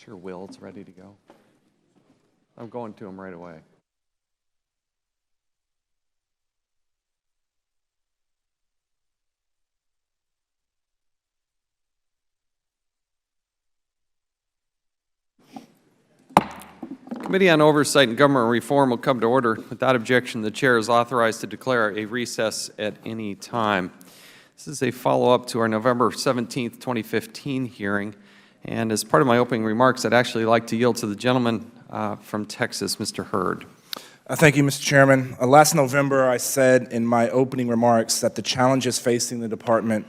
Sure, Will's ready to go. I'm going to him right away. Committee on Oversight and Government Reform will come to order. Without objection, the Chair is authorized to declare a recess at any time. This is a follow-up to our November 17, 2015 hearing. And as part of my opening remarks, I'd actually like to yield to the gentleman from Texas, Mr. Hurd. Thank you, Mr. Chairman. Last November, I said in my opening remarks that the challenges facing the Department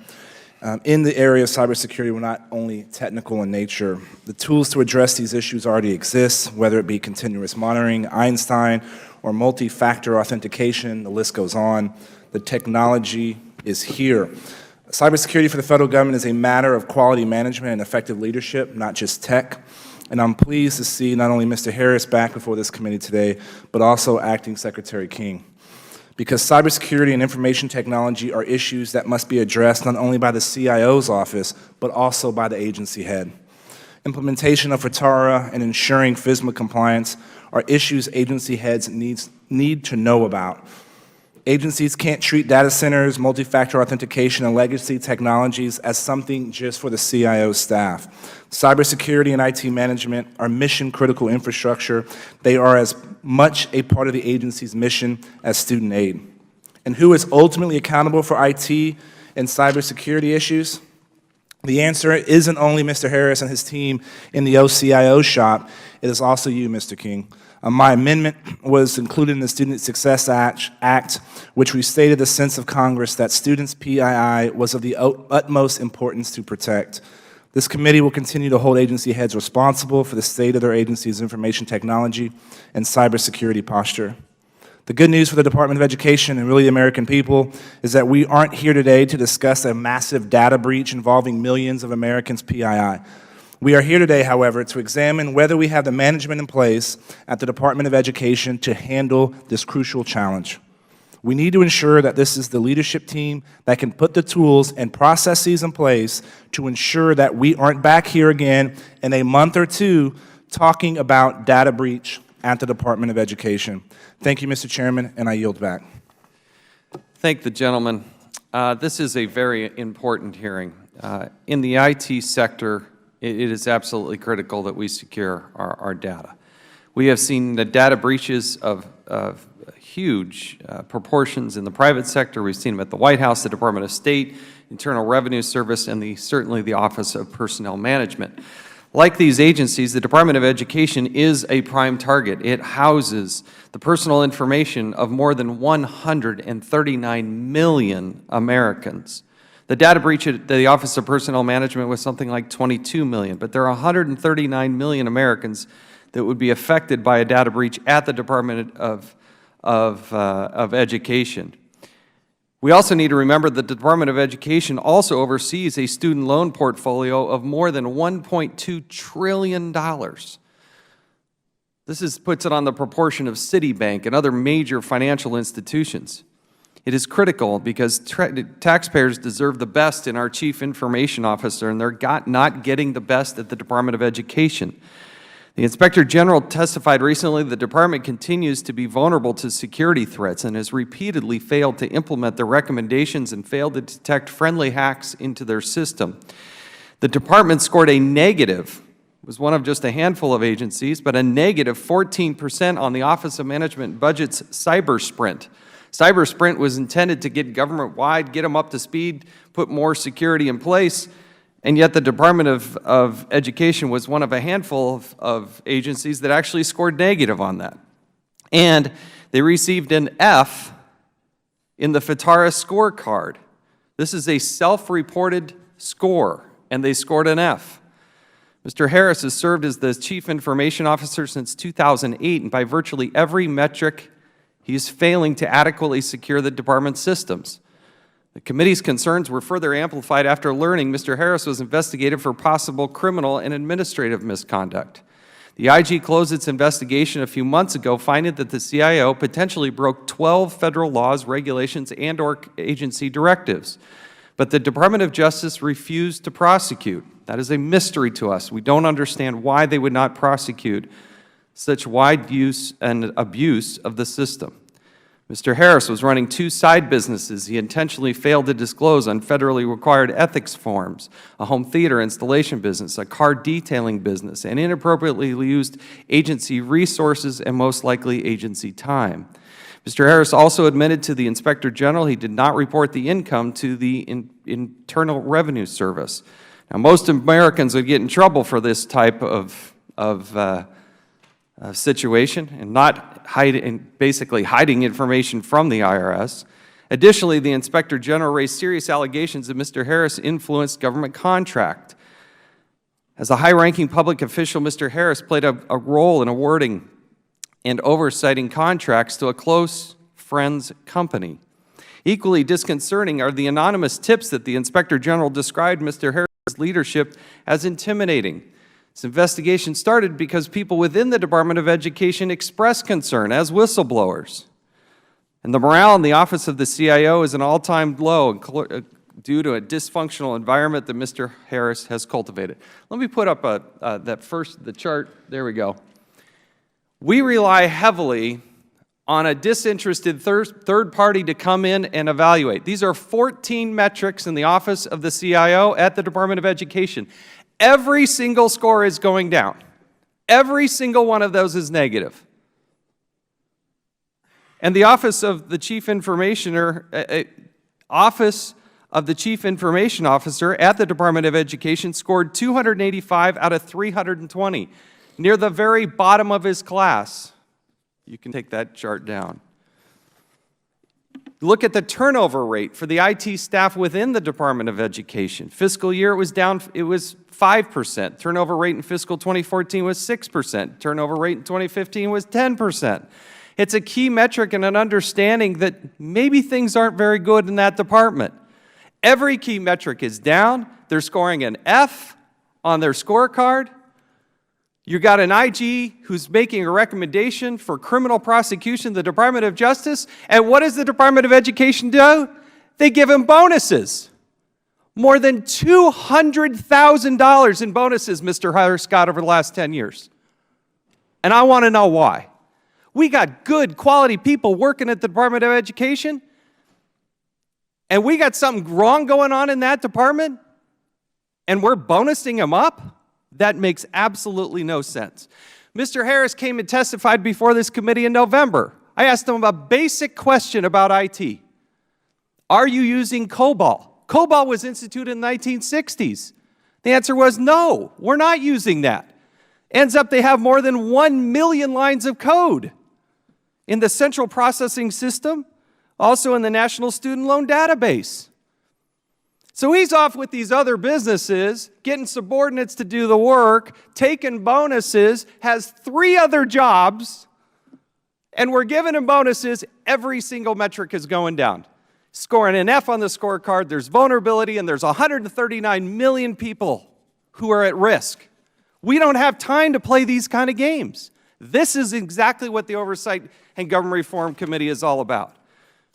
in the area of cybersecurity were not only technical in nature. The tools to address these issues already exist, whether it be continuous monitoring, Einstein, or multi-factor authentication, the list goes on. The technology is here. Cybersecurity for the federal government is a matter of quality management and effective leadership, not just tech. And I'm pleased to see not only Mr. Harris back before this committee today, but also Acting Secretary King. Because cybersecurity and information technology are issues that must be addressed not only by the CIO's office, but also by the agency head. Implementation of FITARA and ensuring FISMA compliance are issues agency heads need to know about. Agencies can't treat data centers, multi-factor authentication, and legacy technologies as something just for the CIO staff. Cybersecurity and IT management are mission-critical infrastructure. They are as much a part of the agency's mission as student aid. And who is ultimately accountable for IT and cybersecurity issues? The answer isn't only Mr. Harris and his team in the OCIO shop, it is also you, Mr. King. My amendment was included in the Student Success Act, which restated the sense of Congress that students' PII was of the utmost importance to protect. This committee will continue to hold agency heads responsible for the state of their agency's information technology and cybersecurity posture. The good news for the Department of Education and really the American people is that we aren't here today to discuss a massive data breach involving millions of Americans' PII. We are here today, however, to examine whether we have the management in place at the Department of Education to handle this crucial challenge. We need to ensure that this is the leadership team that can put the tools and processes in place to ensure that we aren't back here again in a month or two talking about data breach at the Department of Education. Thank you, Mr. Chairman, and I yield back. Thank the gentleman. This is a very important hearing. In the IT sector, it is absolutely critical that we secure our data. We have seen the data breaches of huge proportions in the private sector. We've seen them at the White House, the Department of State, Internal Revenue Service, and certainly the Office of Personnel Management. Like these agencies, the Department of Education is a prime target. It houses the personal information of more than 139 million Americans. The data breach at the Office of Personnel Management was something like 22 million, but there are 139 million Americans that would be affected by a data breach at the Department of Education. We also need to remember that the Department of Education also oversees a student loan portfolio of more than $1.2 trillion. This puts it on the proportion of Citibank and other major financial institutions. It is critical because taxpayers deserve the best in our Chief Information Officer, and they're not getting the best at the Department of Education. The Inspector General testified recently that the Department continues to be vulnerable to security threats and has repeatedly failed to implement their recommendations and failed to detect friendly hacks into their system. The Department scored a negative, it was one of just a handful of agencies, but a negative 14% on the Office of Management Budget's Cyber Sprint. Cyber Sprint was intended to get government-wide, get them up to speed, put more security in place, and yet the Department of Education was one of a handful of agencies that actually scored negative on that. And they received an F in the FITARA scorecard. This is a self-reported score, and they scored an F. Mr. Harris has served as the Chief Information Officer since 2008, and by virtually every metric, he is failing to adequately secure the Department's systems. The committee's concerns were further amplified after learning Mr. Harris was investigated for possible criminal and administrative misconduct. The IG closed its investigation a few months ago, finding that the CIO potentially broke 12 federal laws, regulations, and/or agency directives. But the Department of Justice refused to prosecute. That is a mystery to us. We don't understand why they would not prosecute such wide use and abuse of the system. Mr. Harris was running 2 side businesses he intentionally failed to disclose on federally required ethics forms, a home theater installation business, a car detailing business, and inappropriately used agency resources and most likely agency time. Mr. Harris also admitted to the Inspector General he did not report the income to the Internal Revenue Service. Now, most Americans would get in trouble for this type of situation and not basically hiding information from the IRS. Additionally, the Inspector General raised serious allegations that Mr. Harris influenced government contract. As a high-ranking public official, Mr. Harris played a role in awarding and oversighting contracts to a close friend's company. Equally disconcerting are the anonymous tips that the Inspector General described Mr. Harris' leadership as intimidating. This investigation started because people within the Department of Education expressed concern as whistleblowers. And the morale in the office of the CIO is an all-time low due to a dysfunctional environment that Mr. Harris has cultivated. Let me put up the chart. There we go. We rely heavily on a disinterested third party to come in and evaluate. These are 14 metrics in the office of the CIO at the Department of Education. Every single score is going down. Every single one of those is negative. And the Office of the Chief Information Officer at the Department of Education scored 285 out of 320, near the very bottom of his class. You can take that chart down. Look at the turnover rate for the IT staff within the Department of Education. Fiscal year, it was 5%. Turnover rate in fiscal 2014 was 6%. Turnover rate in 2015 was 10%. It's a key metric and an understanding that maybe things aren't very good in that department. Every key metric is down. They're scoring an F on their scorecard. You got an IG who's making a recommendation for criminal prosecution, the Department of Justice, and what does the Department of Education do? They give him bonuses. More than $200,000 in bonuses, Mr. Harris got over the last 10 years. And I want to know why. We got good, quality people working at the Department of Education, and we got something wrong going on in that department, and we're bonusing them up? That makes absolutely no sense. Mr. Harris came and testified before this committee in November. I asked him a basic question about IT. Are you using COBOL? COBOL was instituted in the 1960s. The answer was no, we're not using that. Ends up they have more than 1 million lines of code in the central processing system, also in the National Student Loan Database. So he's off with these other businesses, getting subordinates to do the work, taking bonuses, has 3 other jobs, and we're giving him bonuses. Every single metric is going down. Scoring an F on the scorecard, there's vulnerability, and there's 139 million people who are at risk. We don't have time to play these kind of games. This is exactly what the Oversight and Government Reform Committee is all about.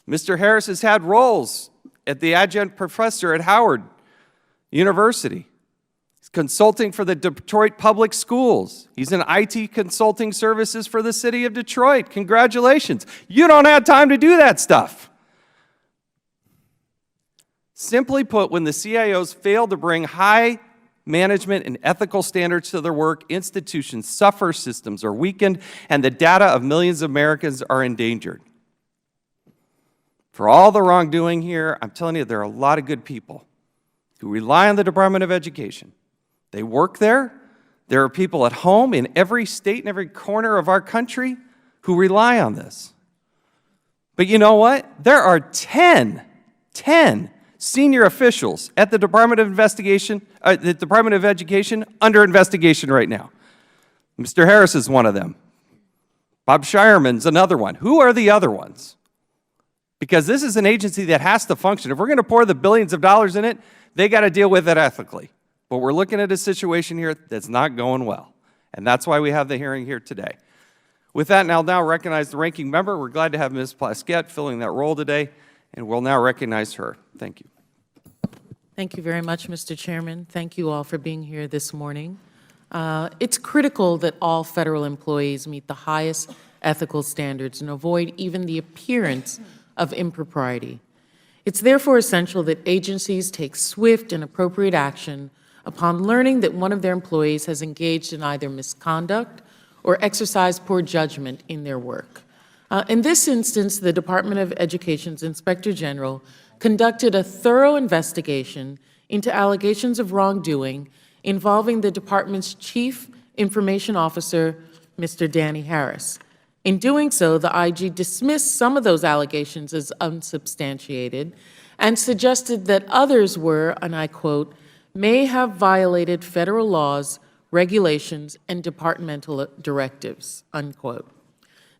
Mr. Harris has had roles at the adjunct professor at Howard University. He's consulting for the Detroit Public Schools. He's in IT consulting services for the city of Detroit. Congratulations. You don't have time to do that stuff. Simply put, when the CIOs fail to bring high management and ethical standards to their work, institutions suffer, systems are weakened, and the data of millions of Americans are endangered. For all the wrongdoing here, I'm telling you, there are a lot of good people who rely on the Department of Education. They work there. There are people at home in every state and every corner of our country who rely on this. But you know what? There are 10 senior officials at the Department of Education under investigation right now. Mr. Harris is one of them. Bob Shireman's another one. Who are the other ones? Because this is an agency that has to function. If we're going to pour the billions of dollars in it, they got to deal with it ethically. But we're looking at a situation here that's not going well. And that's why we have the hearing here today. With that, I'll now recognize the ranking member. We're glad to have Ms. Plaskett filling that role today, and we'll now recognize her. Thank you. Thank you very much, Mr. Chairman. Thank you all for being here this morning. It's critical that all federal employees meet the highest ethical standards and avoid even the appearance of impropriety. It's therefore essential that agencies take swift and appropriate action upon learning that one of their employees has engaged in either misconduct or exercised poor judgment in their work. In this instance, the Department of Education's Inspector General conducted a thorough investigation into allegations of wrongdoing involving the department's Chief Information Officer, Mr. Danny Harris. In doing so, the IG dismissed some of those allegations as unsubstantiated and suggested that others were, and I quote, may have violated federal laws, regulations, and departmental directives, unquote.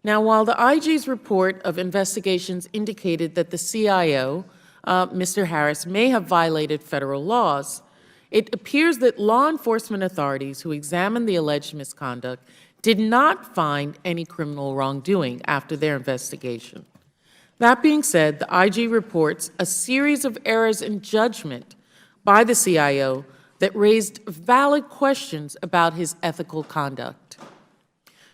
Now, while the IG's report of investigations indicated that the CIO, Mr. Harris, may have violated federal laws, it appears that law enforcement authorities who examined the alleged misconduct did not find any criminal wrongdoing after their investigation. That being said, the IG reports a series of errors in judgment by the CIO that raised valid questions about his ethical conduct.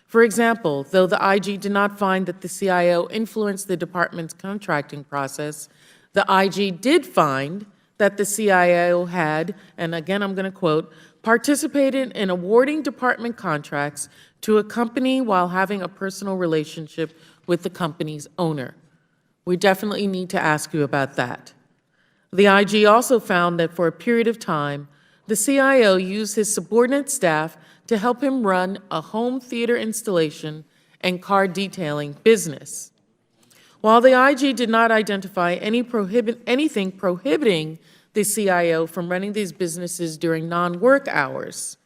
For example, though the IG did not find that the CIO influenced the department's contracting process, the IG did find that the CIO had, and again I'm going to quote, participated in awarding department contracts to a company while having a personal relationship with the company's owner. We definitely need to ask you about that. The IG also found that for a period of time, the CIO used his subordinate staff to help him run a home theater installation and car detailing business. While the IG did not identify anything prohibiting the CIO from running these businesses during non-work hours,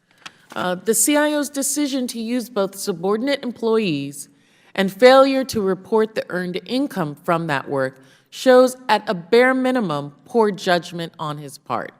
the CIO's decision to use both subordinate employees and failure to report the earned income from that work shows at a bare minimum poor judgment on his part.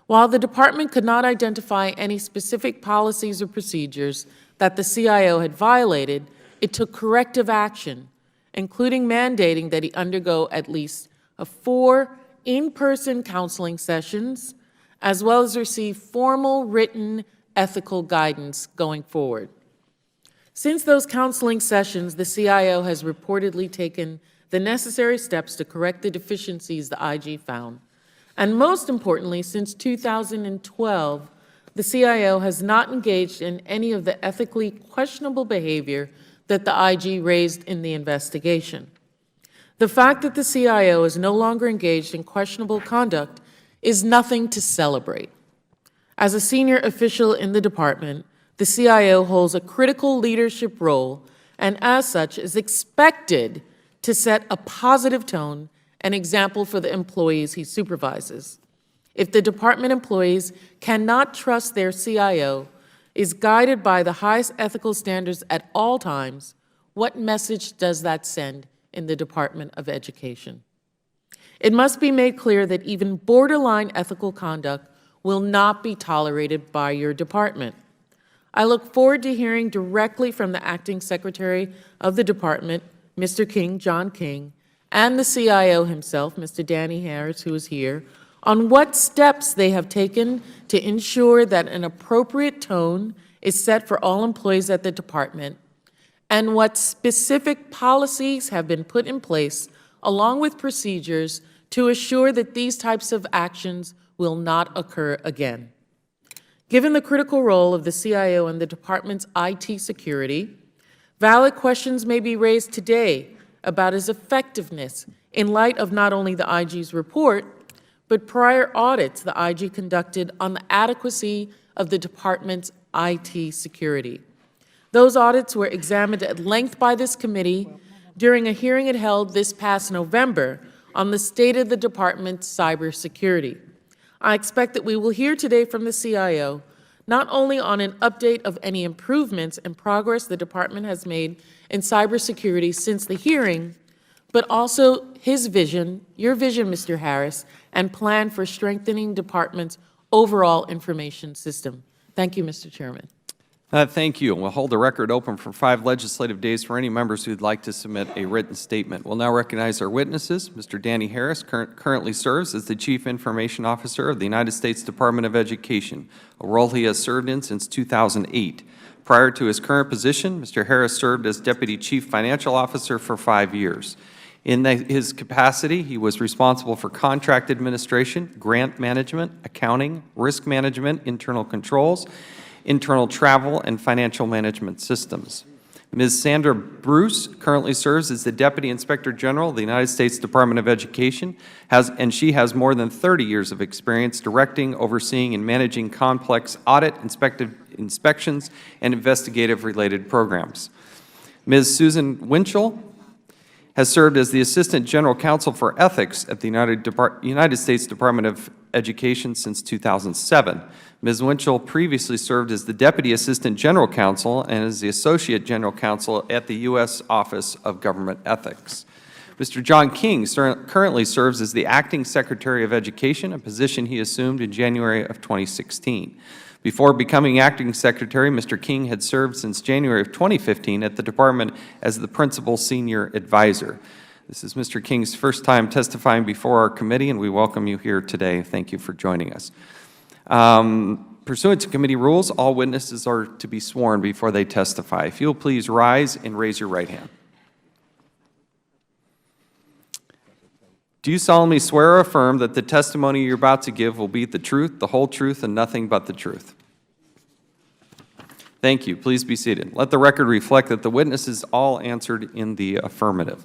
While the department could not identify any specific policies or procedures that the CIO had violated, it took corrective action, including mandating that he undergo at least 4 in-person counseling sessions, as well as receive formal written ethical guidance going forward. Since those counseling sessions, the CIO has reportedly taken the necessary steps to correct the deficiencies the IG found. And most importantly, since 2012, the CIO has not engaged in any of the ethically questionable behavior that the IG raised in the investigation. The fact that the CIO is no longer engaged in questionable conduct is nothing to celebrate. As a senior official in the department, the CIO holds a critical leadership role and as such is expected to set a positive tone and example for the employees he supervises. If the department employees cannot trust their CIO is guided by the highest ethical standards at all times, what message does that send in the Department of Education? It must be made clear that even borderline ethical conduct will not be tolerated by your department. I look forward to hearing directly from the Acting Secretary of the Department, Mr. King, John King, and the CIO himself, Mr. Danny Harris, who is here, on what steps they have taken to ensure that an appropriate tone is set for all employees at the department, and what specific policies have been put in place, along with procedures, to assure that these types of actions will not occur again. Given the critical role of the CIO in the department's IT security, valid questions may be raised today about his effectiveness in light of not only the IG's report, but prior audits the IG conducted on the adequacy of the department's IT security. Those audits were examined at length by this committee during a hearing it held this past November on the state of the department's cybersecurity. I expect that we will hear today from the CIO not only on an update of any improvements and progress the department has made in cybersecurity since the hearing, but also his vision, your vision, Mr. Harris, and plan for strengthening department's overall information system. Thank you, Mr. Chairman. Thank you. We'll hold the record open for 5 legislative days for any members who would like to submit a written statement. We'll now recognize our witnesses. Mr. Danny Harris currently serves as the Chief Information Officer of the United States Department of Education, a role he has served in since 2008. Prior to his current position, Mr. Harris served as Deputy Chief Financial Officer for 5 years. In his capacity, he was responsible for contract administration, grant management, accounting, risk management, internal controls, internal travel, and financial management systems. Ms. Sandra Bruce currently serves as the Deputy Inspector General of the United States Department of Education, and she has more than 30 years of experience directing, overseeing, and managing complex audit, inspections, and investigative-related programs. Ms. Susan Winchell has served as the Assistant General Counsel for Ethics at the United States Department of Education since 2007. Ms. Winchell previously served as the Deputy Assistant General Counsel and as the Associate General Counsel at the U.S. Office of Government Ethics. Mr. John King currently serves as the Acting Secretary of Education, a position he assumed in January of 2016. Before becoming Acting Secretary, Mr. King had served since January of 2015 at the Department as the Principal Senior Advisor. This is Mr. King's first time testifying before our committee, and we welcome you here today. Thank you for joining us. Pursuant to committee rules, all witnesses are to be sworn before they testify. If you'll please rise and raise your right hand. Do you solemnly swear or affirm that the testimony you're about to give will be the truth, the whole truth, and nothing but the truth? Thank you. Please be seated. Let the record reflect that the witnesses all answered in the affirmative.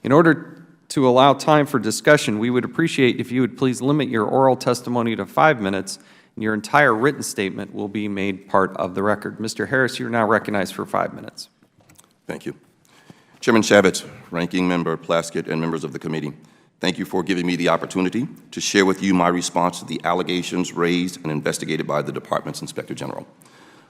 In order to allow time for discussion, we would appreciate if you would please limit your oral testimony to 5 minutes, and your entire written statement will be made part of the record. Mr. Harris, you're now recognized for 5 minutes. Thank you. Chairman Chavez, Ranking Member Plaskett, and members of the committee, thank you for giving me the opportunity to share with you my response to the allegations raised and investigated by the Department's Inspector General.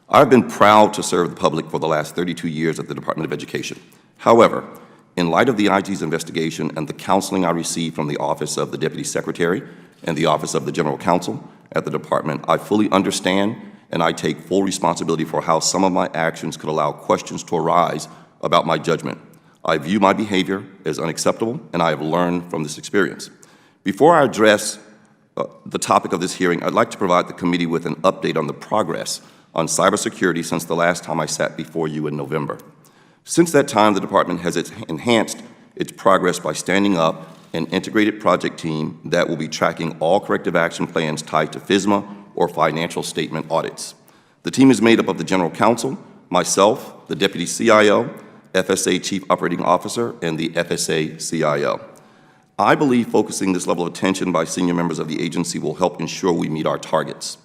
I've been proud to serve the public for the last 32 years at the Department of Education. However, in light of the IG's investigation and the counseling I received from the Office of the Deputy Secretary and the Office of the General Counsel at the Department, I fully understand and I take full responsibility for how some of my actions could allow questions to arise about my judgment. I view my behavior as unacceptable, and I have learned from this experience. Before I address the topic of this hearing, I'd like to provide the committee with an update on the progress on cybersecurity since the last time I sat before you in November. Since that time, the Department has enhanced its progress by standing up an integrated project team that will be tracking all corrective action plans tied to FSMA or financial statement audits. The team is made up of the General Counsel, myself, the Deputy CIO, FSA Chief Operating Officer, and the FSA CIO. I believe focusing this level of attention by senior members of the agency will help ensure we meet our targets.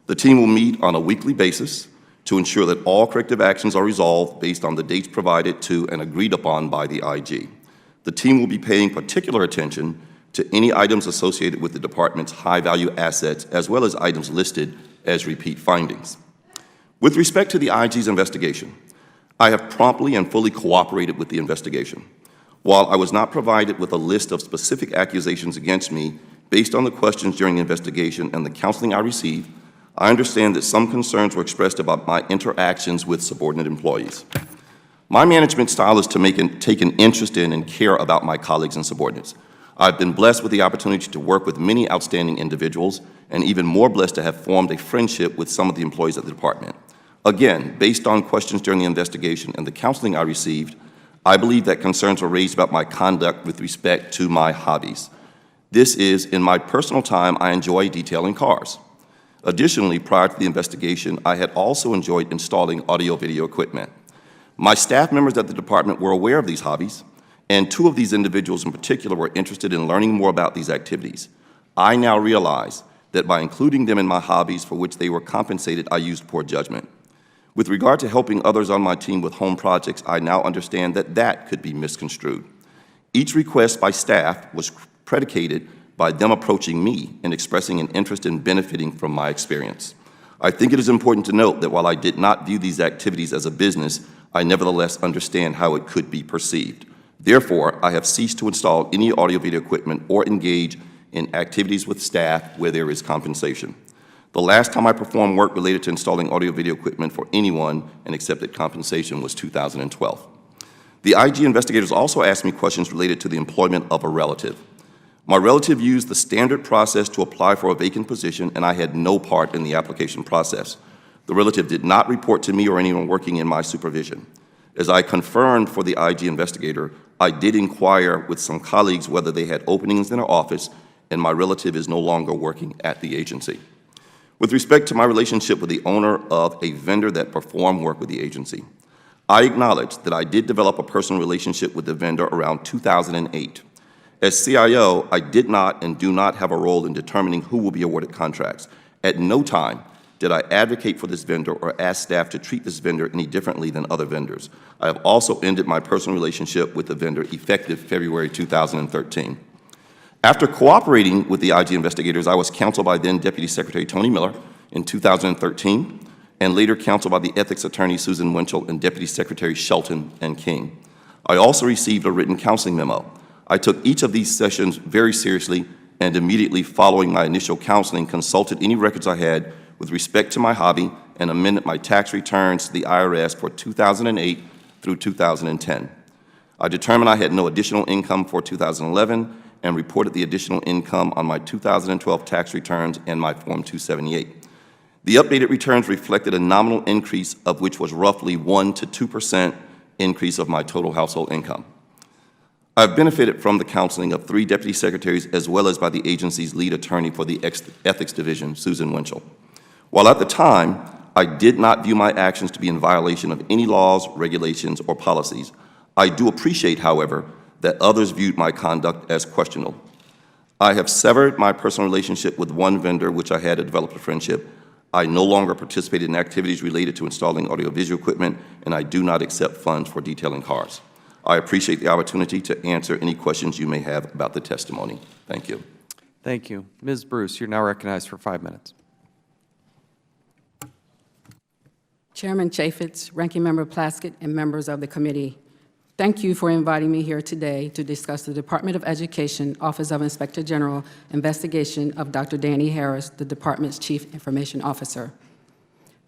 The team will meet on a weekly basis to ensure that all corrective actions are resolved based on the dates provided to and agreed upon by the IG. The team will be paying particular attention to any items associated with the Department's high-value assets, as well as items listed as repeat findings. With respect to the IG's investigation, I have promptly and fully cooperated with the investigation. While I was not provided with a list of specific accusations against me based on the questions during the investigation and the counseling I received, I understand that some concerns were expressed about my interactions with subordinate employees. My management style is to take an interest in and care about my colleagues and subordinates. I've been blessed with the opportunity to work with many outstanding individuals, and even more blessed to have formed a friendship with some of the employees at the department. Again, based on questions during the investigation and the counseling I received, I believe that concerns were raised about my conduct with respect to my hobbies. This is, in my personal time, I enjoy detailing cars. Additionally, prior to the investigation, I had also enjoyed installing audio-video equipment. My staff members at the department were aware of these hobbies, and 2 of these individuals in particular were interested in learning more about these activities. I now realize that by including them in my hobbies for which they were compensated, I used poor judgment. With regard to helping others on my team with home projects, I now understand that that could be misconstrued. Each request by staff was predicated by them approaching me and expressing an interest in benefiting from my experience. I think it is important to note that while I did not view these activities as a business, I nevertheless understand how it could be perceived. Therefore, I have ceased to install any audio-video equipment or engage in activities with staff where there is compensation. The last time I performed work related to installing audio-video equipment for anyone and accepted compensation was 2012. The IG investigators also asked me questions related to the employment of a relative. My relative used the standard process to apply for a vacant position, and I had no part in the application process. The relative did not report to me or anyone working in my supervision. As I confirmed for the IG investigator, I did inquire with some colleagues whether they had openings in their office, and my relative is no longer working at the agency. With respect to my relationship with the owner of a vendor that performed work with the agency, I acknowledge that I did develop a personal relationship with the vendor around 2008. As CIO, I did not and do not have a role in determining who will be awarded contracts. At no time did I advocate for this vendor or ask staff to treat this vendor any differently than other vendors. I have also ended my personal relationship with the vendor effective February 2013. After cooperating with the IG investigators, I was counseled by then Deputy Secretary Tony Miller in 2013, and later counseled by the ethics attorney Susan Winchell and Deputy Secretary Shelton and King. I also received a written counseling memo. I took each of these sessions very seriously, and immediately following my initial counseling, consulted any records I had with respect to my hobby and amended my tax returns to the IRS for 2008 through 2010. I determined I had no additional income for 2011 and reported the additional income on my 2012 tax returns and my Form 278. The updated returns reflected a nominal increase of which was roughly 1% to 2% increase of my total household income. I've benefited from the counseling of 3 deputy secretaries as well as by the agency's lead attorney for the ethics division, Susan Winchell. While at the time, I did not view my actions to be in violation of any laws, regulations, or policies, I do appreciate, however, that others viewed my conduct as questionable. I have severed my personal relationship with one vendor, which I had developed a friendship. I no longer participate in activities related to installing audiovisual equipment, and I do not accept funds for detailing cars. I appreciate the opportunity to answer any questions you may have about the testimony. Thank you. Thank you. Ms. Bruce, you're now recognized for 5 minutes. Chairman Chaffetz, Ranking Member Plaskett, and members of the committee, thank you for inviting me here today to discuss the Department of Education Office of Inspector General investigation of Dr. Danny Harris, the department's Chief Information Officer.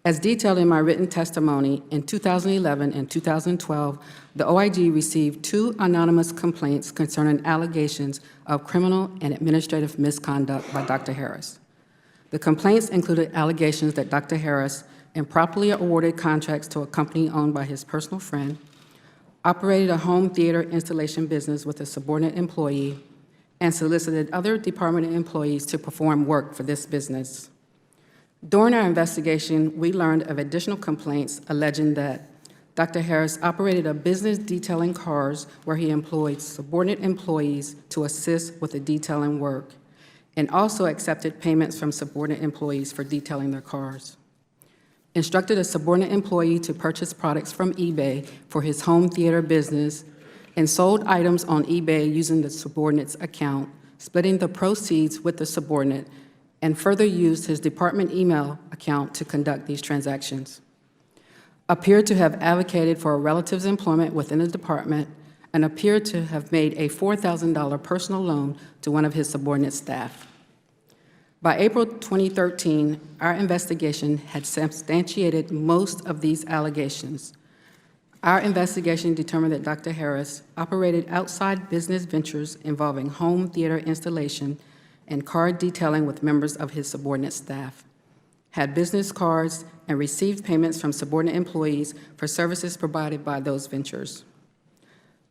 As detailed in my written testimony, in 2011 and 2012, the OIG received 2 anonymous complaints concerning allegations of criminal and administrative misconduct by Dr. Harris. The complaints included allegations that Dr. Harris improperly awarded contracts to a company owned by his personal friend, operated a home theater installation business with a subordinate employee, and solicited other department employees to perform work for this business. During our investigation, we learned of additional complaints alleging that Dr. Harris operated a business detailing cars where he employed subordinate employees to assist with the detailing work, and also accepted payments from subordinate employees for detailing their cars. Instructed a subordinate employee to purchase products from eBay for his home theater business, and sold items on eBay using the subordinate's account, splitting the proceeds with the subordinate, and further used his department email account to conduct these transactions. Appeared to have advocated for a relative's employment within the department, and appeared to have made a $4,000 personal loan to one of his subordinate staff. By April 2013, our investigation had substantiated most of these allegations. Our investigation determined that Dr. Harris operated outside business ventures involving home theater installation and car detailing with members of his subordinate staff, had business cards, and received payments from subordinate employees for services provided by those ventures.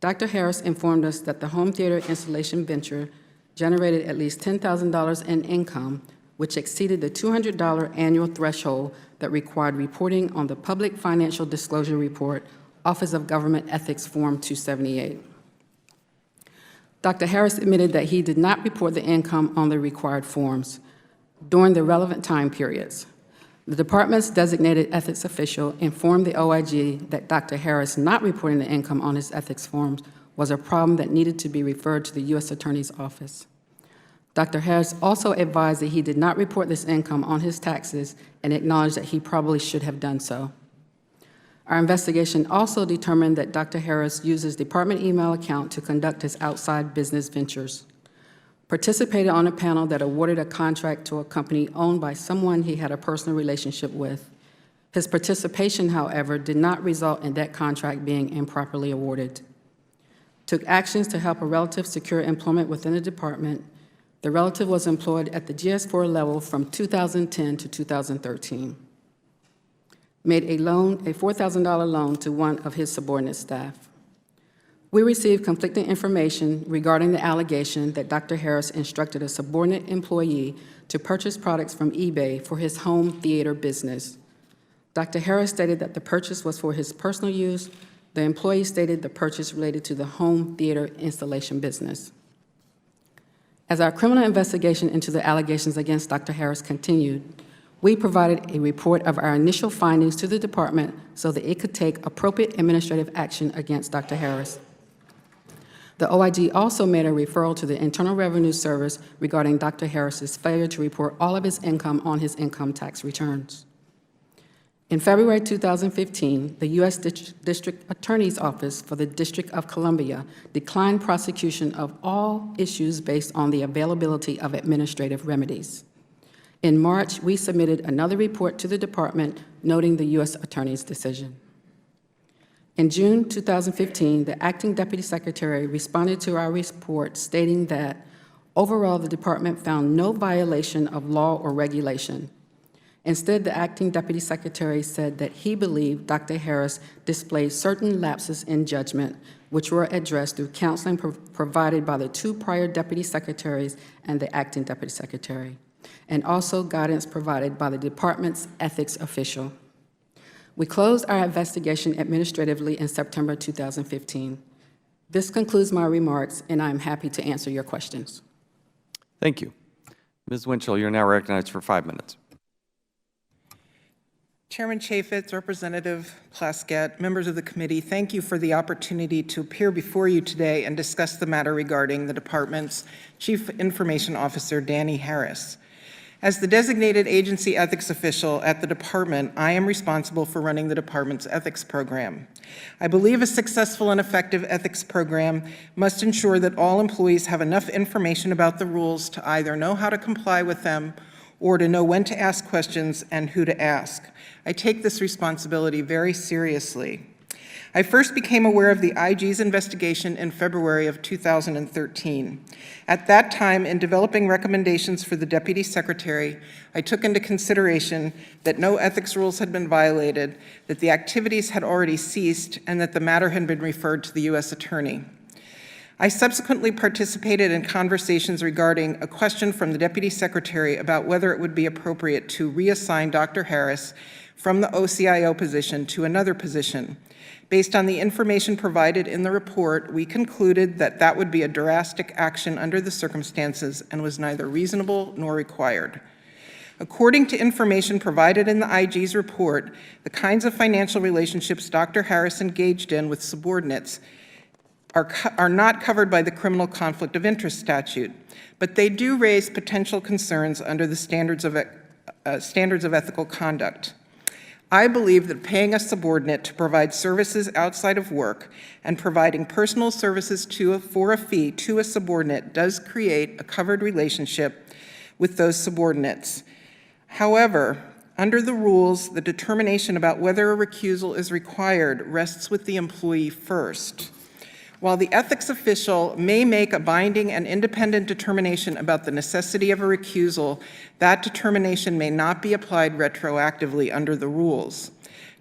Dr. Harris informed us that the home theater installation venture generated at least $10,000 in income, which exceeded the $200 annual threshold that required reporting on the Public Financial Disclosure Report, Office of Government Ethics Form 278. Dr. Harris admitted that he did not report the income on the required forms during the relevant time periods. The department's designated ethics official informed the OIG that Dr. Harris not reporting the income on his ethics forms was a problem that needed to be referred to the U.S. Attorney's Office. Dr. Harris also advised that he did not report this income on his taxes and acknowledged that he probably should have done so. Our investigation also determined that Dr. Harris used his department email account to conduct his outside business ventures. participated on a panel that awarded a contract to a company owned by someone he had a personal relationship with. His participation, however, did not result in that contract being improperly awarded. Took actions to help a relative secure employment within the department. The relative was employed at the GS4 level from 2010 to 2013. Made a $4,000 loan to one of his subordinate staff. We received conflicting information regarding the allegation that Dr. Harris instructed a subordinate employee to purchase products from eBay for his home theater business. Dr. Harris stated that the purchase was for his personal use. The employee stated the purchase related to the home theater installation business. As our criminal investigation into the allegations against Dr. Harris continued, we provided a report of our initial findings to the department so that it could take appropriate administrative action against Dr. Harris. The OIG also made a referral to the Internal Revenue Service regarding Dr. Harris's failure to report all of his income on his income tax returns. In February 2015, the U.S. District Attorney's Office for the District of Columbia declined prosecution of all issues based on the availability of administrative remedies. In March, we submitted another report to the department noting the U.S. Attorney's decision. In June 2015, the Acting Deputy Secretary responded to our report stating that, overall, the department found no violation of law or regulation. Instead, the Acting Deputy Secretary said that he believed Dr. Harris displayed certain lapses in judgment, which were addressed through counseling provided by the two prior Deputy Secretaries and the Acting Deputy Secretary, and also guidance provided by the department's ethics official. We closed our investigation administratively in September 2015. This concludes my remarks, and I'm happy to answer your questions. Thank you. Ms. Winchell, you're now recognized for 5 minutes. Chairman Chaffetz, Representative Plaskett, members of the committee, thank you for the opportunity to appear before you today and discuss the matter regarding the department's Chief Information Officer, Danny Harris. As the designated agency ethics official at the department, I am responsible for running the department's ethics program. I believe a successful and effective ethics program must ensure that all employees have enough information about the rules to either know how to comply with them or to know when to ask questions and who to ask. I take this responsibility very seriously. I first became aware of the IG's investigation in February of 2013. At that time, in developing recommendations for the Deputy Secretary, I took into consideration that no ethics rules had been violated, that the activities had already ceased, and that the matter had been referred to the U.S. Attorney. I subsequently participated in conversations regarding a question from the Deputy Secretary about whether it would be appropriate to reassign Dr. Harris from the OCIO position to another position. Based on the information provided in the report, we concluded that that would be a drastic action under the circumstances and was neither reasonable nor required. According to information provided in the IG's report, the kinds of financial relationships Dr. Harris engaged in with subordinates are not covered by the criminal conflict of interest statute, but they do raise potential concerns under the standards of ethical conduct. I believe that paying a subordinate to provide services outside of work and providing personal services for a fee to a subordinate does create a covered relationship with those subordinates. However, under the rules, the determination about whether a recusal is required rests with the employee first. While the ethics official may make a binding and independent determination about the necessity of a recusal, that determination may not be applied retroactively under the rules.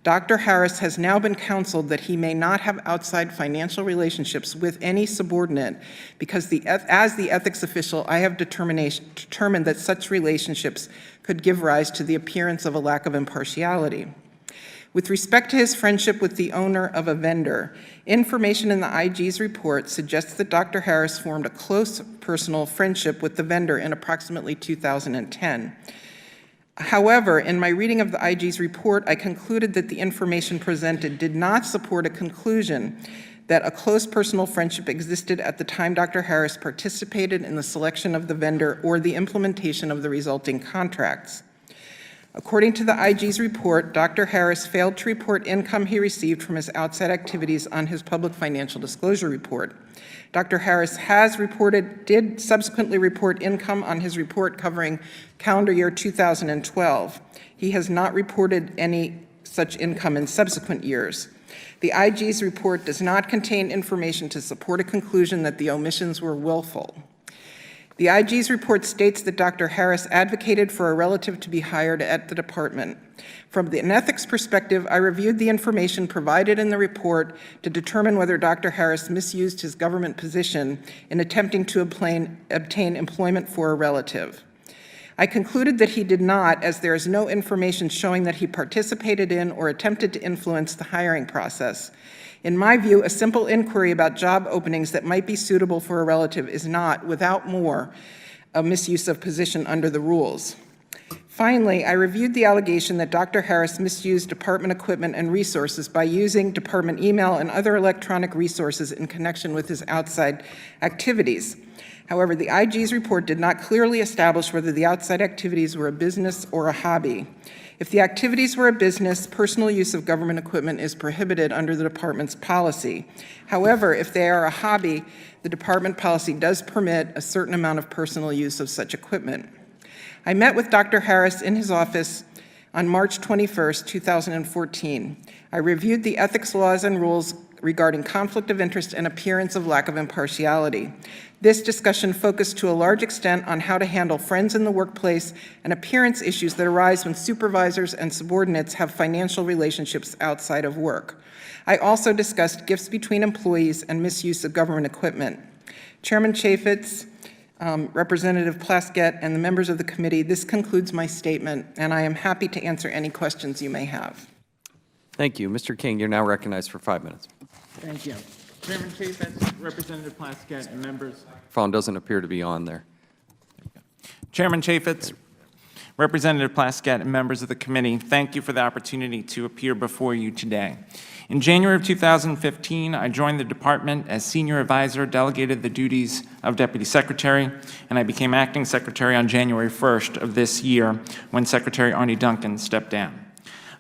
Dr. Harris has now been counseled that he may not have outside financial relationships with any subordinate because as the ethics official, I have determined that such relationships could give rise to the appearance of a lack of impartiality. With respect to his friendship with the owner of a vendor, information in the IG's report suggests that Dr. Harris formed a close personal friendship with the vendor in approximately 2010. However, in my reading of the IG's report, I concluded that the information presented did not support a conclusion that a close personal friendship existed at the time Dr. Harris participated in the selection of the vendor or the implementation of the resulting contracts. According to the IG's report, Dr. Harris failed to report income he received from his outside activities on his public financial disclosure report. Dr. Harris did subsequently report income on his report covering calendar year 2012. He has not reported any such income in subsequent years. The IG's report does not contain information to support a conclusion that the omissions were willful. The IG's report states that Dr. Harris advocated for a relative to be hired at the department. From an ethics perspective, I reviewed the information provided in the report to determine whether Dr. Harris misused his government position in attempting to obtain employment for a relative. I concluded that he did not, as there is no information showing that he participated in or attempted to influence the hiring process. In my view, a simple inquiry about job openings that might be suitable for a relative is not, without more, a misuse of position under the rules. Finally, I reviewed the allegation that Dr. Harris misused department equipment and resources by using department email and other electronic resources in connection with his outside activities. However, the IG's report did not clearly establish whether the outside activities were a business or a hobby. If the activities were a business, personal use of government equipment is prohibited under the department's policy. However, if they are a hobby, the department policy does permit a certain amount of personal use of such equipment. I met with Dr. Harris in his office on March 21st, 2014. I reviewed the ethics laws and rules regarding conflict of interest and appearance of lack of impartiality. This discussion focused to a large extent on how to handle friends in the workplace and appearance issues that arise when supervisors and subordinates have financial relationships outside of work. I also discussed gifts between employees and misuse of government equipment. Chairman Chaffetz, Representative Plaskett, and the members of the committee, this concludes my statement, and I am happy to answer any questions you may have. Thank you. Mr. King, you're now recognized for 5 minutes. Thank you. Chairman Chaffetz, Representative Plaskett, and members. Phone doesn't appear to be on there. Chairman Chaffetz, Representative Plaskett, and members of the committee, thank you for the opportunity to appear before you today. In January of 2015, I joined the department as senior advisor, delegated the duties of deputy secretary, and I became acting secretary on January 1st of this year when Secretary Arnie Duncan stepped down.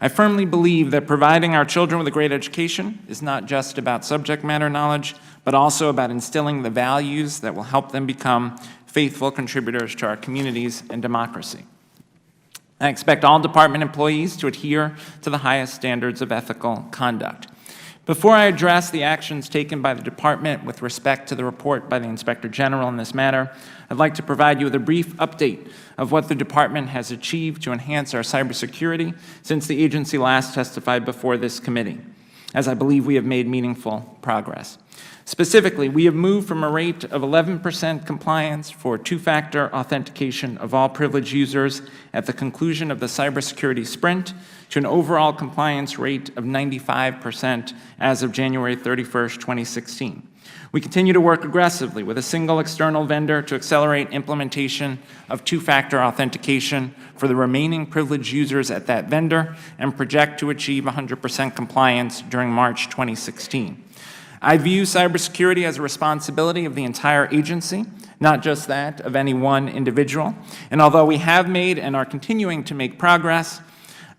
I firmly believe that providing our children with a great education is not just about subject matter knowledge, but also about instilling the values that will help them become faithful contributors to our communities and democracy. I expect all department employees to adhere to the highest standards of ethical conduct. Before I address the actions taken by the department with respect to the report by the Inspector General in this matter, I'd like to provide you with a brief update of what the department has achieved to enhance our cybersecurity since the agency last testified before this committee, as I believe we have made meaningful progress. Specifically, we have moved from a rate of 11% compliance for two-factor authentication of all privileged users at the conclusion of the cybersecurity sprint to an overall compliance rate of 95% as of January 31st, 2016. We continue to work aggressively with a single external vendor to accelerate implementation of two-factor authentication for the remaining privileged users at that vendor and project to achieve 100% compliance during March 2016. I view cybersecurity as a responsibility of the entire agency, not just that of any one individual. And although we have made and are continuing to make progress,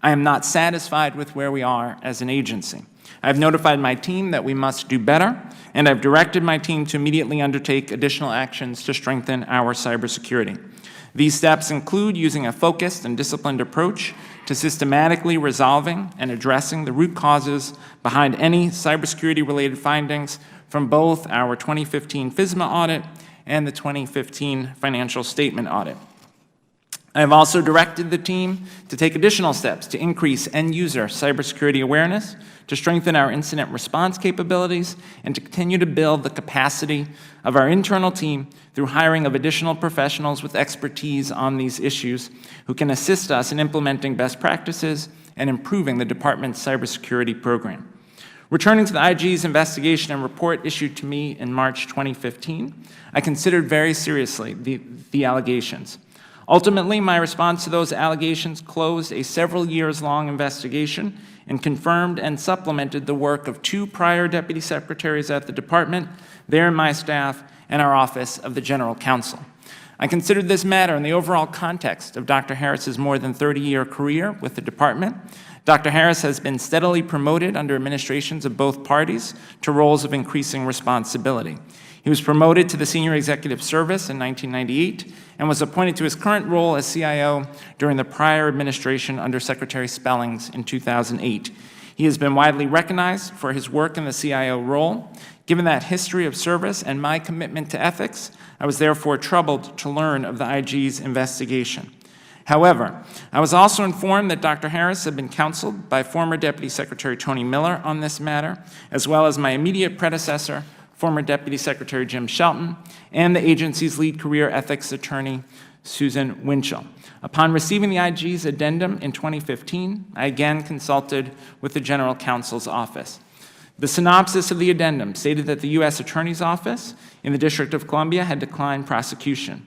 I am not satisfied with where we are as an agency. I've notified my team that we must do better, and I've directed my team to immediately undertake additional actions to strengthen our cybersecurity. These steps include using a focused and disciplined approach to systematically resolving and addressing the root causes behind any cybersecurity-related findings from both our 2015 FISMA audit and the 2015 financial statement audit. I have also directed the team to take additional steps to increase end-user cybersecurity awareness, to strengthen our incident response capabilities, and to continue to build the capacity of our internal team through hiring of additional professionals with expertise on these issues who can assist us in implementing best practices and improving the department's cybersecurity program. Returning to the IG's investigation and report issued to me in March 2015, I considered very seriously the allegations. Ultimately, my response to those allegations closed a several-years-long investigation and confirmed and supplemented the work of two prior deputy secretaries at the department, their and my staff, and our Office of the General Counsel. I considered this matter in the overall context of Dr. Harris's more than 30-year career with the department. Dr. Harris has been steadily promoted under administrations of both parties to roles of increasing responsibility. He was promoted to the Senior Executive Service in 1998 and was appointed to his current role as CIO during the prior administration under Secretary Spellings in 2008. He has been widely recognized for his work in the CIO role. Given that history of service and my commitment to ethics, I was therefore troubled to learn of the IG's investigation. However, I was also informed that Dr. Harris had been counseled by former Deputy Secretary Tony Miller on this matter, as well as my immediate predecessor, former Deputy Secretary Jim Shelton, and the agency's lead career ethics attorney, Susan Winchell. Upon receiving the IG's addendum in 2015, I again consulted with the General Counsel's office. The synopsis of the addendum stated that the U.S. Attorney's Office in the District of Columbia had declined prosecution.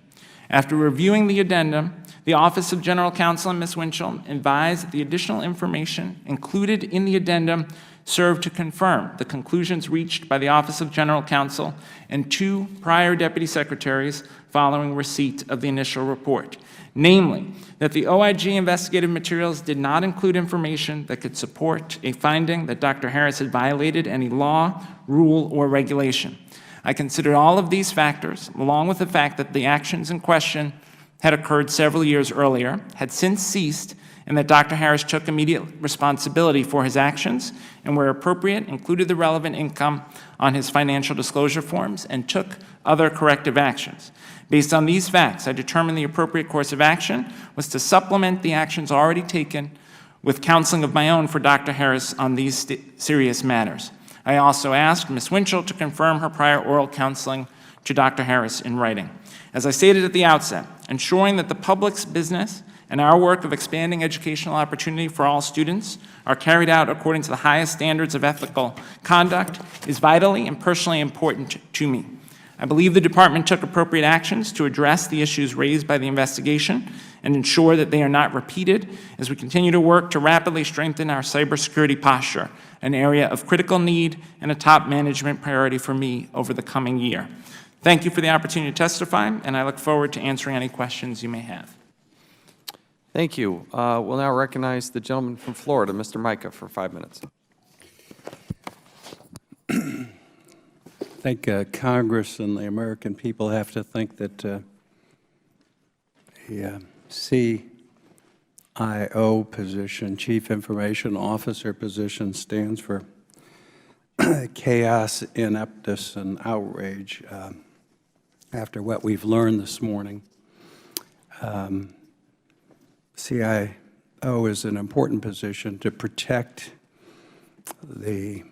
After reviewing the addendum, the Office of General Counsel and Ms. Winchell advised that the additional information included in the addendum served to confirm the conclusions reached by the Office of General Counsel and 2 prior deputy secretaries following receipt of the initial report, namely, that the OIG investigative materials did not include information that could support a finding that Dr. Harris had violated any law, rule, or regulation. I considered all of these factors, along with the fact that the actions in question had occurred several years earlier, had since ceased, and that Dr. Harris took immediate responsibility for his actions and, where appropriate, included the relevant income on his financial disclosure forms and took other corrective actions. Based on these facts, I determined the appropriate course of action was to supplement the actions already taken with counseling of my own for Dr. Harris on these serious matters. I also asked Ms. Winchell to confirm her prior oral counseling to Dr. Harris in writing. As I stated at the outset, ensuring that the public's business and our work of expanding educational opportunity for all students are carried out according to the highest standards of ethical conduct is vitally and personally important to me. I believe the department took appropriate actions to address the issues raised by the investigation and ensure that they are not repeated as we continue to work to rapidly strengthen our cybersecurity posture, an area of critical need and a top management priority for me over the coming year. Thank you for the opportunity to testify, and I look forward to answering any questions you may have. Thank you. We'll now recognize the gentleman from Florida, Mr. Micah, for 5 minutes. I think Congress and the American people have to think that the CIO position, Chief Information Officer position, stands for chaos, ineptness, and outrage. After what we've learned this morning, CIO is an important position to protect the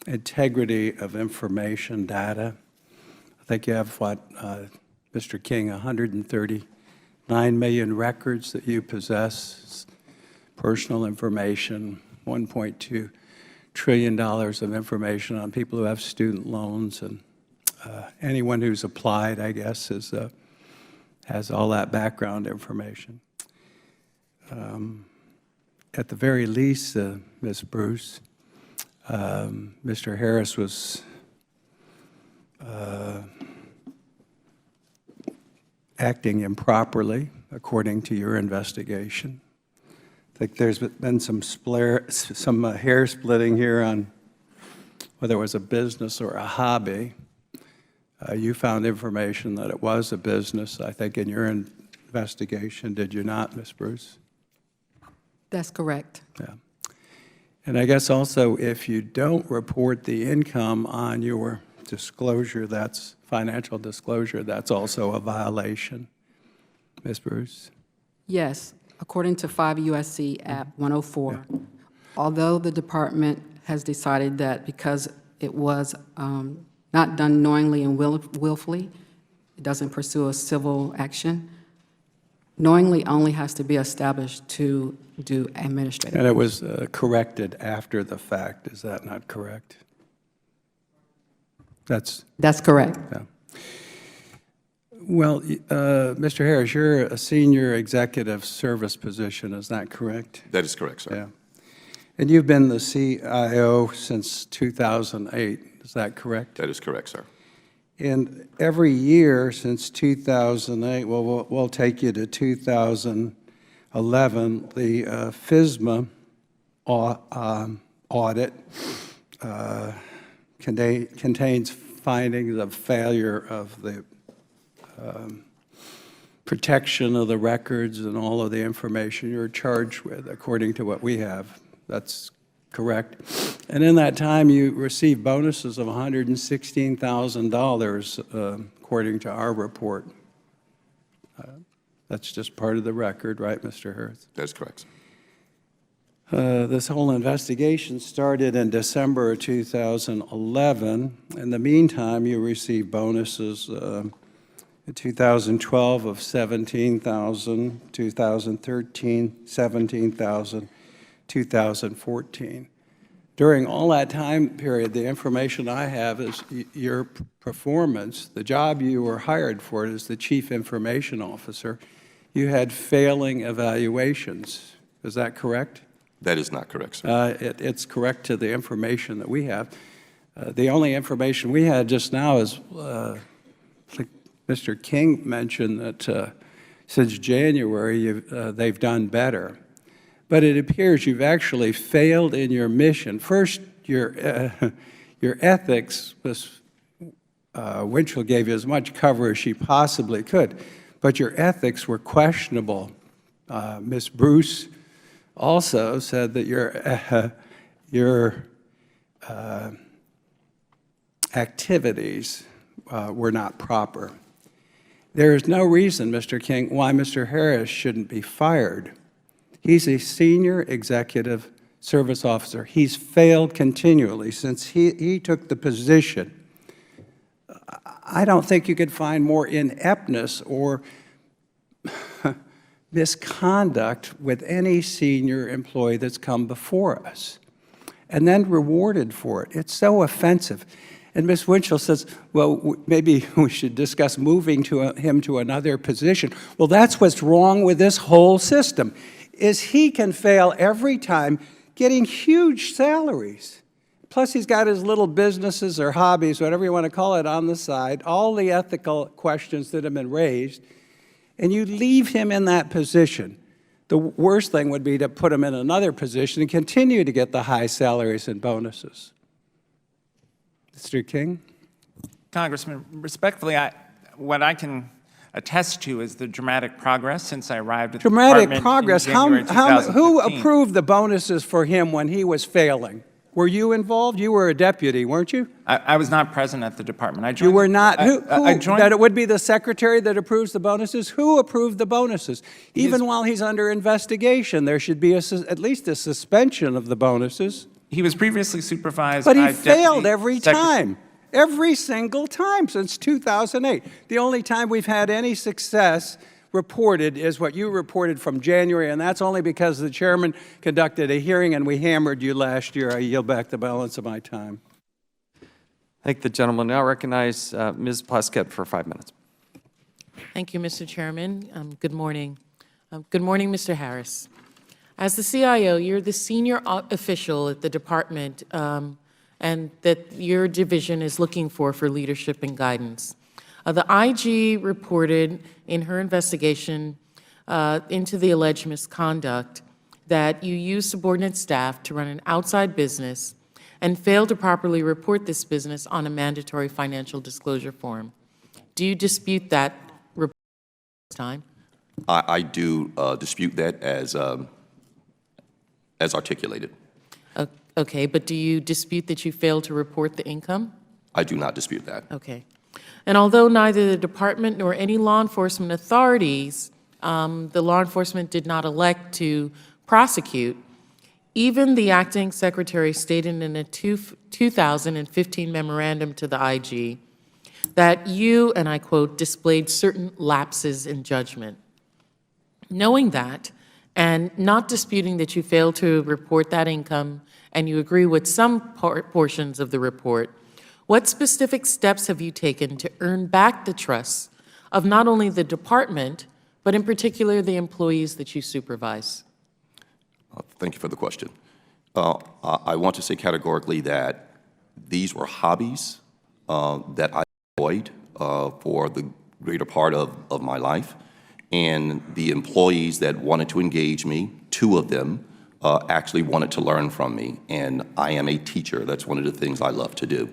integrity of information data. I think you have, Mr. King, 139 million records that you possess, personal information, $1.2 trillion of information on people who have student loans, and anyone who's applied, I guess, has all that background information. At the very least, Ms. Bruce, Mr. Harris was acting improperly, according to your investigation. I think there's been some hair splitting here on whether it was a business or a hobby. You found information that it was a business, I think, in your investigation, did you not, Ms. Bruce? That's correct. Yeah. And I guess also, if you don't report the income on your disclosure, that's financial disclosure, that's also a violation. Ms. Bruce? Yes, according to 5 U.S.C. Act 104, although the department has decided that because it was not done knowingly and willfully, it doesn't pursue a civil action, knowingly only has to be established to do administrative. And it was corrected after the fact, is that not correct? That's correct. yeah. Well, Mr. Harris, you're a senior executive service position, is that correct? That is correct, sir. Yeah. And you've been the CIO since 2008, is that correct? That is correct, sir. And every year since 2008, well, we'll take you to 2011, the FSMA audit contains findings of failure of the protection of the records and all of the information you're charged with, according to what we have. That's correct. And in that time, you received bonuses of $116,000, according to our report. That's just part of the record, right, Mr. Harris? That's correct. This whole investigation started in December of 2011. In the meantime, you received bonuses in 2012 of $17,000, 2013, $17,000, 2014. During all that time period, the information I have is your performance, the job you were hired for as the Chief Information Officer, you had failing evaluations. Is that correct? That is not correct, sir. It's correct to the information that we have. The only information we had just now is, like Mr. King mentioned, that since January they've done better. But it appears you've actually failed in your mission. First, your ethics, Ms. Winchell gave you as much cover as she possibly could, but your ethics were questionable. Ms. Bruce also said that your activities were not proper. There is no reason, Mr. King, why Mr. Harris shouldn't be fired. He's a senior executive service officer. He's failed continually since he took the position. I don't think you could find more ineptness or misconduct with any senior employee that's come before us, and then rewarded for it. It's so offensive. And Ms. Winchell says, well, maybe we should discuss moving him to another position. Well, that's what's wrong with this whole system, is he can fail every time, getting huge salaries. Plus, he's got his little businesses or hobbies, whatever you want to call it, on the side, all the ethical questions that have been raised, and you leave him in that position. The worst thing would be to put him in another position and continue to get the high salaries and bonuses. Mr. King? Congressman, respectfully, what I can attest to is the dramatic progress since I arrived at the Dramatic department progress? in January Who 2015. approved the bonuses for him when he was failing? Were you involved? You were a deputy, weren't you? I was not present at the department. I joined. You were not. I joined. That it would be the secretary that approves the bonuses? Who approved the bonuses? Even while he's under investigation, there should be at least a suspension of the bonuses. He was previously supervised But by he failed Deputy every time, every single time since 2008. The only time we've had any success reported is what you reported from January, and that's only because the chairman conducted a hearing and we hammered you last year. I yield back the balance of my time. Thank the gentleman. Now recognize Ms. Plaskett for 5 minutes. Thank you, Mr. Chairman. Good morning. Good morning, Mr. Harris. As the CIO, you're the senior official at the department, and that your division is looking for leadership and guidance. The IG reported in her investigation into the alleged misconduct that you used subordinate staff to run an outside business and failed to properly report this business on a mandatory financial disclosure form. Do you dispute that report this time? I do dispute that as articulated. Okay, but do you dispute that you failed to report the income? I do not dispute that. Okay. And although neither the department nor any law enforcement authorities, the law enforcement did not elect to prosecute, even the acting secretary stated in a 2015 memorandum to the IG that you, and I quote, displayed certain lapses in judgment. Knowing that, and not disputing that you failed to report that income, and you agree with some portions of the report, what specific steps have you taken to earn back the trust of not only the department, but in particular the employees that you supervise? Thank you for the question. I want to say categorically that these were hobbies that I employed for the greater part of my life. And the employees that wanted to engage me, 2 of them, actually wanted to learn from me. And I am a teacher. That's one of the things I love to do.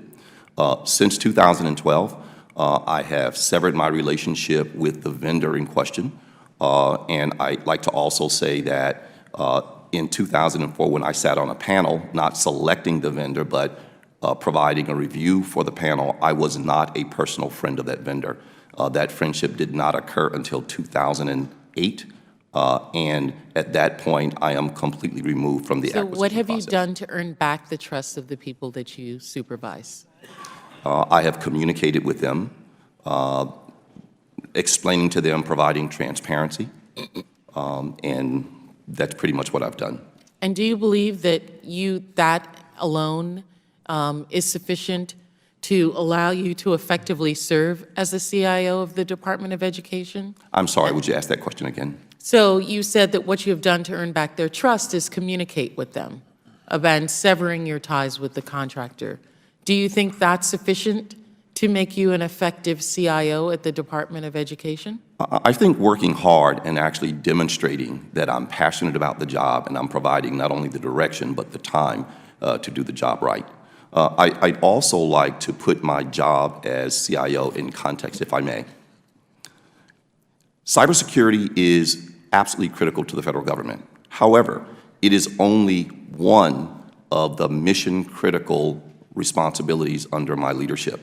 Since 2012, I have severed my relationship with the vendor in question. And I'd like to also say that in 2004, when I sat on a panel, not selecting the vendor, but providing a review for the panel, I was not a personal friend of that vendor. That friendship did not occur until 2008. And at that point, I am completely removed from the acquisition So what have you process. done to earn back the trust of the people that you supervise? I have communicated with them, explaining to them, providing transparency, and that's pretty much what I've done. And do you believe that that alone is sufficient to allow you to effectively serve as the CIO of the Department of Education? I'm sorry, would you ask that question again? So you said that what you have done to earn back their trust is communicate with them about severing your ties with the contractor. Do you think that's sufficient to make you an effective CIO at the Department of Education? I think working hard and actually demonstrating that I'm passionate about the job and I'm providing not only the direction but the time to do the job right. I'd also like to put my job as CIO in context, if I may. Cybersecurity is absolutely critical to the federal government. However, it is only one of the mission-critical responsibilities under my leadership.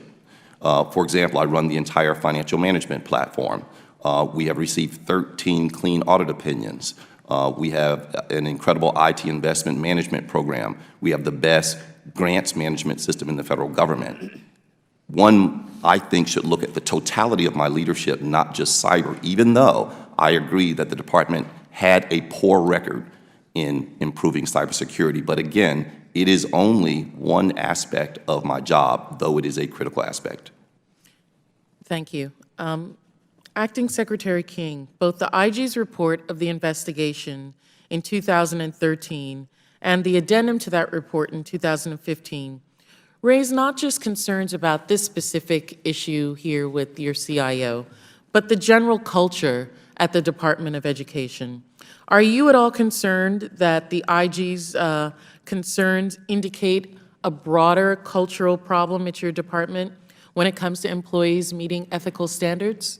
For example, I run the entire financial management platform. We have received 13 clean audit opinions. We have an incredible IT investment management program. We have the best grants management system in the federal government. One, I think, should look at the totality of my leadership, not just cyber, even though I agree that the department had a poor record in improving cybersecurity. But again, it is only one aspect of my job, though it is a critical aspect. Thank you. Acting Secretary King, both the IG's report of the investigation in 2013 and the addendum to that report in 2015 raised not just concerns about this specific issue here with your CIO, but the general culture at the Department of Education. Are you at all concerned that the IG's concerns indicate a broader cultural problem at your department when it comes to employees meeting ethical standards?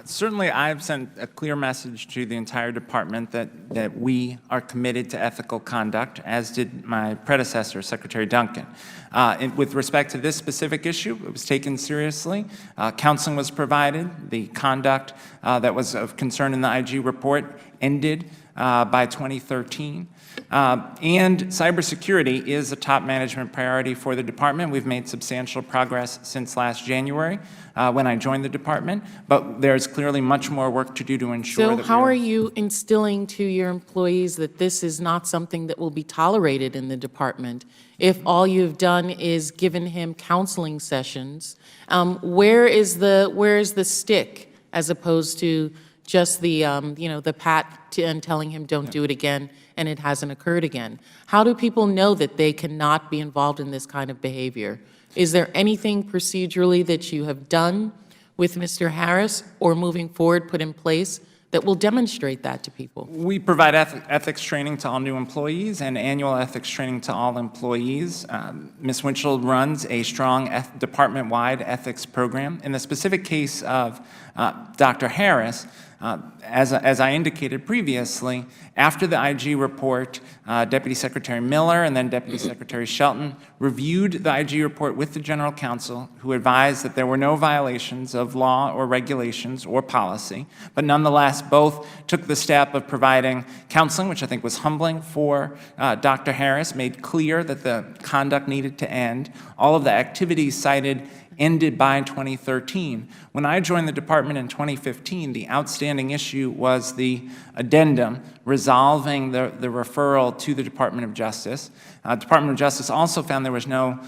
Certainly, I've sent a clear message to the entire department that we are committed to ethical conduct, as did my predecessor, Secretary Duncan. With respect to this specific issue, it was taken seriously. Counseling was provided. The conduct that was of concern in the IG report ended by 2013. And cybersecurity is a top management priority for the department. We've made substantial progress since last January when I joined the department, but there's clearly much more work to do to ensure that So how are you instilling to your employees that this is not something that will be tolerated in the department if all you've done is given him counseling sessions? Where is the stick as opposed to just the the pat and telling him don't do it again and it hasn't occurred again? How do people know that they cannot be involved in this kind of behavior? Is there anything procedurally that you have done with Mr. Harris or moving forward put in place that will demonstrate that to people? We provide ethics training to all new employees and annual ethics training to all employees. Ms. Winchell runs a strong department-wide ethics program. In the specific case of Dr. Harris, as I indicated previously, after the IG report, Deputy Secretary Miller and then Deputy Secretary Shelton reviewed the IG report with the General Counsel, who advised that there were no violations of law or regulations or policy, but nonetheless both took the step of providing counseling, which I think was humbling for Dr. Harris, made clear that the conduct needed to end. All of the activities cited ended by 2013. When I joined the department in 2015, the outstanding issue was the addendum resolving the referral to the Department of Justice. Department of Justice also found there was no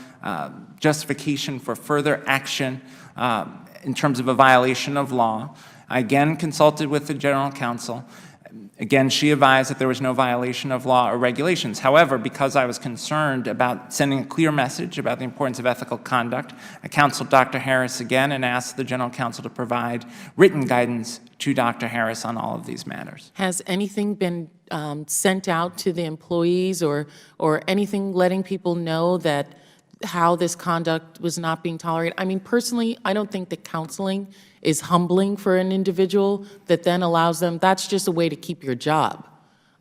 justification for further action in terms of a violation of law. I again consulted with the General Counsel, Again, she advised that there was no violation of law or regulations. However, because I was concerned about sending a clear message about the importance of ethical conduct, I counseled Dr. Harris again and asked the General Counsel to provide written guidance to Dr. Harris on all of these matters. Has anything been sent out to the employees or anything letting people know that how this conduct was not being tolerated? I mean, personally, I don't think that counseling is humbling for an individual that then allows them, that's just a way to keep your job.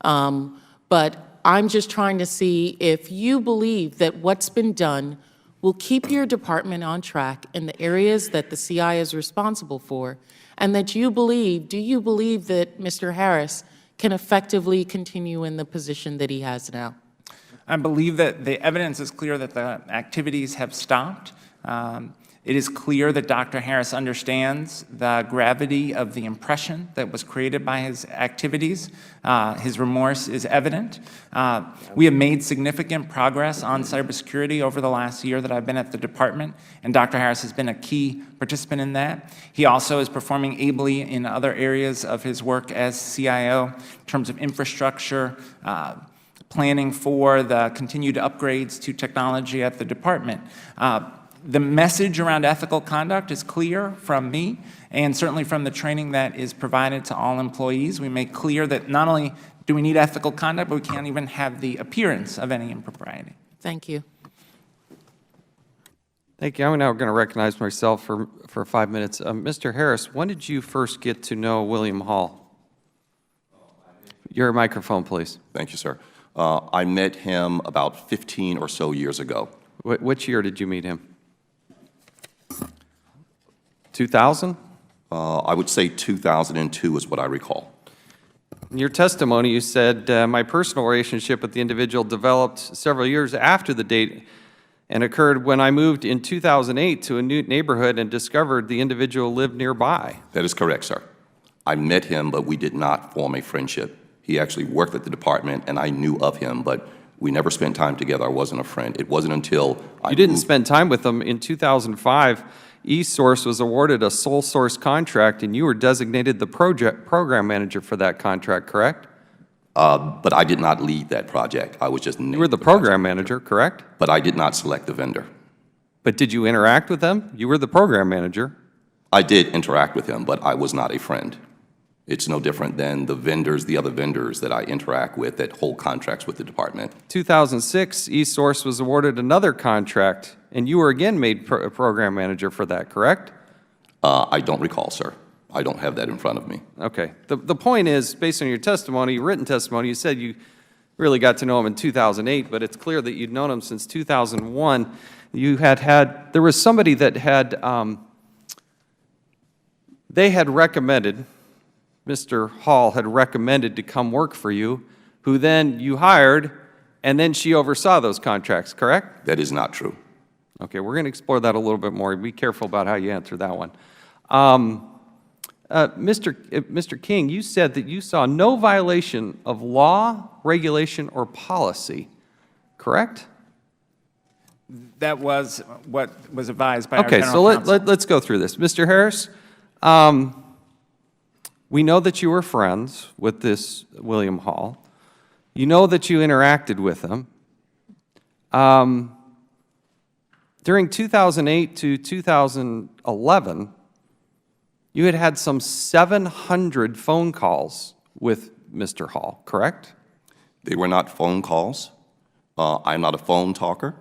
But I'm just trying to see if you believe that what's been done will keep your department on track in the areas that the CI is responsible for, and that you believe, do you believe that Mr. Harris can effectively continue in the position that he has now? I believe that the evidence is clear that the activities have stopped. It is clear that Dr. Harris understands the gravity of the impression that was created by his activities. His remorse is evident. We have made significant progress on cybersecurity over the last year that I've been at the department, and Dr. Harris has been a key participant in that. He also is performing ably in other areas of his work as CIO in terms of infrastructure, planning for the continued upgrades to technology at the department. The message around ethical conduct is clear from me and certainly from the training that is provided to all employees. We make clear that not only do we need ethical conduct, but we can't even have the appearance of any impropriety. Thank you. Thank you. I'm now going to recognize myself for 5 minutes. Mr. Harris, when did you first get to know William Hall? Your microphone, please. Thank you, sir. I met him about 15 or so years ago. Which year did you meet him? 2000? I would say 2002 is what I recall. In your testimony, you said, my personal relationship with the individual developed several years after the date and occurred when I moved in 2008 to a new neighborhood and discovered the individual lived nearby. That is correct, sir. I met him, but we did not form a friendship. He actually worked at the department, and I knew of him, but we never spent time together. I wasn't a friend. It wasn't until I You didn't moved. spend time with him. In 2005, eSource was awarded a sole source contract, and you were designated the program manager for that contract, correct? But I did not lead that project. I was just named You were the program manager, correct? But I did not select the vendor. But did you interact with them? You were the program manager. I did interact with him, but I was not a friend. It's no different than the vendors, the other vendors that I interact with that hold contracts with the department. 2006, eSource was awarded another contract, and you were again made program manager for that, correct? I don't recall, sir. I don't have that in front of me. Okay. The point is, based on your testimony, written testimony, you said you really got to know him in 2008, but it's clear that you'd known him since 2001. You there was somebody that they had recommended, Mr. Hall had recommended to come work for you, who then you hired, and then she oversaw those contracts, correct? That is not true. Okay, we're going to explore that a little bit more. Be careful about how you answer that one. Mr. King, you said that you saw no violation of law, regulation, or policy, correct? That was what was advised by our Okay, general so counsel. let's go through this. Mr. Harris, we know that you were friends with this William Hall. You know that you interacted with him. During 2008 to 2011, you had had some 700 phone calls with Mr. Hall, correct? They were not phone calls. I'm not a phone talker.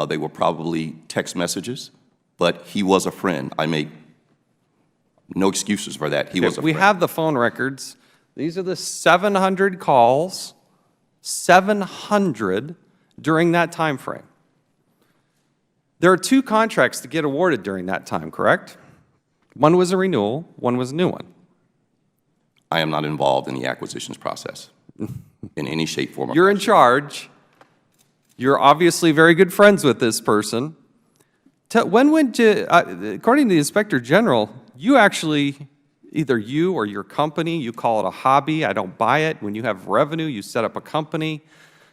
They were probably text messages, but he was a friend. I make no excuses for that. He was a friend. We have the phone records. These are the 700 calls, 700 during that time frame. There are two contracts to get awarded during that time, correct? One was a renewal, one was a new one. I am not involved in the acquisitions process in any shape, form, or You're in fashion. charge. You're obviously very good friends with this person. When would you, according to the Inspector General, you actually, either you or your company, you call it a hobby, I don't buy it. When you have revenue, you set up a company.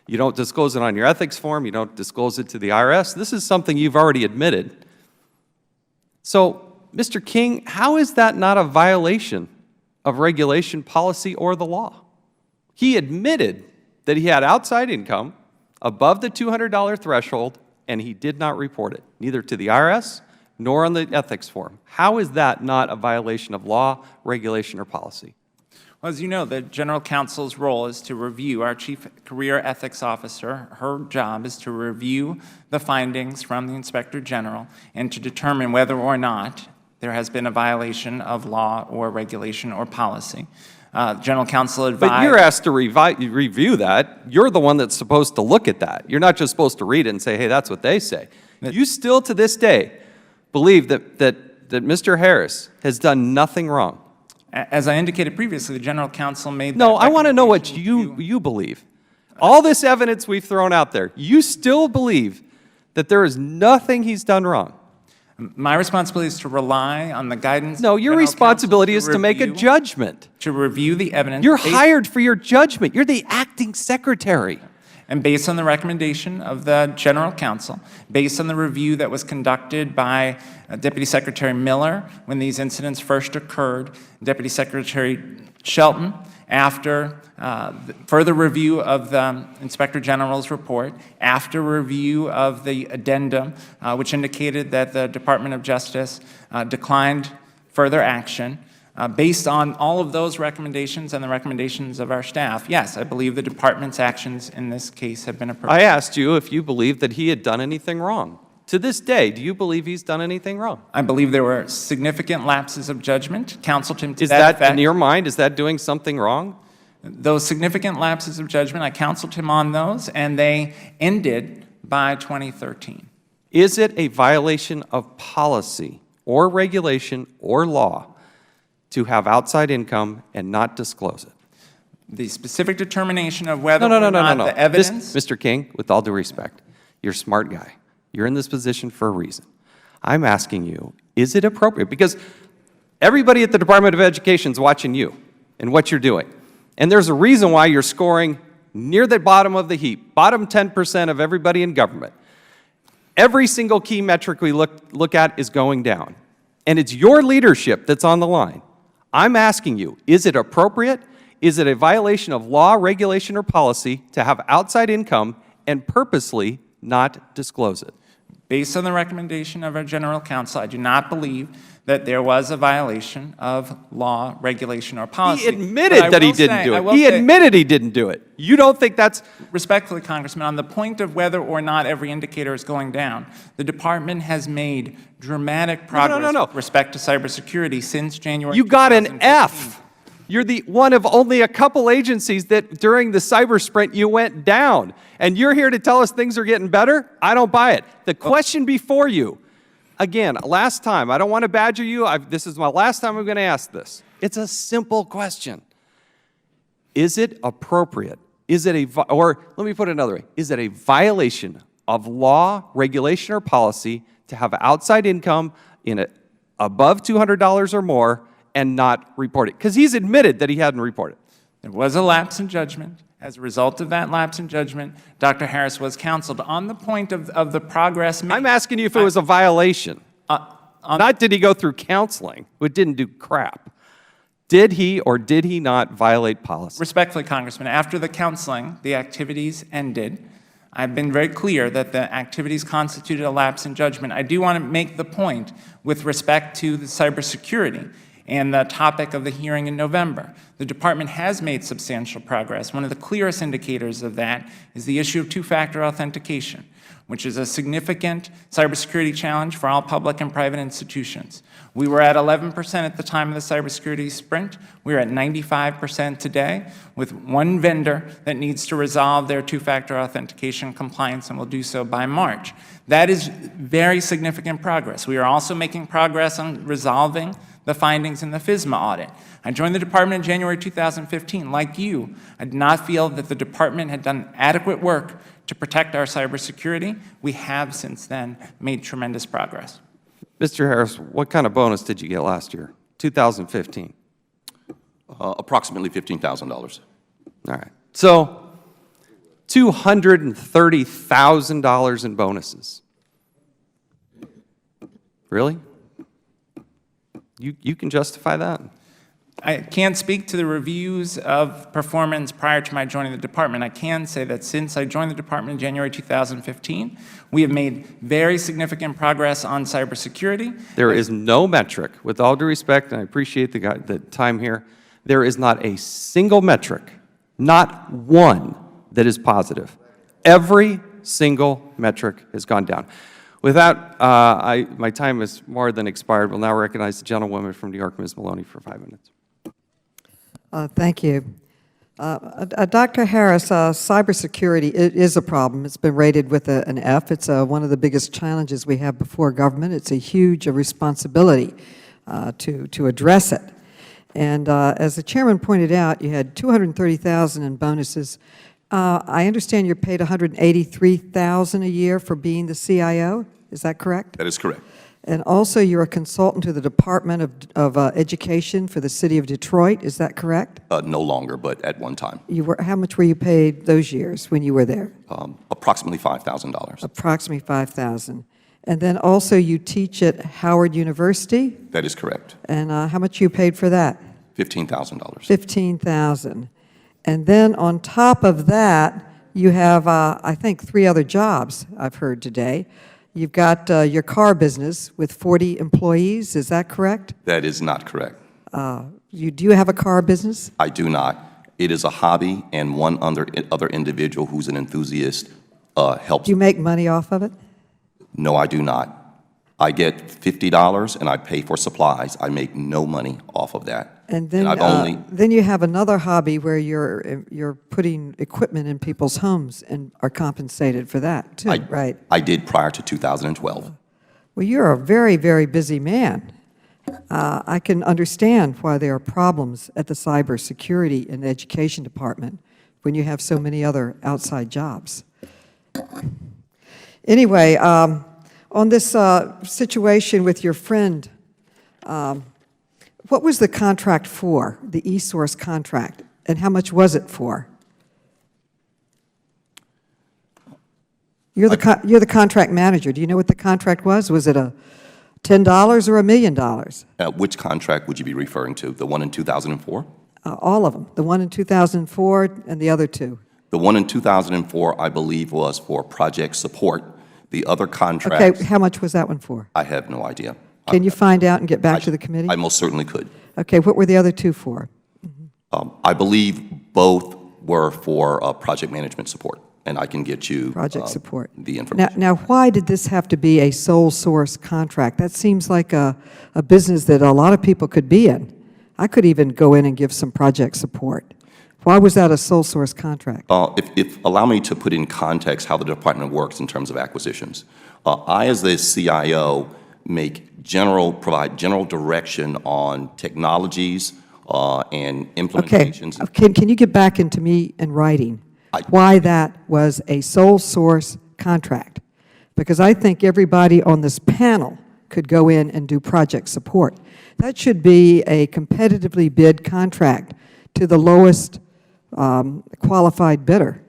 You don't disclose it on your ethics form. You don't disclose it to the IRS. This is something you've already admitted. So, Mr. King, how is that not a violation of regulation, policy, or the law? He admitted that he had outside income above the $200 threshold, and he did not report it, neither to the IRS nor on the ethics form. How is that not a violation of law, regulation, or policy? Well, as you know, the General Counsel's role is to review, our Chief Career Ethics Officer, her job is to review the findings from the Inspector General and to determine whether or not there has been a violation of law or regulation or policy. General Counsel advised— But you're asked to review that. You're the one that's supposed to look at that. You're not just supposed to read it and say, hey, that's what they say. You still, to this day, believe that Mr. Harris has done nothing wrong. As I indicated previously, the General Counsel made— No, I want to know what recommendation to— you believe. All this evidence we've thrown out there, you still believe that there is nothing he's done wrong. My responsibility is to rely on the guidance— No, your General responsibility is Counsel to make a review— judgment. To review the evidence— You're based— hired for your judgment. You're the acting secretary. And based on the recommendation of the General Counsel, based on the review that was conducted by Deputy Secretary Miller when these incidents first occurred, Deputy Secretary Shelton, after further review of the Inspector General's report, after review of the addendum, which indicated that the Department of Justice declined further action, based on all of those recommendations and the recommendations of our staff, yes, I believe the department's actions in this case have been appropriate. I asked you if you believed that he had done anything wrong. To this day, do you believe he's done anything wrong? I believe there were significant lapses of judgment. Counseled him to Is that that, effect. in your mind, is that doing something wrong? Those significant lapses of judgment, I counseled him on those, and they ended by 2013. Is it a violation of policy or regulation or law to have outside income and not disclose it? The specific determination of whether No. or not the evidence— Mr. King, with all due respect, you're a smart guy. You're in this position for a reason. I'm asking you, is it appropriate? Because everybody at the Department of Education is watching you and what you're doing. And there's a reason why you're scoring near the bottom of the heap, bottom 10% of everybody in government. Every single key metric we look at is going down. And it's your leadership that's on the line. I'm asking you, is it appropriate? Is it a violation of law, regulation, or policy to have outside income and purposely not disclose it? Based on the recommendation of our General Counsel, I do not believe that there was a violation of law, regulation, or policy. He admitted that he didn't do it. He admitted he didn't do it. You don't think that's— Respectfully, Congressman, on the point of whether or not every indicator is going down, the department has made dramatic progress with respect to cybersecurity since January. You got an 2015. F. You're the one of only a couple agencies that during the cyber sprint you went down. And you're here to tell us things are getting better? I don't buy it. The question before you, again, last time, I don't want to badger you. This is my last time I'm going to ask this. It's a simple question. Is it appropriate? Is it or let me put it another way. Is it a violation of law, regulation, or policy to have outside income in above $200 or more and not report it? Because he's admitted that he hadn't reported. There was a lapse in judgment. As a result of that lapse in judgment, Dr. Harris was counseled on the point of the progress made. I'm asking you if it was a violation. Not did he go through counseling, which didn't do crap. Did he or did he not violate policy? Respectfully, Congressman, after the counseling, the activities ended. I've been very clear that the activities constituted a lapse in judgment. I do want to make the point with respect to the cybersecurity and the topic of the hearing in November. The department has made substantial progress. One of the clearest indicators of that is the issue of two-factor authentication, which is a significant cybersecurity challenge for all public and private institutions. We were at 11% at the time of the cybersecurity sprint. We're at 95% today, with one vendor that needs to resolve their two-factor authentication compliance and will do so by March. That is very significant progress. We are also making progress on resolving the findings in the FISMA audit. I joined the department in January 2015. Like you, I did not feel that the department had done adequate work to protect our cybersecurity. We have since then made tremendous progress. Mr. Harris, what kind of bonus did you get last year, 2015? Approximately $15,000. All right. So $230,000 in bonuses. Really? You can justify that? I can't speak to the reviews of performance prior to my joining the department. I can say that since I joined the department in January 2015, we have made very significant progress on cybersecurity. There is no metric, with all due respect, and I appreciate the time here, there is not a single metric, not one, that is positive. Every single metric has gone down. With that, my time is more than expired. We'll now recognize the gentlewoman from New York, Ms. Maloney, for 5 minutes. Thank you. Dr. Harris, cybersecurity is a problem. It's been rated with an F. It's one of the biggest challenges we have before government. It's a huge responsibility to address it. And as the chairman pointed out, you had $230,000 in bonuses. I understand you're paid $183,000 a year for being the CIO. Is that correct? That is correct. And also, you're a consultant to the Department of Education for the City of Detroit. Is that correct? No longer, but at one time. How much were you paid those years when you were there? Approximately $5,000. Approximately $5,000. And then also, you teach at Howard University. That is correct. And how much you paid for that? $15,000. $15,000. And then on top of that, you have, I think, 3 other jobs I've heard today. You've got your car business with 40 employees. Is that correct? That is not correct. Do you have a car business? I do not. It is a hobby, and one other individual who's an enthusiast helps. Do you make money off of it? No, I do not. I get $50 and I pay for supplies. I make no money off of that. And then, then you have another hobby where you're putting equipment in people's homes and are compensated for that too, right? I did prior to 2012. Well, you're a very, very busy man. I can understand why there are problems at the cybersecurity and education department when you have so many other outside jobs. Anyway, on this situation with your friend, what was the contract for, the eSource contract, and how much was it for? You're the contract manager. Do you know what the contract was? Was it a $10 or $1 million? Which contract would you be referring to? The one in 2004? All of them. The one in 2004 and the other 2. The one in 2004, I believe, was for project support. The other contracts... Okay, how much was that one for? I have no idea. Can you find out and get back to the committee? I most certainly could. Okay, what were the other 2 for? I believe both were for project management support, and I can get you Project support. the information. Now, why did this have to be a sole source contract? That seems like a business that a lot of people could be in. I could even go in and give some project support. Why was that a sole source contract? Allow me to put in context how the department works in terms of acquisitions. I, as the CIO, provide general direction on technologies and implementations. Okay, can you get back into me in writing why that was a sole source contract? Because I think everybody on this panel could go in and do project support. That should be a competitively bid contract to the lowest qualified bidder.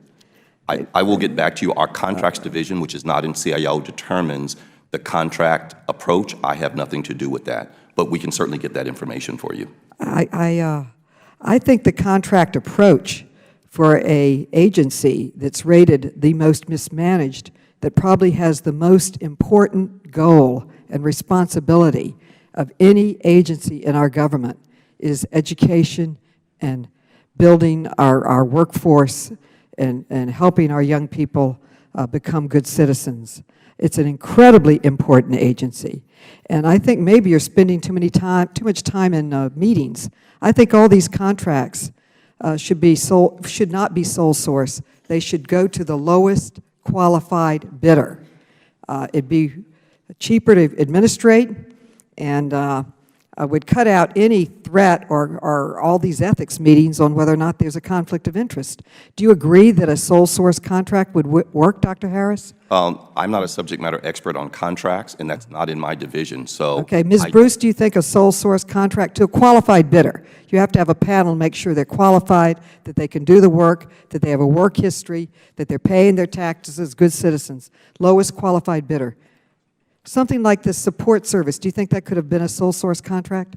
I will get back to you. Our contracts division, which is not in CIO, determines the contract approach. I have nothing to do with that, but we can certainly get that information for you. I think the contract approach for an agency that's rated the most mismanaged, that probably has the most important goal and responsibility of any agency in our government, is education and building our workforce and helping our young people become good citizens. It's an incredibly important agency. And I think maybe you're spending too much time in meetings. I think all these contracts should not be sole source. They should go to the lowest qualified bidder. It'd be cheaper to administrate, and would cut out any threat or all these ethics meetings on whether or not there's a conflict of interest. Do you agree that a sole source contract would work, Dr. Harris? I'm not a subject matter expert on contracts, and that's not in my division. So, okay, Ms. Bruce, do you think a sole source contract to a qualified bidder? You have to have a panel make sure they're qualified, that they can do the work, that they have a work history, that they're paying their taxes as good citizens. Lowest qualified bidder. Something like the support service, do you think that could have been a sole source contract?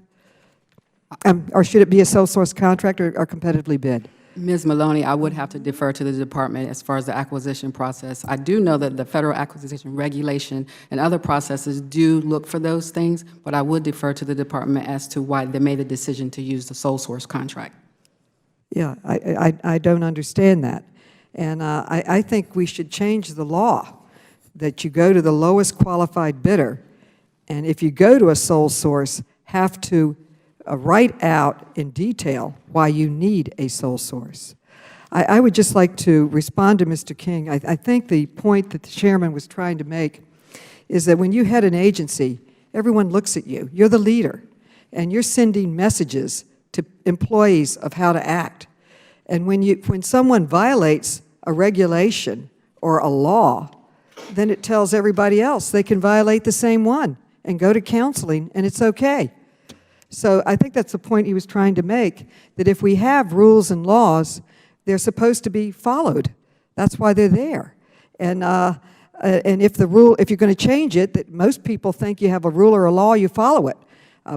Or should it be a sole source contract or competitively bid? Ms. Maloney, I would have to defer to the department as far as the acquisition process. I do know that the federal acquisition regulation and other processes do look for those things, but I would defer to the department as to why they made the decision to use the sole source contract. Yeah, I don't understand that. And I think we should change the law, that you go to the lowest qualified bidder, and if you go to a sole source, have to write out in detail why you need a sole source. I would just like to respond to Mr. King. I think the point that the chairman was trying to make is that when you head an agency, everyone looks at you. You're the leader, and you're sending messages to employees of how to act. And when someone violates a regulation or a law, then it tells everybody else they can violate the same one and go to counseling, and it's okay. So I think that's the point he was trying to make, that if we have rules and laws, they're supposed to be followed. That's why they're there. And if you're going to change it, that most people think you have a rule or a law, you follow it.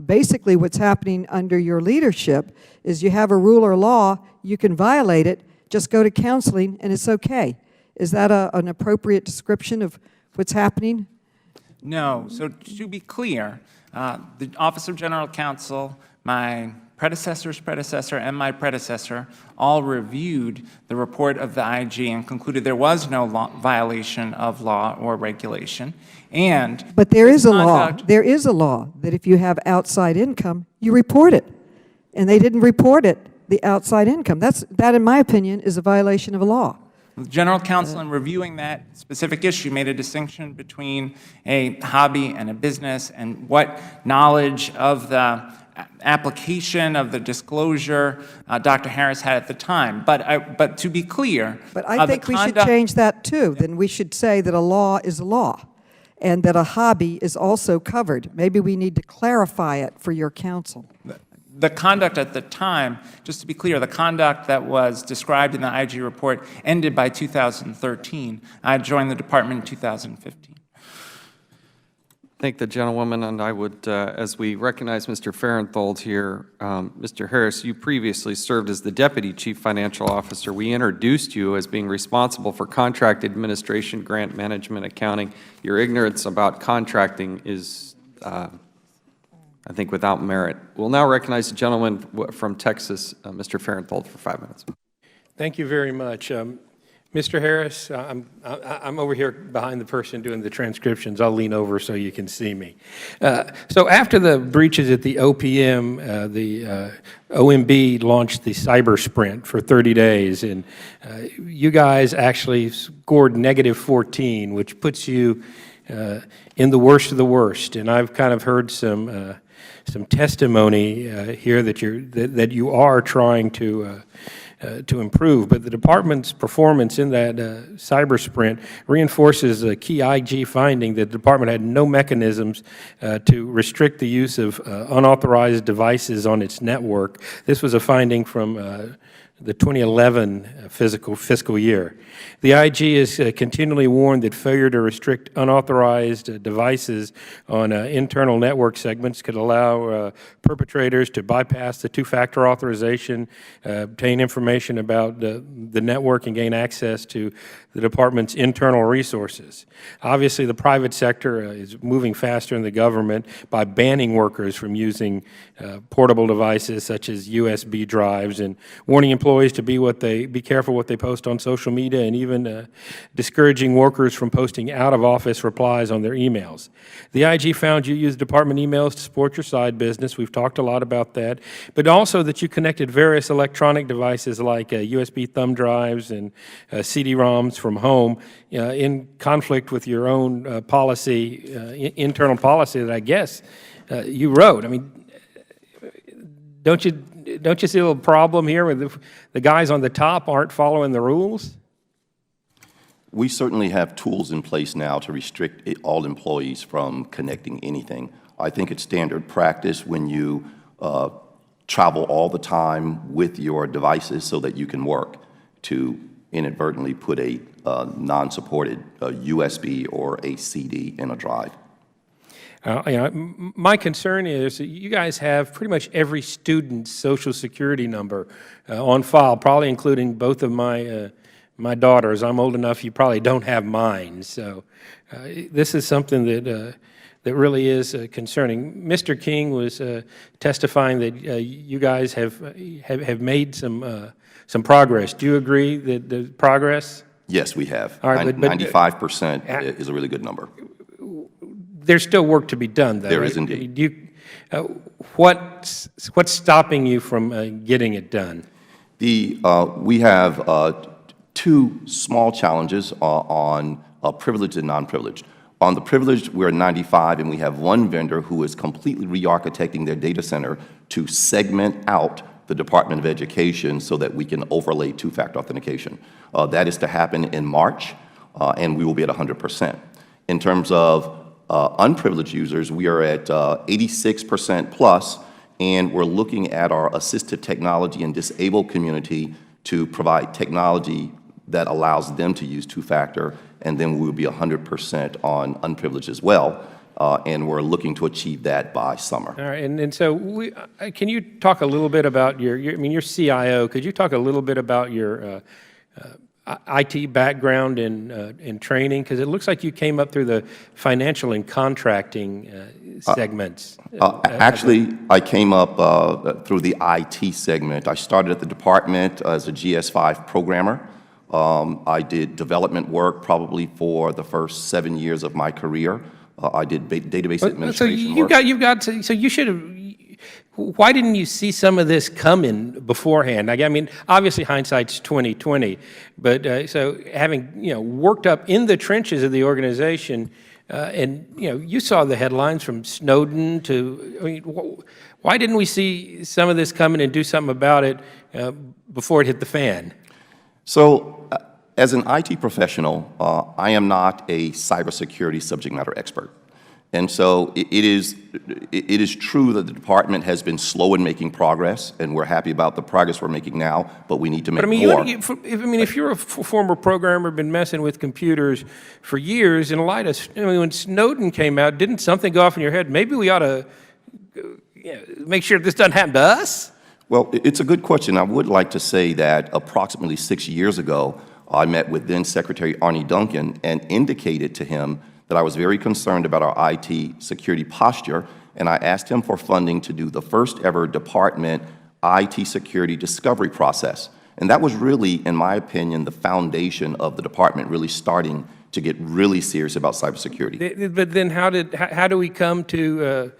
Basically, what's happening under your leadership is you have a rule or law, you can violate it, just go to counseling, and it's okay. Is that an appropriate description of what's happening? No. So to be clear, the Office of General Counsel, my predecessor's predecessor, and my predecessor all reviewed the report of the IG and concluded there was no violation of law or regulation. But there is a law. There is a law that if you have outside income, you report it. And they didn't report it, the outside income. That, in my opinion, is a violation of a law. The General Counsel, in reviewing that specific issue, made a distinction between a hobby and a business and what knowledge of the application of the disclosure Dr. Harris had at the time. But to be clear, but I think we should change that too. Then we should say that a law is a law and that a hobby is also covered. Maybe we need to clarify it for your counsel. The conduct at the time, just to be clear, the conduct that was described in the IG report ended by 2013. I joined the department in 2015. Thank the gentlewoman, and I would, as we recognize Mr. Farenthold here, Mr. Harris, you previously served as the Deputy Chief Financial Officer. We introduced you as being responsible for contract administration, grant management, accounting. Your ignorance about contracting is, I think, without merit. We'll now recognize the gentleman from Texas, Mr. Farenthold, for 5 minutes. Thank you very much. Mr. Harris, I'm over here behind the person doing the transcriptions. I'll lean over so you can see me. So after the breaches at the OPM, the OMB launched the cyber sprint for 30 days, and you guys actually scored -14, which puts you in the worst of the worst. And I've kind of heard some testimony here that you are trying to improve, but the department's performance in that cyber sprint reinforces a key IG finding that the department had no mechanisms to restrict the use of unauthorized devices on its network. This was a finding from the 2011 fiscal year. The IG is continually warned that failure to restrict unauthorized devices on internal network segments could allow perpetrators to bypass the two-factor authorization, obtain information about the network, and gain access to the department's internal resources. Obviously, the private sector is moving faster than the government by banning workers from using portable devices such as USB drives and warning employees to be careful what they post on social media, and even discouraging workers from posting out-of-office replies on their emails. The IG found you used department emails to support your side business. We've talked a lot about that, but also that you connected various electronic devices like USB thumb drives and CD-ROMs from home in conflict with your own policy, internal policy that I guess you wrote. I mean, don't you see a little problem here with the guys on the top aren't following the rules? We certainly have tools in place now to restrict all employees from connecting anything. I think it's standard practice when you travel all the time with your devices so that you can work to inadvertently put a non-supported USB or a CD in a drive. My concern is that you guys have pretty much every student's Social Security number on file, probably including both of my daughters. I'm old enough, you probably don't have mine. So this is something that really is concerning. Mr. King was testifying that you guys have made some progress. Do you agree that the progress? Yes, we have. All right, but 95% is a really good number. There's still work to be done, though. There right? is indeed. Do you, what's stopping you from getting it done? We have two small challenges on privileged and non-privileged. On the privileged, we're at 95, and we have one vendor who is completely re-architecting their data center to segment out the Department of Education so that we can overlay two-factor authentication. That is to happen in March, and we will be at 100%. In terms of unprivileged users, we are at 86% plus, and we're looking at our assistive technology and disabled community to provide technology that allows them to use two-factor, and then we will be 100% on unprivileged as well, and we're looking to achieve that by summer. All right, and so can you talk a little bit about your CIO, could you talk a little bit about your IT background in training? Because it looks like you came up through the financial and contracting segments. Actually, I came up through the IT segment. I started at the department as a GS5 programmer. I did development work probably for the first 7 years of my career. I did database administration work. So you should have. Why didn't you see some of this coming beforehand? I mean, obviously hindsight's 20/20, but so having worked up in the trenches of the organization, and you saw the headlines from Snowden to. I mean, why didn't we see some of this coming and do something about it before it hit the fan? So, as an IT professional, I am not a cybersecurity subject matter expert. And so it is true that the department has been slow in making progress, and we're happy about the progress we're making now, but we need to make more. If you're a former programmer, been messing with computers for years, in light of, when Snowden came out, didn't something go off in your head? Maybe we ought to make sure this doesn't happen to us? Well, it's a good question. I would like to say that approximately 6 years ago, I met with then Secretary Arne Duncan and indicated to him that I was very concerned about our IT security posture, and I asked him for funding to do the first ever department IT security discovery process. And that was really, in my opinion, the foundation of the department really starting to get really serious about cybersecurity. But then how do we come to,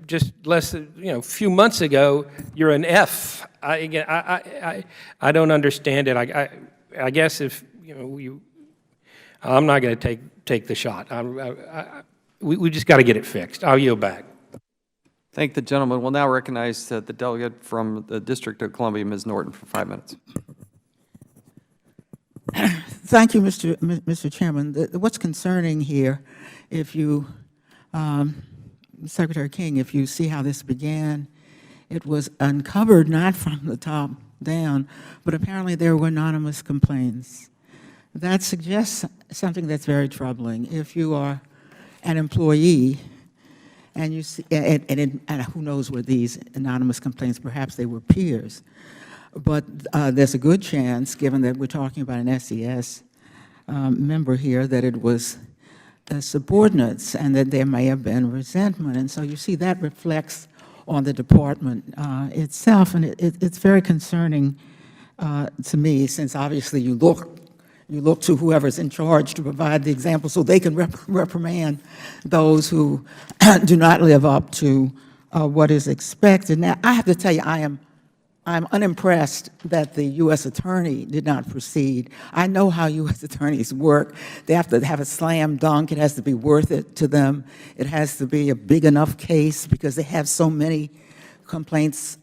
just less than, a few months ago, you're an F. I don't understand it. I guess if, I'm not going to take the shot. We just got to get it fixed. I'll yield back. Thank the gentleman. We'll now recognize the delegate from the District of Columbia, Ms. Norton, for 5 minutes. Thank you, Mr. Chairman. What's concerning here, if you, Secretary King, if you see how this began, it was uncovered not from the top down, but apparently there were anonymous complaints. That suggests something that's very troubling. If you are an employee and you see, and who knows where these anonymous complaints, perhaps they were peers, but there's a good chance, given that we're talking about an SES member here, that it was subordinates and that there may have been resentment. And so you see that reflects on the department itself, and it's very concerning to me, since obviously you look to whoever's in charge to provide the example so they can reprimand those who do not live up to what is expected. Now, I have to tell you, I'm unimpressed that the U.S. Attorney did not proceed. I know how U.S. attorneys work. They have to have a slam dunk. It has to be worth it to them. It has to be a big enough case because they have so many complaints,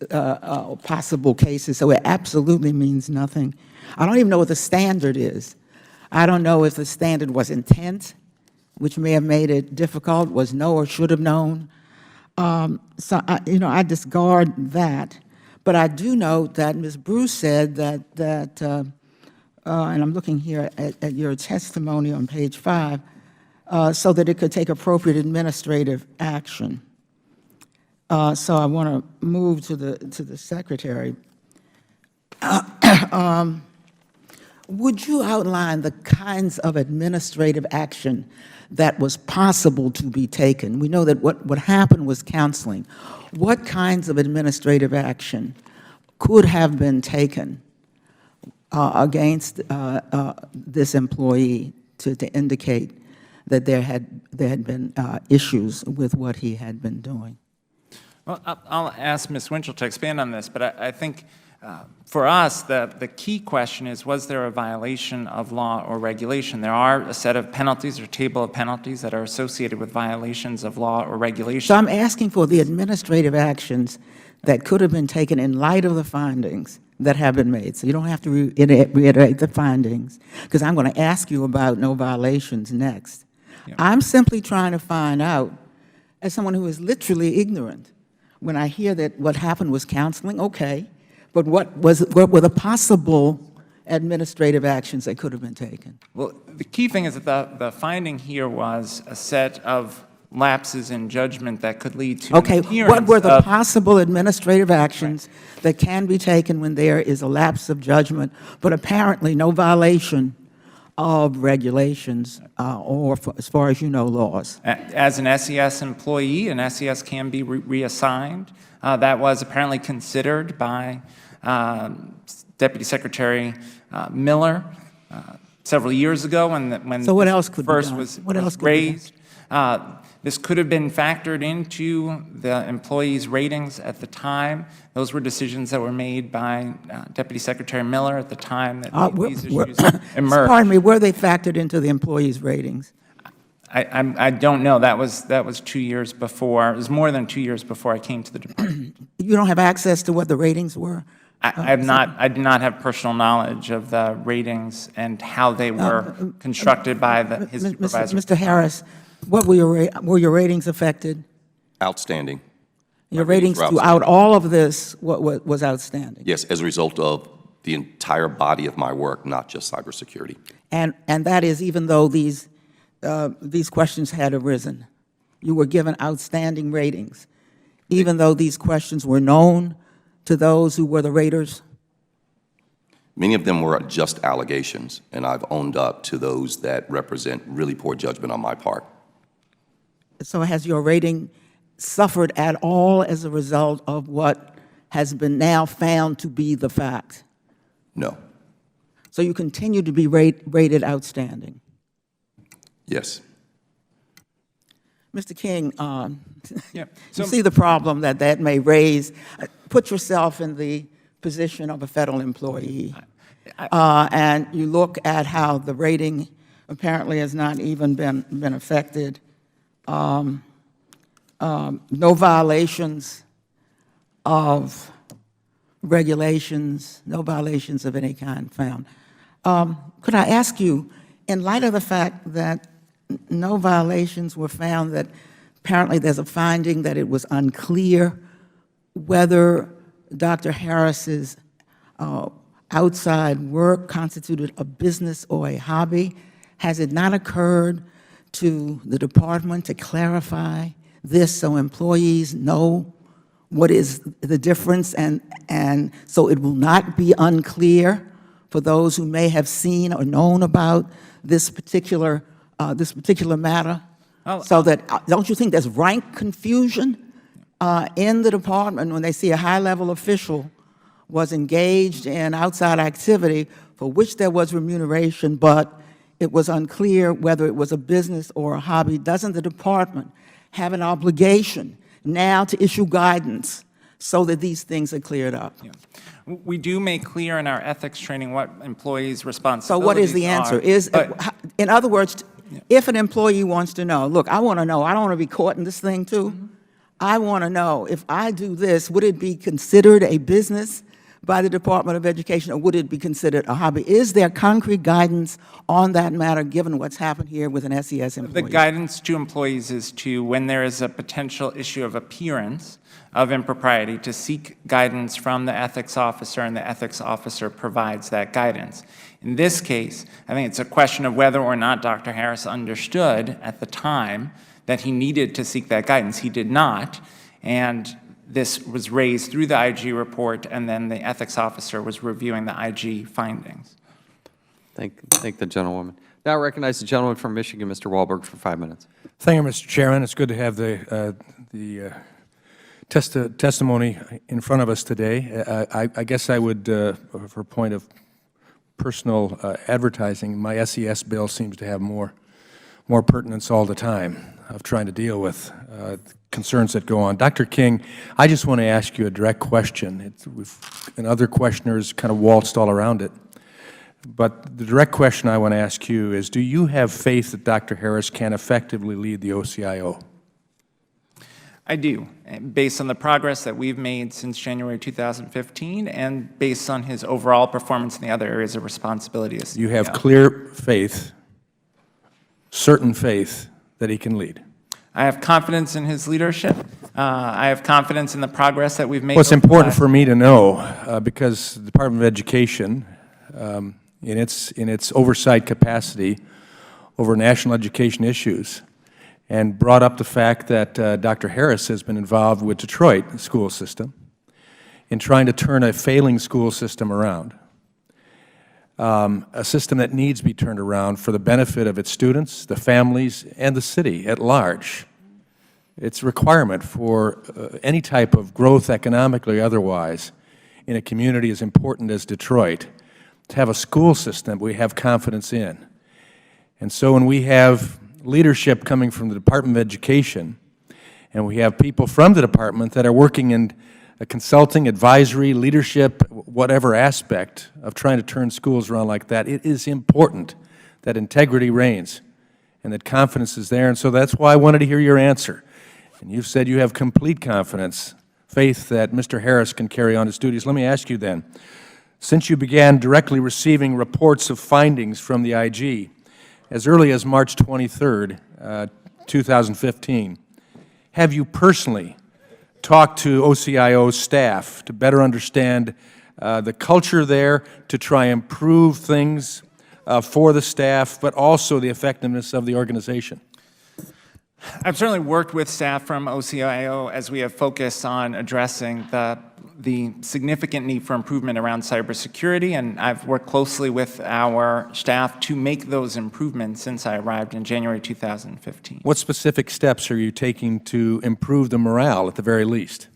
possible cases, so it absolutely means nothing. I don't even know what the standard is. I don't know if the standard was intent, which may have made it difficult, was know or should have known. So, I discard that. But I do note that Ms. Bruce said that and I'm looking here at your testimony on page 5, so that it could take appropriate administrative action. So I want to move to the Secretary. Would you outline the kinds of administrative action that was possible to be taken? We know that what happened was counseling. What kinds of administrative action could have been taken against this employee to indicate that there had been issues with what he had been doing? Well, I'll ask Ms. Winchell to expand on this, but I think for us, the key question is, was there a violation of law or regulation? There are a set of penalties or table of penalties that are associated with violations of law or regulation. So I'm asking for the administrative actions that could have been taken in light of the findings that have been made. So you don't have to reiterate the findings, because I'm going to ask you about no violations next. Yeah. I'm simply trying to find out, as someone who is literally ignorant, when I hear that what happened was counseling, okay, but what were the possible administrative actions that could have been taken? Well, the key thing is that the finding here was a set of lapses in judgment that could lead to Okay, appearance what were the of- possible administrative actions that can be taken when there is a lapse of judgment, but apparently no violation of regulations or, as far as you know, laws? As an SES employee, an SES can be reassigned. That was apparently considered by Deputy Secretary Miller several years ago when So what else could be first done? was What else could be done? raised. This could have been factored into the employees' ratings at the time. Those were decisions that were made by Deputy Secretary Miller at the time that these issues emerged. Pardon me, were they factored into the employees' ratings? I don't know. That was 2 years before. It was more than 2 years before I came to the department. You don't have access to what the ratings were? I do not have personal knowledge of the ratings and how they were constructed by his supervisor. Mr. Harris, what were your ratings affected? Outstanding. Your My ratings ratings were throughout outstanding. all of this was outstanding? Yes, as a result of the entire body of my work, not just cybersecurity. And that is even though these questions had arisen? You were given outstanding ratings, even though these questions were known to those who were the raters? Many of them were just allegations, and I've owned up to those that represent really poor judgment on my part. So has your rating suffered at all as a result of what has been now found to be the fact? No. So you continue to be rated outstanding? Yes. Mr. King, Yeah. you see the problem that may raise. Put yourself in the position of a federal employee, and you look at how the rating apparently has not even been affected. No violations of regulations, no violations of any kind found. Could I ask you, in light of the fact that no violations were found, that apparently there's a finding that it was unclear whether Dr. Harris's outside work constituted a business or a hobby, has it not occurred to the department to clarify this so employees know what is the difference, and so it will not be unclear for those who may have seen or known about this particular matter? So that, don't you think there's rank confusion in the department when they see a high-level official was engaged in outside activity for which there was remuneration, but it was unclear whether it was a business or a hobby? Doesn't the department have an obligation now to issue guidance so that these things are cleared up? Yeah. We do make clear in our ethics training what employees' So responsibilities what is the answer? are. In other words, if an employee wants to know, look, I want to know, I don't want to be caught in this thing too. I want to know, if I do this, would it be considered a business by the Department of Education, or would it be considered a hobby? Is there concrete guidance on that matter, given what's happened here with an SES employee? The guidance to employees is to, when there is a potential issue of appearance of impropriety, to seek guidance from the ethics officer, and the ethics officer provides that guidance. In this case, I think it's a question of whether or not Dr. Harris understood at the time that he needed to seek that guidance. He did not, and this was raised through the IG report, and then the ethics officer was reviewing the IG findings. Thank the gentlewoman. Now I recognize the gentleman from Michigan, Mr. Wahlberg, for 5 minutes. Thank you, Mr. Chairman. It's good to have the testimony in front of us today. I guess I would, for a point of personal advertising, my SES bill seems to have more pertinence all the time of trying to deal with concerns that go on. Dr. King, I just want to ask you a direct question. And other questioners kind of waltzed all around it. But the direct question I want to ask you is, do you have faith that Dr. Harris can effectively lead the OCIO? I do, based on the progress that we've made since January 2015, and based on his overall performance in the other areas of responsibility as You have clear faith, certain faith, that he can lead? I have confidence in his leadership. I have confidence in the progress that we've made. Well, it's important for me to know, because the Department of Education, in its oversight capacity over national education issues, and brought up the fact that Dr. Harris has been involved with Detroit school system in trying to turn a failing school system around, a system that needs to be turned around for the benefit of its students, the families, and the city at large. It's a requirement for any type of growth, economically or otherwise, in a community as important as Detroit, to have a school system we have confidence in. And so when we have leadership coming from the Department of Education, and we have people from the department that are working in a consulting, advisory, leadership, whatever aspect of trying to turn schools around like that, it is important that integrity reigns and that confidence is there. And so that's why I wanted to hear your answer. And you've said you have complete confidence, faith that Mr. Harris can carry on his duties. Let me ask you then, since you began directly receiving reports of findings from the IG as early as March 23rd, 2015, have you personally talked to OCIO staff to better understand the culture there, to try and improve things for the staff, but also the effectiveness of the organization? I've certainly worked with staff from OCIO as we have focused on addressing the significant need for improvement around cybersecurity, and I've worked closely with our staff to make those improvements since I arrived in January 2015. What specific steps are you taking to improve the morale at the very least?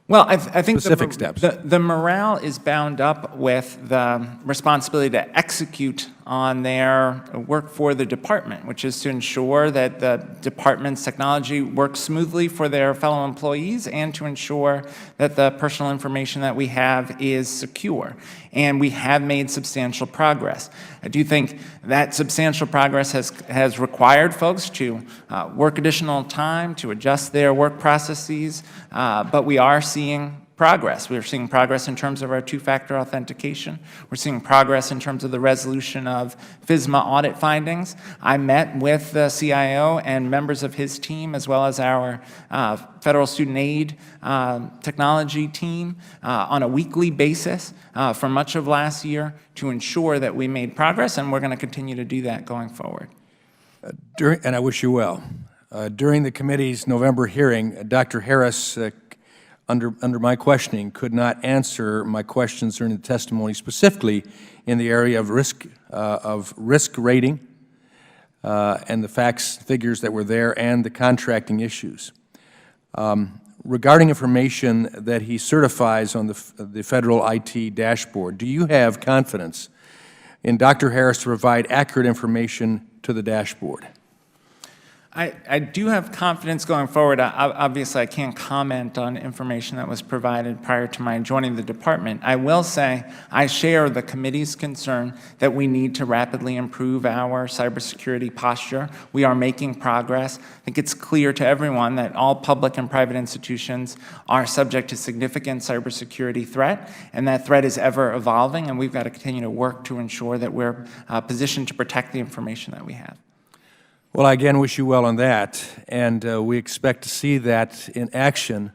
Well, I think Specific steps. The morale is bound up with the responsibility to execute on their work for the department, which is to ensure that the department's technology works smoothly for their fellow employees and to ensure that the personal information that we have is secure. And we have made substantial progress. I do think that substantial progress has required folks to work additional time, to adjust their work processes, but we are seeing progress. We're seeing progress in terms of our two-factor authentication. We're seeing progress in terms of the resolution of FSMA audit findings. I met with the CIO and members of his team, as well as our federal student aid technology team on a weekly basis for much of last year to ensure that we made progress, and we're going to continue to do that going forward. And I wish you well. During the committee's November hearing, Dr. Harris, under my questioning, could not answer my questions during the testimony, specifically in the area of risk rating and the facts, figures that were there, and the contracting issues. Regarding information that he certifies on the federal IT dashboard, do you have confidence in Dr. Harris to provide accurate information to the dashboard? I do have confidence going forward. Obviously, I can't comment on information that was provided prior to my joining the department. I will say I share the committee's concern that we need to rapidly improve our cybersecurity posture. We are making progress. I think it's clear to everyone that all public and private institutions are subject to significant cybersecurity threat, and that threat is ever evolving, and we've got to continue to work to ensure that we're positioned to protect the information that we have. Well, I again wish you well on that, and we expect to see that in action.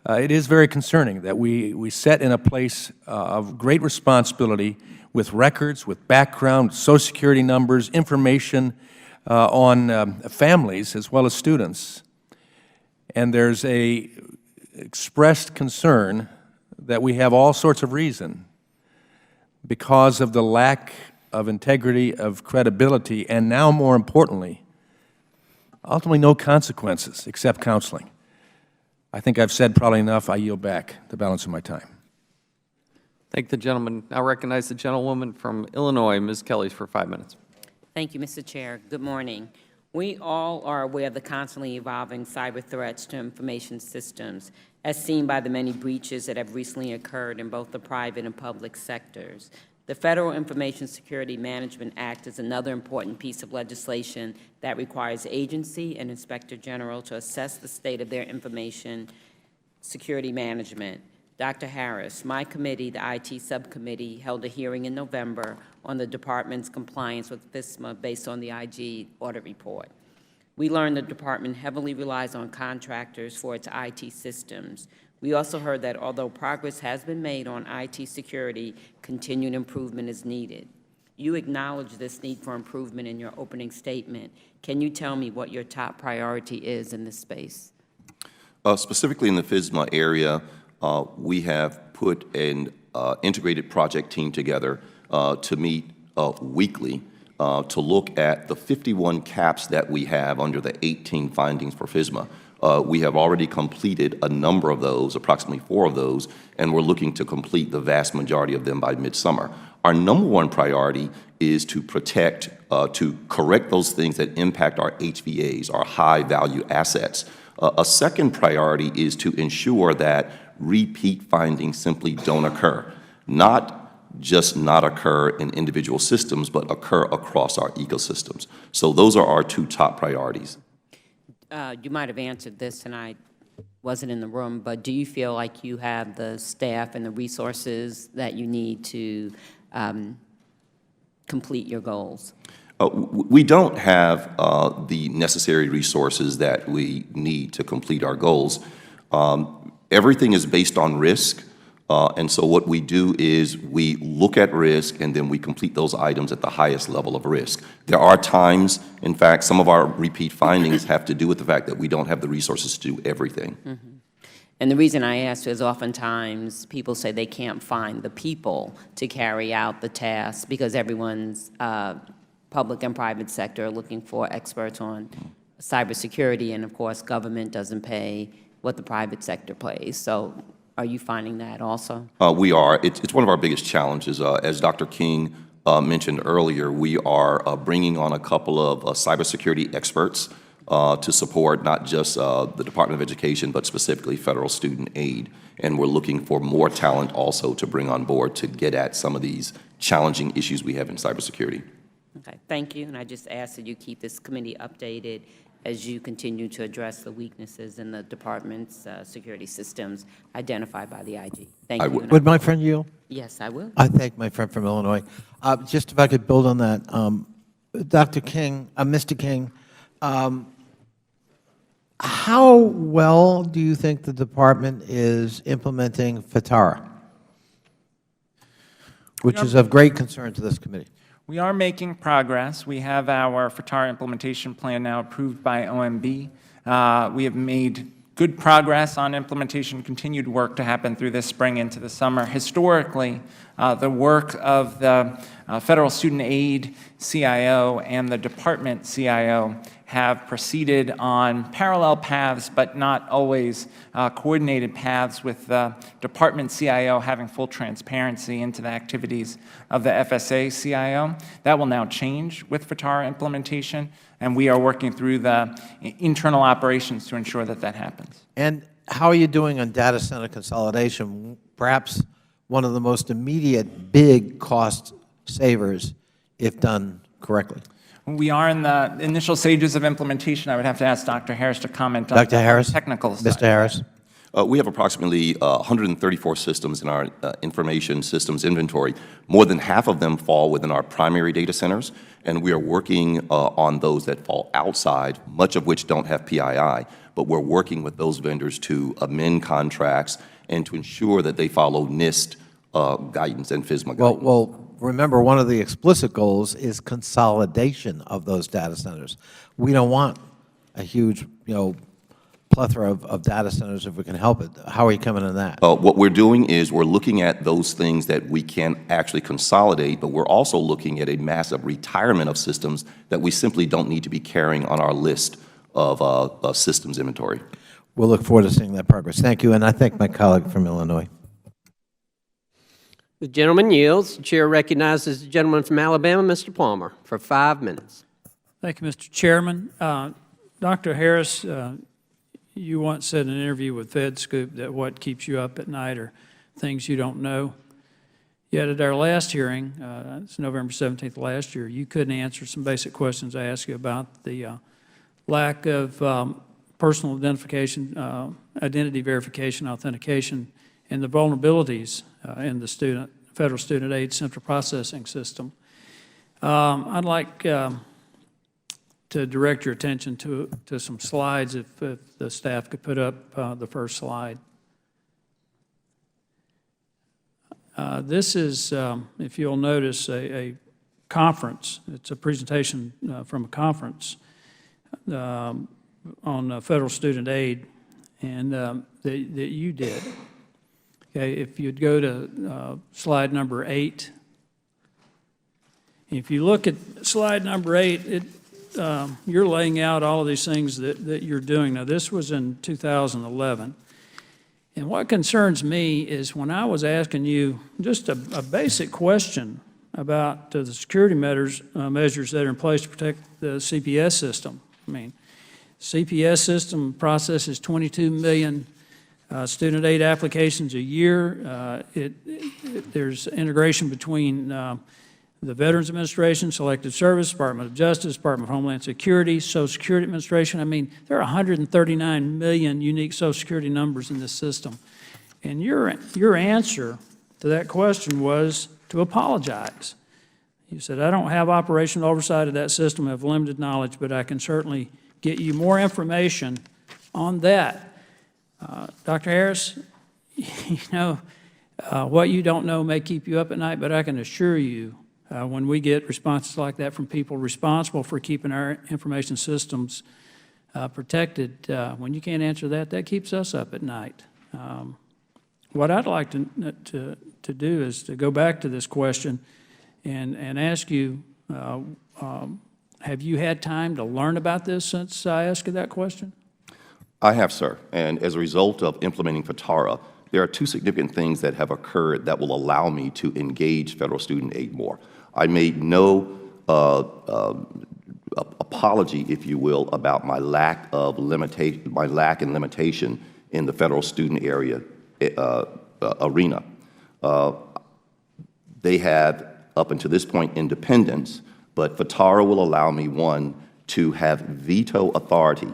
It is very concerning that we set in a place of great responsibility with records, with background, Social Security numbers, information on families as well as students. And there's a expressed concern that we have all sorts of reason because of the lack of integrity, of credibility, and now more importantly, ultimately no consequences except counseling. I think I've said probably enough. I yield back the balance of my time. Thank the gentleman. Now recognize the gentlewoman from Illinois, Ms. Kellys, for 5 minutes. Thank you, Mr. Chair. Good morning. We all are aware of the constantly evolving cyber threats to information systems, as seen by the many breaches that have recently occurred in both the private and public sectors. The Federal Information Security Management Act is another important piece of legislation that requires agency and Inspector General to assess the state of their information security management. Dr. Harris, my committee, the IT subcommittee, held a hearing in November on the department's compliance with FISMA based on the IG audit report. We learned the department heavily relies on contractors for its IT systems. We also heard that although progress has been made on IT security, continued improvement is needed. You acknowledge this need for improvement in your opening statement. Can you tell me what your top priority is in this space? Specifically in the FISMA area, we have put an integrated project team together to meet weekly to look at the 51 caps that we have under the 18 findings for FISMA. We have already completed a number of those, approximately 4 of those, and we're looking to complete the vast majority of them by midsummer. Our number one priority is to protect, to correct those things that impact our HVAs, our high-value assets. A second priority is to ensure that repeat findings simply don't occur, not just not occur in individual systems, but occur across our ecosystems. So those are our 2 top priorities. You might have answered this, and I wasn't in the room, but do you feel like you have the staff and the resources that you need to complete your goals? We don't have the necessary resources that we need to complete our goals. Everything is based on risk, and so what we do is we look at risk and then we complete those items at the highest level of risk. There are times, in fact, some of our repeat findings have to do with the fact that we don't have the resources to do everything. Mm-hmm. And the reason I ask is oftentimes people say they can't find the people to carry out the task because everyone's public and private sector are looking for experts on cybersecurity, and of course government doesn't pay what the private sector pays. So are you finding that also? We are. It's one of our biggest challenges. As Dr. King mentioned earlier, we are bringing on a couple of cybersecurity experts to support not just the Department of Education, but specifically federal student aid. And we're looking for more talent also to bring on board to get at some of these challenging issues we have in cybersecurity. Okay, thank you. And I just ask that you keep this committee updated as you continue to address the weaknesses in the department's security systems identified by the IG. Thank you. Would my friend yield? Yes, I will. I thank my friend from Illinois. Just if I could build on that, Dr. King, Mr. King, how well do you think the department is implementing FITARA, which is of great concern to this committee? We are making progress. We have our FITARA implementation plan now approved by OMB. We have made good progress on implementation, continued work to happen through this spring into the summer. Historically, the work of the Federal Student Aid CIO and the department CIO have proceeded on parallel paths, but not always coordinated paths, with the department CIO having full transparency into the activities of the FSA CIO. That will now change with FITARA implementation, and we are working through the internal operations to ensure that that happens. And how are you doing on data center consolidation? Perhaps one of the most immediate big cost savers if done correctly. We are in the initial stages of implementation. I would have to ask Dr. Harris to comment on Dr. Harris? the technical side. Mr. Harris? We have approximately 134 systems in our information systems inventory. More than half of them fall within our primary data centers, and we are working on those that fall outside, much of which don't have PII, but we're working with those vendors to amend contracts and to ensure that they follow NIST guidance and FSMA guidance. Well, remember, one of the explicit goals is consolidation of those data centers. We don't want a huge, plethora of data centers if we can help it. How are you coming on that? What we're doing is we're looking at those things that we can actually consolidate, but we're also looking at a massive retirement of systems that we simply don't need to be carrying on our list of systems inventory. We'll look forward to seeing that progress. Thank you, and I thank my colleague from Illinois. The gentleman yields. The chair recognizes the gentleman from Alabama, Mr. Palmer, for 5 minutes. Thank you, Mr. Chairman. Dr. Harris, you once said in an interview with FedScoop that what keeps you up at night are things you don't know. Yet at our last hearing, it's November 17th last year, you couldn't answer some basic questions I asked you about the lack of personal identification, identity verification, authentication, and the vulnerabilities in the federal student aid central processing system. I'd like to direct your attention to some slides, if the staff could put up the first slide. This is, if you'll notice, a conference. It's a presentation from a conference on federal student aid, and that you did. Okay, if you'd go to slide number 8. If you look at slide number 8, you're laying out all of these things that you're doing. Now, this was in 2011. And what concerns me is when I was asking you just a basic question about the security measures that are in place to protect the CPS system. I mean, CPS system processes 22 million student aid applications a year. There's integration between the Veterans Administration, Selective Service, Department of Justice, Department of Homeland Security, Social Security Administration. I mean, there are 139 million unique Social Security numbers in this system. And your answer to that question was to apologize. You said, I don't have operational oversight of that system, I have limited knowledge, but I can certainly get you more information on that. Dr. Harris, what you don't know may keep you up at night, but I can assure you when we get responses like that from people responsible for keeping our information systems protected, when you can't answer that, that keeps us up at night. What I'd like to do is to go back to this question and ask you, have you had time to learn about this since I asked you that question? I have, sir. And as a result of implementing FITARA, there are two significant things that have occurred that will allow me to engage federal student aid more. I made no apology, if you will, about my lack and limitation in the federal student area arena. They have, up until this point, independence, but FITARA will allow me, one, to have veto authority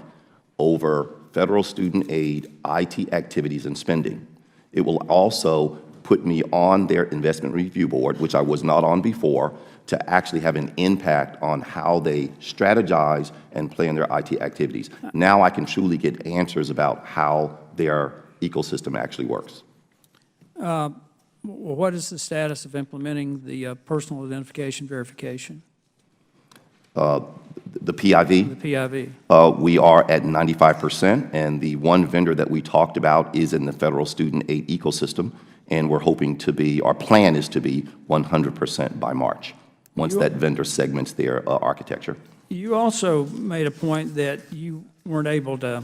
over federal student aid, IT activities, and spending. It will also put me on their investment review board, which I was not on before, to actually have an impact on how they strategize and plan their IT activities. Now I can truly get answers about how their ecosystem actually works. What is the status of implementing the personal identification verification? The PIV? The PIV. We are at 95%, and the one vendor that we talked about is in the federal student aid ecosystem, and we're hoping to be, our plan is to be 100% by March, once that vendor segments their architecture. You also made a point that you weren't able to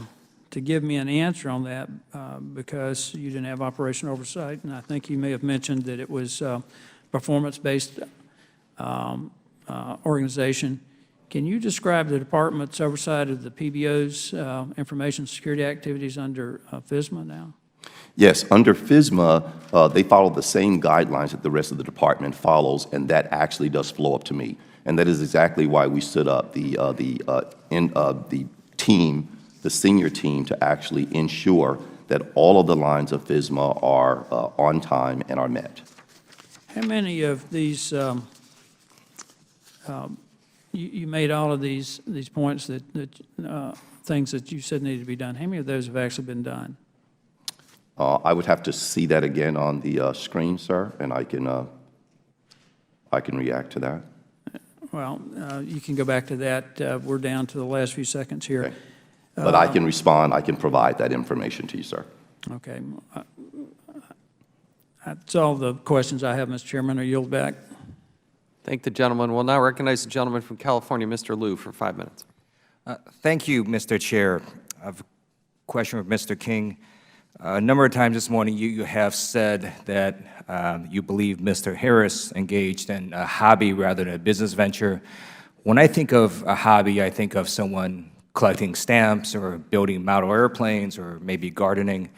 give me an answer on that because you didn't have operational oversight, and I think you may have mentioned that it was performance-based organization. Can you describe the department's oversight of the PBO's information security activities under FISMA now? Yes, under FISMA, they follow the same guidelines that the rest of the department follows, and that actually does flow up to me. And that is exactly why we stood up the team, the senior team, to actually ensure that all of the lines of FISMA are on time and are met. How many of these, you made all of these points that things that you said needed to be done. How many of those have actually been done? I would have to see that again on the screen, sir, and I can react to that. Well, you can go back to that. We're down to the last few seconds here. Okay. But I can respond. I can provide that information to you, sir. Okay. That's all the questions I have, Mr. Chairman. I yield back. Thank the gentleman. We'll now recognize the gentleman from California, Mr. Liu, for 5 minutes. Thank you, Mr. Chair. I have a question for Mr. King. A number of times this morning, you have said that you believe Mr. Harris engaged in a hobby rather than a business venture. When I think of a hobby, I think of someone collecting stamps or building model airplanes or maybe gardening.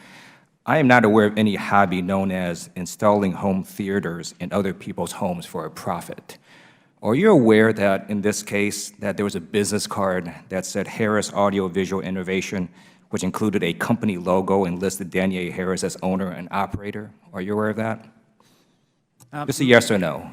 I am not aware of any hobby known as installing home theaters in other people's homes for a profit. Are you aware that in this case that there was a business card that said Harris Audio Visual Innovation, which included a company logo and listed Daniel Harris as owner and operator? Are you aware of that? Just a yes or no.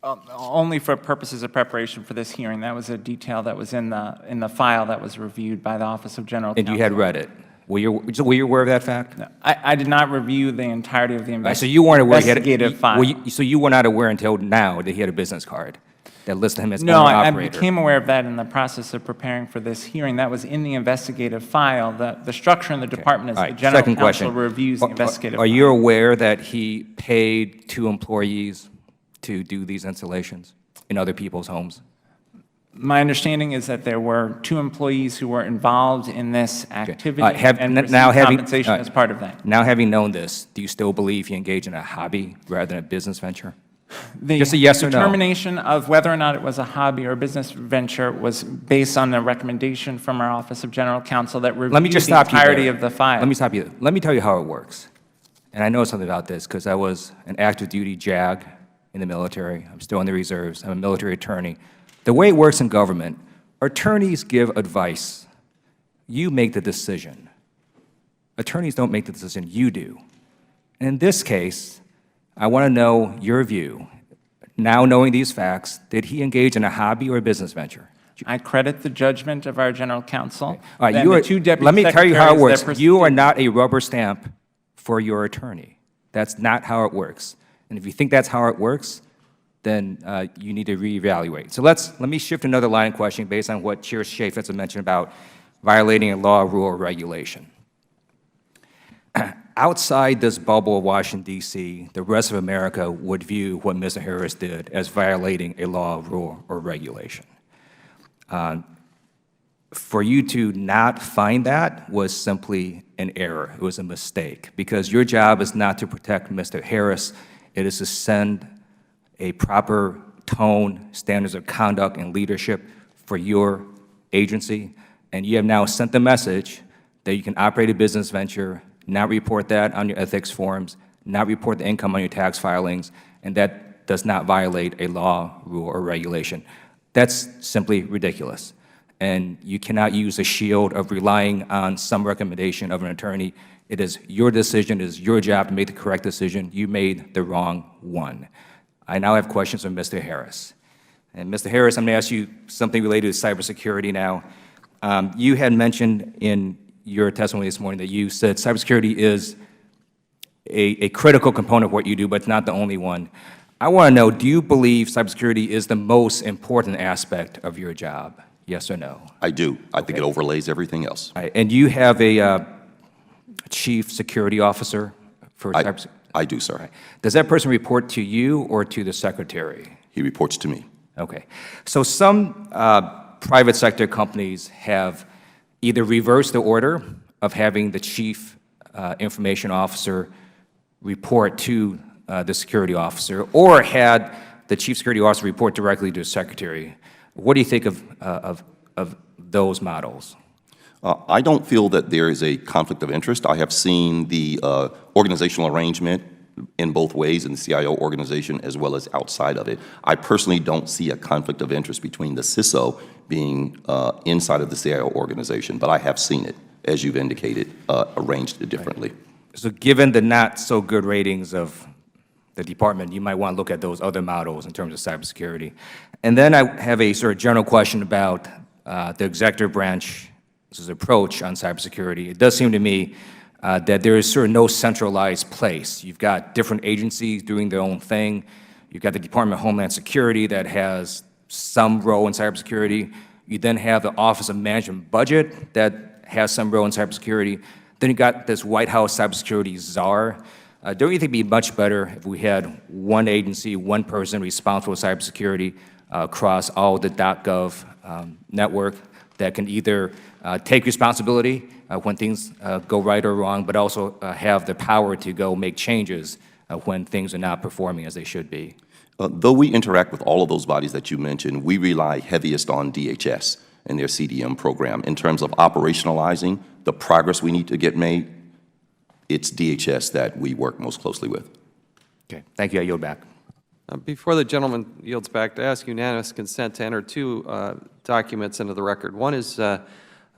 Only for purposes of preparation for this hearing. That was a detail that was in the file that was reviewed by the Office of General Counsel. And you had read it. Were you aware of that fact? No, I did not review the entirety of the So you weren't aware investigative file. So you were not aware until now that he had a business card that listed him as No, owner I operator? became aware of that in the process of preparing for this hearing. That was in the investigative file. The structure in the department is All the right, General second Counsel question. reviews the investigative Are file. you aware that he paid 2 employees to do these installations in other people's homes? My understanding is that there were 2 employees who were involved in this activity and received compensation as part of that. Now having known this, do you still believe he engaged in a hobby rather than a business venture? Just a yes or no. The determination of whether or not it was a hobby or a business venture was based on the recommendation from our Office of General Counsel that reviewed the entirety of the file. Let me stop you there. Let me tell you how it works. And I know something about this because I was an active duty JAG in the military. I'm still in the reserves. I'm a military attorney. The way it works in government, attorneys give advice. You make the decision. Attorneys don't make the decision, you do. And in this case, I want to know your view. Now knowing these facts, did he engage in a hobby or a business venture? I credit the judgment of our General Counsel. All right, let me tell you how it works. You are not a rubber stamp for your attorney. That's not how it works. And if you think that's how it works, then you need to reevaluate. So let me shift another line of questioning based on what Chair Chaffetz had mentioned about violating a law, rule, or regulation. Outside this bubble of Washington, D.C., the rest of America would view what Mr. Harris did as violating a law, rule, or regulation. For you to not find that was simply an error. It was a mistake, because your job is not to protect Mr. Harris. It is to send a proper tone, standards of conduct, and leadership for your agency. And you have now sent the message that you can operate a business venture, not report that on your ethics forms, not report the income on your tax filings, and that does not violate a law, rule, or regulation. That's simply ridiculous. And you cannot use a shield of relying on some recommendation of an attorney. It is your decision, it is your job to make the correct decision. You made the wrong one. I now have questions for Mr. Harris. And Mr. Harris, I'm going to ask you something related to cybersecurity now. You had mentioned in your testimony this morning that you said cybersecurity is a critical component of what you do, but it's not the only one. I want to know, do you believe cybersecurity is the most important aspect of your job? Yes or no? I do. I think it overlays everything else. Right. And you have a chief security officer for cybersecurity? I do, sir. Right. Does that person report to you or to the secretary? He reports to me. Okay. So some private sector companies have either reversed the order of having the chief information officer report to the security officer, or had the chief security officer report directly to the secretary. What do you think of those models? I don't feel that there is a conflict of interest. I have seen the organizational arrangement in both ways in the CIO organization as well as outside of it. I personally don't see a conflict of interest between the CISO being inside of the CIO organization, but I have seen it, as you've indicated, arranged differently. So given the not so good ratings of the department, you might want to look at those other models in terms of cybersecurity. And then I have a sort of general question about the executive branch's approach on cybersecurity. It does seem to me that there is sort of no centralized place. You've got different agencies doing their own thing. You've got the Department of Homeland Security that has some role in cybersecurity. You then have the Office of Management Budget that has some role in cybersecurity. Then you got this White House cybersecurity czar. Don't you think it'd be much better if we had one agency, one person responsible for cybersecurity across all the .gov network that can either take responsibility when things go right or wrong, but also have the power to go make changes when things are not performing as they should be? Though we interact with all of those bodies that you mentioned, we rely heaviest on DHS and their CDM program. In terms of operationalizing the progress we need to get made, it's DHS that we work most closely with. Okay, thank you. I yield back. Before the gentleman yields back, to ask unanimous consent to enter two documents into the record. One is a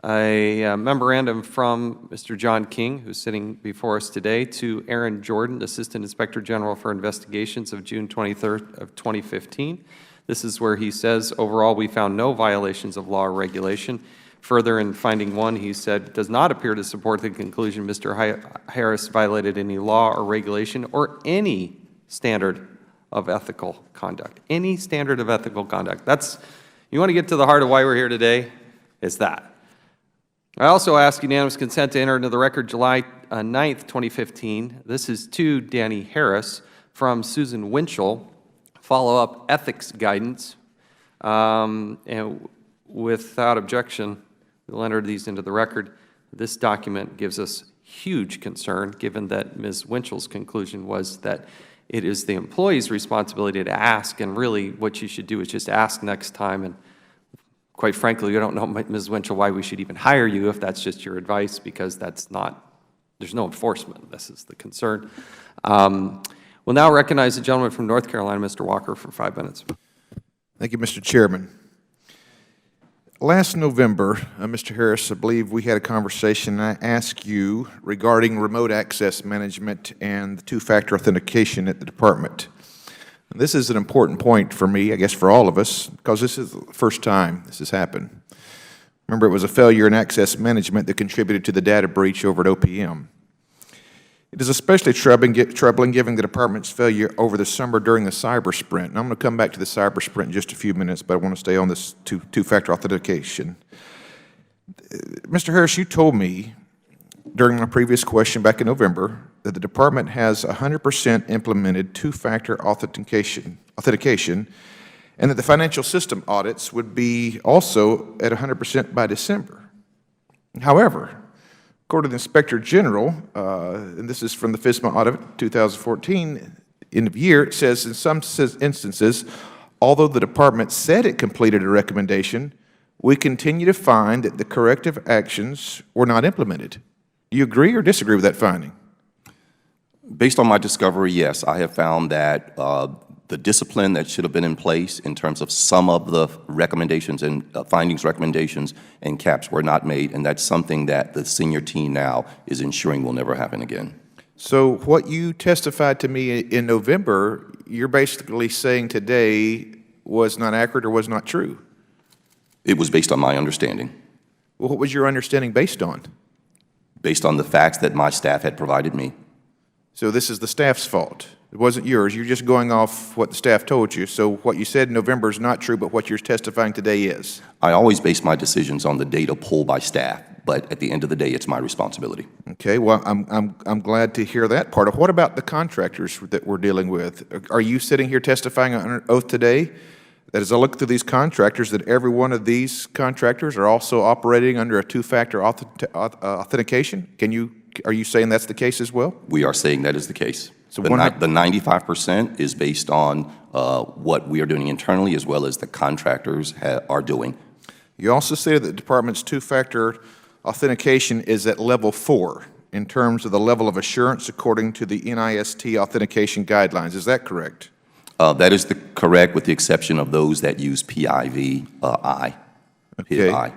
memorandum from Mr. John King, who's sitting before us today, to Aaron Jordan, Assistant Inspector General for Investigations of June 23rd of 2015. This is where he says, overall, we found no violations of law or regulation. Further, in finding one, he said, it does not appear to support the conclusion Mr. Harris violated any law or regulation or any standard of ethical conduct. Any standard of ethical conduct. That's, you want to get to the heart of why we're here today? It's that. I also ask unanimous consent to enter into the record July 9th, 2015. This is to Danny Harris from Susan Winchell, follow-up ethics guidance. And without objection, we'll enter these into the record. This document gives us huge concern, given that Ms. Winchell's conclusion was that it is the employee's responsibility to ask, and really what you should do is just ask next time. And quite frankly, we don't know, Ms. Winchell, why we should even hire you if that's just your advice, because that's not, there's no enforcement. This is the concern. We'll now recognize the gentleman from North Carolina, Mr. Walker, for 5 minutes. Thank you, Mr. Chairman. Last November, Mr. Harris, I believe we had a conversation, and I asked you regarding remote access management and the two-factor authentication at the department. And this is an important point for me, I guess for all of us, because this is the first time this has happened. Remember, it was a failure in access management that contributed to the data breach over at OPM. It is especially troubling given the department's failure over the summer during the cyber sprint. And I'm going to come back to the cyber sprint in just a few minutes, but I want to stay on this two-factor authentication. Mr. Harris, you told me during my previous question back in November that the department has 100% implemented two-factor authentication, and that the financial system audits would be also at 100% by December. However, according to the Inspector General, and this is from the FISMA audit 2014, end of year, it says in some instances, although the department said it completed a recommendation, we continue to find that the corrective actions were not implemented. Do you agree or disagree with that finding? Based on my discovery, yes, I have found that the discipline that should have been in place in terms of some of the recommendations and findings, recommendations, and caps were not made, and that's something that the senior team now is ensuring will never happen again. So what you testified to me in November, you're basically saying today was not accurate or was not true? It was based on my understanding. Well, what was your understanding based on? Based on the facts that my staff had provided me. So this is the staff's fault. It wasn't yours. You're just going off what the staff told you. So what you said in November is not true, but what you're testifying today is. I always base my decisions on the data pulled by staff, but at the end of the day, it's my responsibility. Okay, well, I'm glad to hear that part. What about the contractors that we're dealing with? Are you sitting here testifying on oath today that as I look through these contractors, that every one of these contractors are also operating under a two-factor authentication? Are you saying that's the case as well? We are saying that is the case. So The 95% is based on what we are doing internally as well as the contractors are doing. You also stated that the department's two-factor authentication is at level 4 in terms of the level of assurance according to the NIST authentication guidelines. Is that correct? That is correct, with the exception of those that use PIV-I. Okay.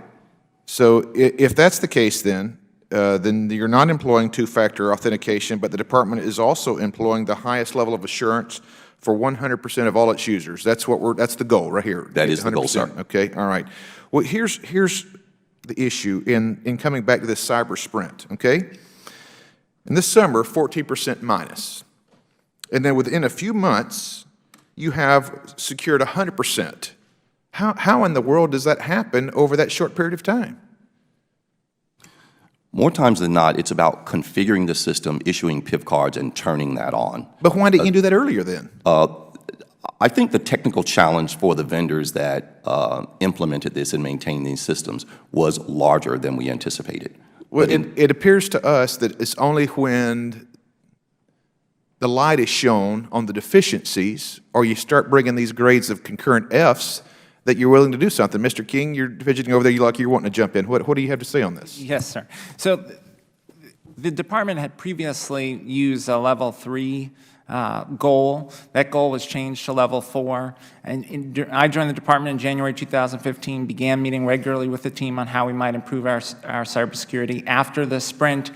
So if that's the case, then you're not employing two-factor authentication, but the department is also employing the highest level of assurance for 100% of all its users. That's that's the goal right here. That is the goal, sir. Okay, all right. Well, here's the issue in coming back to this cyber sprint, okay? In this summer, 14% minus. And then within a few months, you have secured 100%. How in the world does that happen over that short period of time? More times than not, it's about configuring the system, issuing PIV cards, and turning that on. But why didn't you do that earlier then? I think the technical challenge for the vendors that implemented this and maintained these systems was larger than we anticipated. Well, it appears to us that it's only when the light is shown on the deficiencies, or you start bringing these grades of concurrent Fs, that you're willing to do something. Mr. King, you're fidgeting over there. You're wanting to jump in. What do you have to say on this? Yes, sir. So the department had previously used a level 3 goal. That goal was changed to level 4. And I joined the department in January 2015, began meeting regularly with the team on how we might improve our cybersecurity. After the sprint,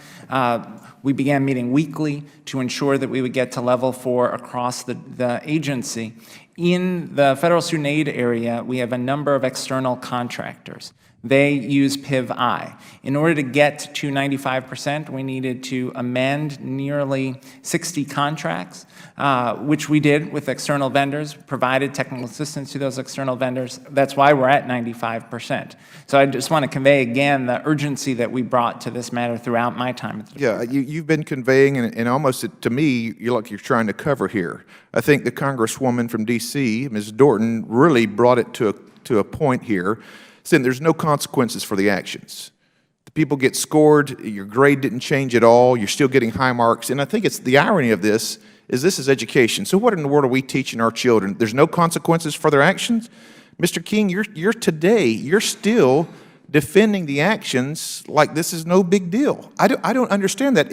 we began meeting weekly to ensure that we would get to level 4 across the agency. In the federal student aid area, we have a number of external contractors. They use PIV-I. In order to get to 95%, we needed to amend nearly 60 contracts, which we did with external vendors, provided technical assistance to those external vendors. That's why we're at 95%. So I just want to convey again the urgency that we brought to this matter throughout my time at the department. Yeah, you've been conveying, and almost to me, you're trying to cover here. I think the Congresswoman from D.C., Ms. Dorton, really brought it to a point here, saying there's no consequences for the actions. The people get scored, your grade didn't change at all, you're still getting high marks, and I think it's the irony of this is education. So what in the world are we teaching our children? There's no consequences for their actions? Mr. King, you're still defending the actions like this is no big deal. I don't understand that.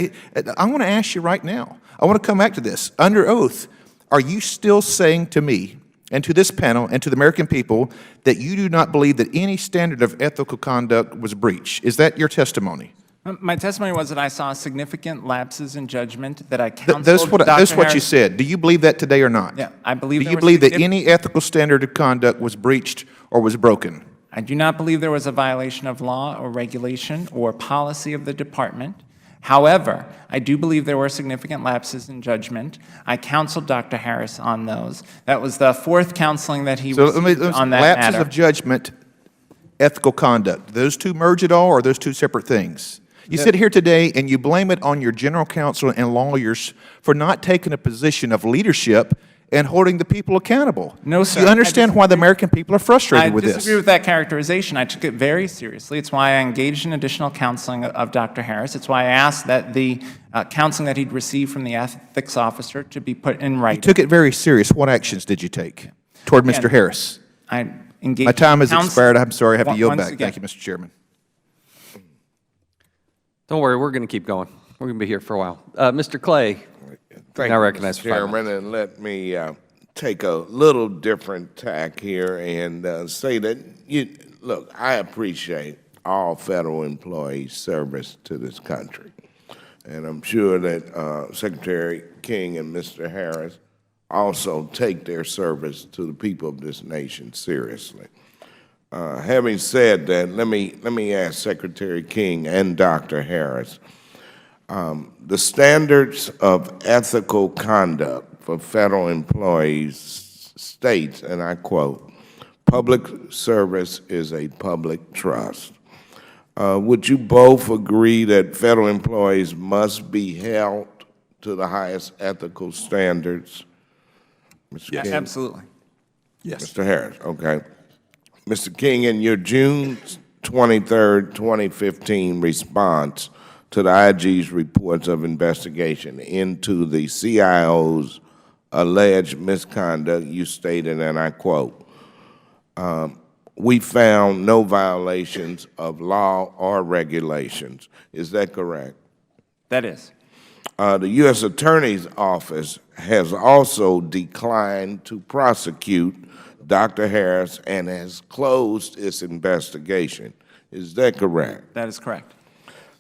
I want to ask you right now, I want to come back to this. Under oath, are you still saying to me and to this panel and to the American people that you do not believe that any standard of ethical conduct was breached? Is that your testimony? My testimony was that I saw significant lapses in judgment, that I counseled That's what you said. Do you believe that today or not? Yeah, I believe Do you believe that any ethical standard of conduct was breached or was broken? I do not believe there was a violation of law or regulation or policy of the department. However, I do believe there were significant lapses in judgment. I counseled Dr. Harris on those. That was the 4th counseling that he received on that matter. Lapses of judgment, ethical conduct, those two merge at all, or are those two separate things? You sit here today and you blame it on your general counsel and lawyers for not taking a position of leadership and holding the people accountable. No, sir. Do you understand why the American people are frustrated with this? I disagree with that characterization. I took it very seriously. It's why I engaged in additional counseling of Dr. Harris. It's why I asked that the counseling that he'd received from the ethics officer to be put in writing. You took it very serious. What actions did you take toward Mr. Harris? I engaged. My time has expired. I'm sorry. I have to yield back. Again. Thank you, Mr. Chairman. Don't worry, we're going to keep going. We're going to be here for a while. Mr. Clay, now recognized for 5 minutes. Chairman, and let me take a little different tack here and say that, look, I appreciate all federal employees' service to this country. And I'm sure that Secretary King and Mr. Harris also take their service to the people of this nation seriously. Having said that, let me ask Secretary King and Dr. Harris, the standards of ethical conduct for federal employees states, and I quote, "Public service is a public trust." Would you both agree that federal employees must be held to the highest ethical standards? Mr. Yes, King? absolutely. Yes. Mr. Harris, okay. Mr. King, in your June 23rd, 2015 response to the IG's reports of investigation into the CIO's alleged misconduct, you stated, and I quote, "We found no violations of law or regulations." Is that correct? That is. The U.S. Attorney's Office has also declined to prosecute Dr. Harris and has closed its investigation. Is that correct? That is correct.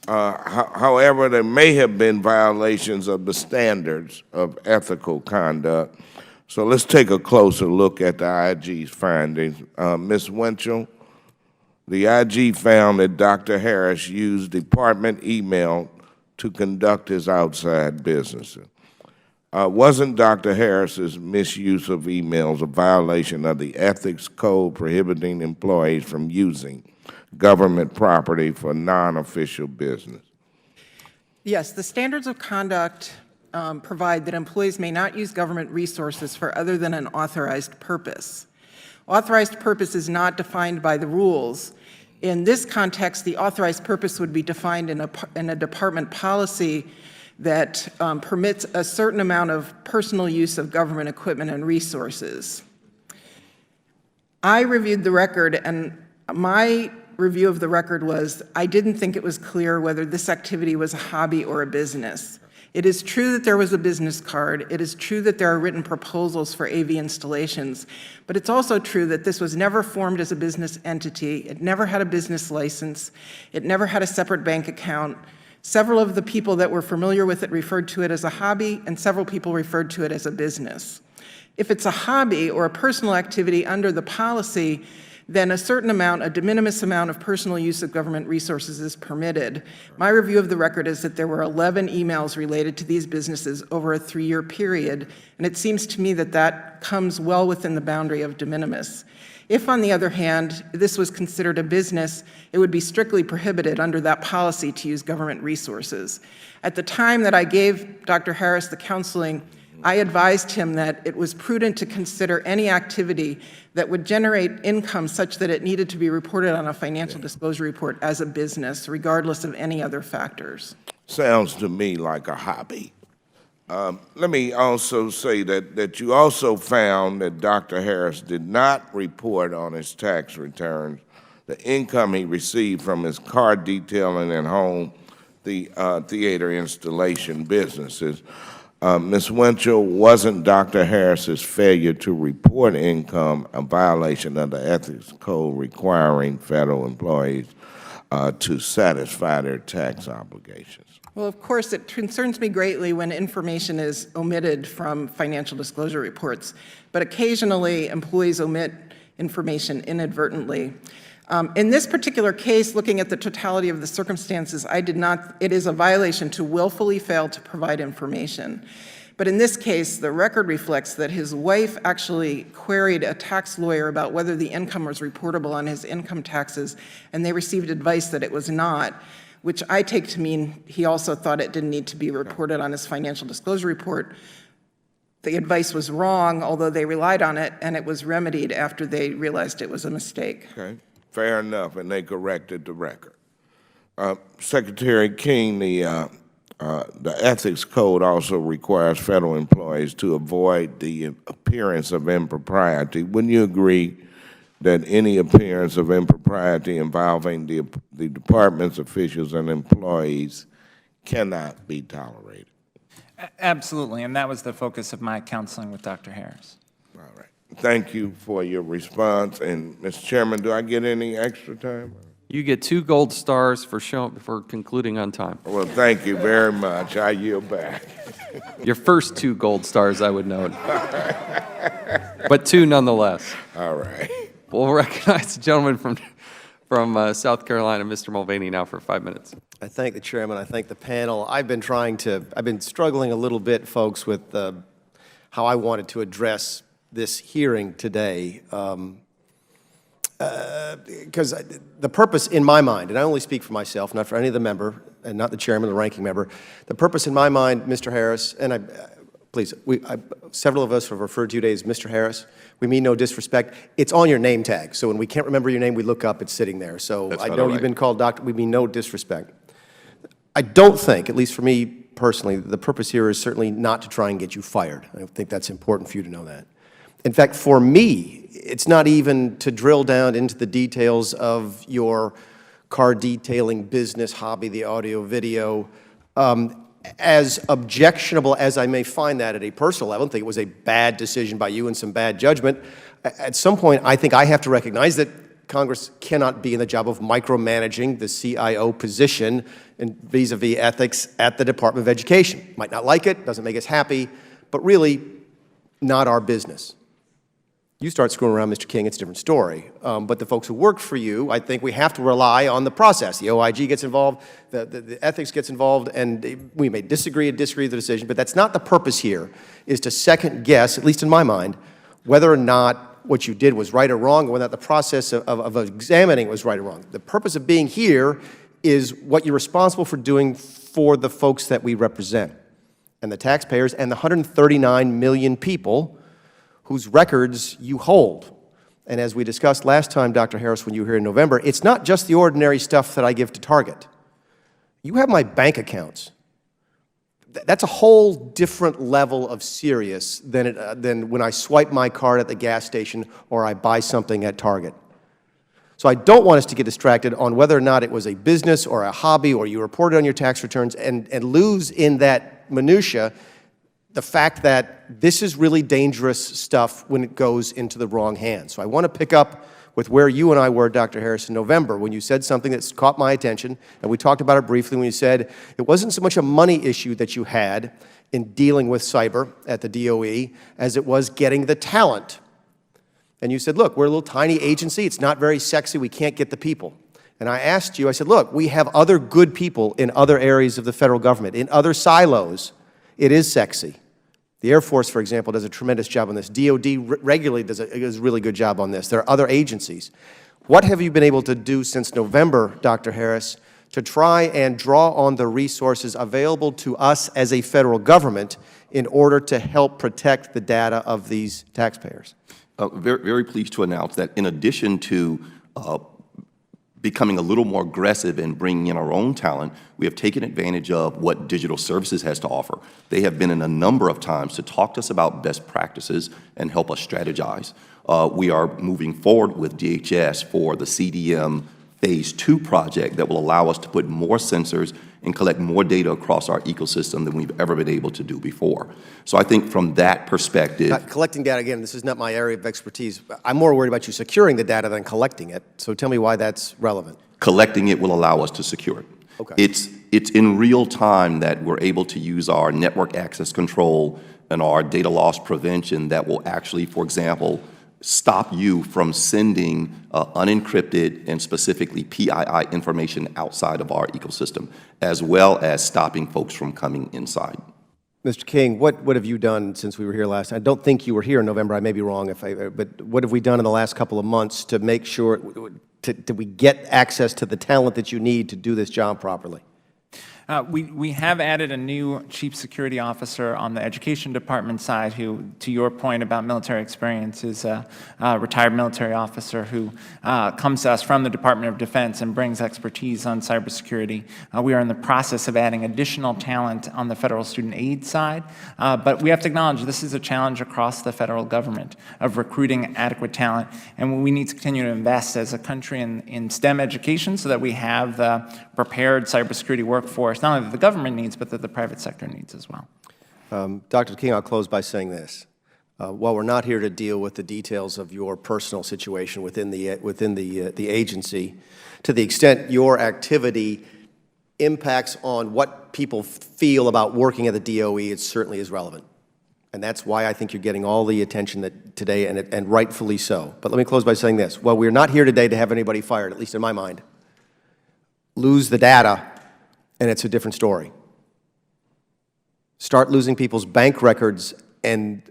However, there may have been violations of the standards of ethical conduct. So let's take a closer look at the IG's findings. Ms. Winchell, the IG found that Dr. Harris used department email to conduct his outside business. Wasn't Dr. Harris's misuse of emails a violation of the ethics code prohibiting employees from using government property for non-official business? Yes, the standards of conduct provide that employees may not use government resources for other than an authorized purpose. Authorized purpose is not defined by the rules. In this context, the authorized purpose would be defined in a department policy that permits a certain amount of personal use of government equipment and resources. I reviewed the record, and my review of the record was I didn't think it was clear whether this activity was a hobby or a business. It is true that there was a business card. It is true that there are written proposals for AV installations, but it's also true that this was never formed as a business entity. It never had a business license. It never had a separate bank account. Several of the people that were familiar with it referred to it as a hobby, and several people referred to it as a business. If it's a hobby or a personal activity under the policy, then a certain amount, a de minimis amount of personal use of government resources is permitted. My review of the record is that there were 11 emails related to these businesses over a 3-year period, and it seems to me that that comes well within the boundary of de minimis. If, on the other hand, this was considered a business, it would be strictly prohibited under that policy to use government resources. At the time that I gave Dr. Harris the counseling, I advised him that it was prudent to consider any activity that would generate income such that it needed to be reported on a financial disclosure report as a business, regardless of any other factors. Sounds to me like a hobby. Let me also say that you also found that Dr. Harris did not report on his tax returns the income he received from his car detailing and home theater installation businesses. Ms. Winchell, wasn't Dr. Harris's failure to report income a violation of the ethics code requiring federal employees to satisfy their tax obligations? Well, of course, it concerns me greatly when information is omitted from financial disclosure reports, but occasionally employees omit information inadvertently. In this particular case, looking at the totality of the circumstances, it is a violation to willfully fail to provide information. But in this case, the record reflects that his wife actually queried a tax lawyer about whether the income was reportable on his income taxes, and they received advice that it was not, which I take to mean he also thought it didn't need to be reported on his financial disclosure report. The advice was wrong, although they relied on it, and it was remedied after they realized it was a mistake. Okay, fair enough, and they corrected the record. Secretary King, the ethics code also requires federal employees to avoid the appearance of impropriety. Wouldn't you agree that any appearance of impropriety involving the department's officials and employees cannot be tolerated? Absolutely, and that was the focus of my counseling with Dr. Harris. All right. Thank you for your response. And, Mr. Chairman, do I get any extra time? You get 2 gold stars for concluding on time. Well, thank you very much. I yield back. Your first 2 gold stars, I would note. But 2 nonetheless. All right. We'll recognize the gentleman from South Carolina, Mr. Mulvaney, now for 5 minutes. I thank the chairman. I thank the panel. I've been struggling a little bit, folks, with how I wanted to address this hearing today. Because the purpose in my mind, and I only speak for myself, not for any of the member, and not the chairman, the ranking member, the purpose in my mind, Mr. Harris, and please, several of us have referred to you today as Mr. Harris. We mean no disrespect. It's on your name tag, so when we can't remember your name, we look up, it's sitting there. So I know you've been called doctor. We mean no disrespect. I don't think, at least for me personally, the purpose here is certainly not to try and get you fired. I think that's important for you to know that. In fact, for me, it's not even to drill down into the details of your car detailing business hobby, the audio, video. As objectionable as I may find that at a personal level, I think it was a bad decision by you and some bad judgment. At some point, I think I have to recognize that Congress cannot be in the job of micromanaging the CIO position and vis-a-vis ethics at the Department of Education. Might not like it, doesn't make us happy, but really not our business. You start screwing around, Mr. King, it's a different story. But the folks who work for you, I think we have to rely on the process. The OIG gets involved, the ethics gets involved, and we may disagree with the decision, but that's not the purpose here, is to second guess, at least in my mind, whether or not what you did was right or wrong, or whether or not the process of examining was right or wrong. The purpose of being here is what you're responsible for doing for the folks that we represent, and the taxpayers, and the 139 million people whose records you hold. And as we discussed last time, Dr. Harris, when you were here in November, it's not just the ordinary stuff that I give to Target. You have my bank accounts. That's a whole different level of serious than when I swipe my card at the gas station or I buy something at Target. So I don't want us to get distracted on whether or not it was a business or a hobby or you reported on your tax returns and lose in that minutia the fact that this is really dangerous stuff when it goes into the wrong hands. So I want to pick up with where you and I were, Dr. Harris, in November, when you said something that's caught my attention, and we talked about it briefly when you said it wasn't so much a money issue that you had in dealing with cyber at the DOE as it was getting the talent. And you said, look, we're a little tiny agency, it's not very sexy, we can't get the people. And I asked you, I said, look, we have other good people in other areas of the federal government, in other silos. It is sexy. The Air Force, for example, does a tremendous job on this. DOD regularly does a really good job on this. There are other agencies. What have you been able to do since November, Dr. Harris, to try and draw on the resources available to us as a federal government in order to help protect the data of these taxpayers? Very, very pleased to announce that in addition to becoming a little more aggressive in bringing in our own talent, we have taken advantage of what digital services has to offer. They have been in a number of times to talk to us about best practices and help us strategize. We are moving forward with DHS for the CDM Phase 2 project that will allow us to put more sensors and collect more data across our ecosystem than we've ever been able to do before. So I think from that perspective— collecting data, again, this is not my area of expertise. I'm more worried about you securing the data than collecting it. So tell me why that's relevant. Collecting it will allow us to secure it. Okay. It's in real time that we're able to use our network access control and our data loss prevention that will actually, for example, stop you from sending unencrypted and specifically PII information outside of our ecosystem, as well as stopping folks from coming inside. Mr. King, what have you done since we were here last? I don't think you were here in November. I may be wrong, but what have we done in the last couple of months to make sure that we get access to the talent that you need to do this job properly? We have added a new chief security officer on the education department side who, to your point about military experience, is a retired military officer who comes to us from the Department of Defense and brings expertise on cybersecurity. We are in the process of adding additional talent on the federal student aid side, but we have to acknowledge this is a challenge across the federal government of recruiting adequate talent, and we need to continue to invest as a country in STEM education so that we have the prepared cybersecurity workforce not only that the government needs, but that the private sector needs as well. Dr. King, I'll close by saying this. While we're not here to deal with the details of your personal situation within the agency, to the extent your activity impacts on what people feel about working at the DOE, it certainly is relevant. And that's why I think you're getting all the attention today, and rightfully so. But let me close by saying this. While we're not here today to have anybody fired, at least in my mind, lose the data, and it's a different story. Start losing people's bank records, and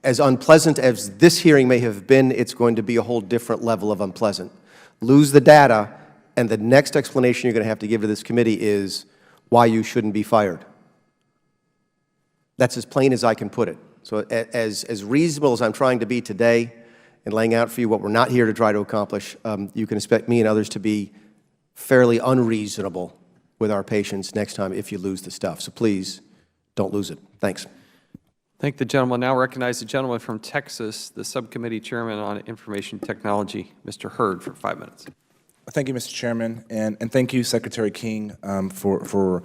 as unpleasant as this hearing may have been, it's going to be a whole different level of unpleasant. Lose the data, and the next explanation you're going to have to give to this committee is why you shouldn't be fired. That's as plain as I can put it. So as reasonable as I'm trying to be today and laying out for you what we're not here to try to accomplish, you can expect me and others to be fairly unreasonable with our patients next time if you lose the stuff. So please, don't lose it. Thanks. Thank the gentleman. Now recognize the gentleman from Texas, the Subcommittee Chairman on Information Technology, Mr. Hurd, for 5 minutes. Thank you, Mr. Chairman, and thank you, Secretary King, for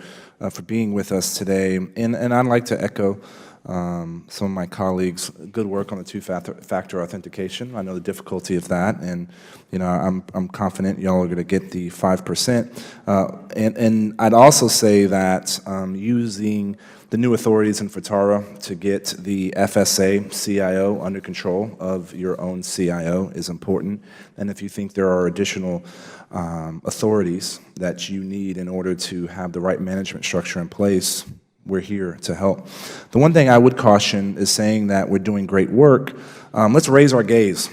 being with us today. And I'd like to echo some of my colleagues' good work on the two-factor authentication. I know the difficulty of that, and I'm confident y'all are going to get the 5%. And I'd also say that using the new authorities in FITARA to get the FSA CIO under control of your own CIO is important. And if you think there are additional authorities that you need in order to have the right management structure in place, we're here to help. The one thing I would caution is saying that we're doing great work. Let's raise our gaze,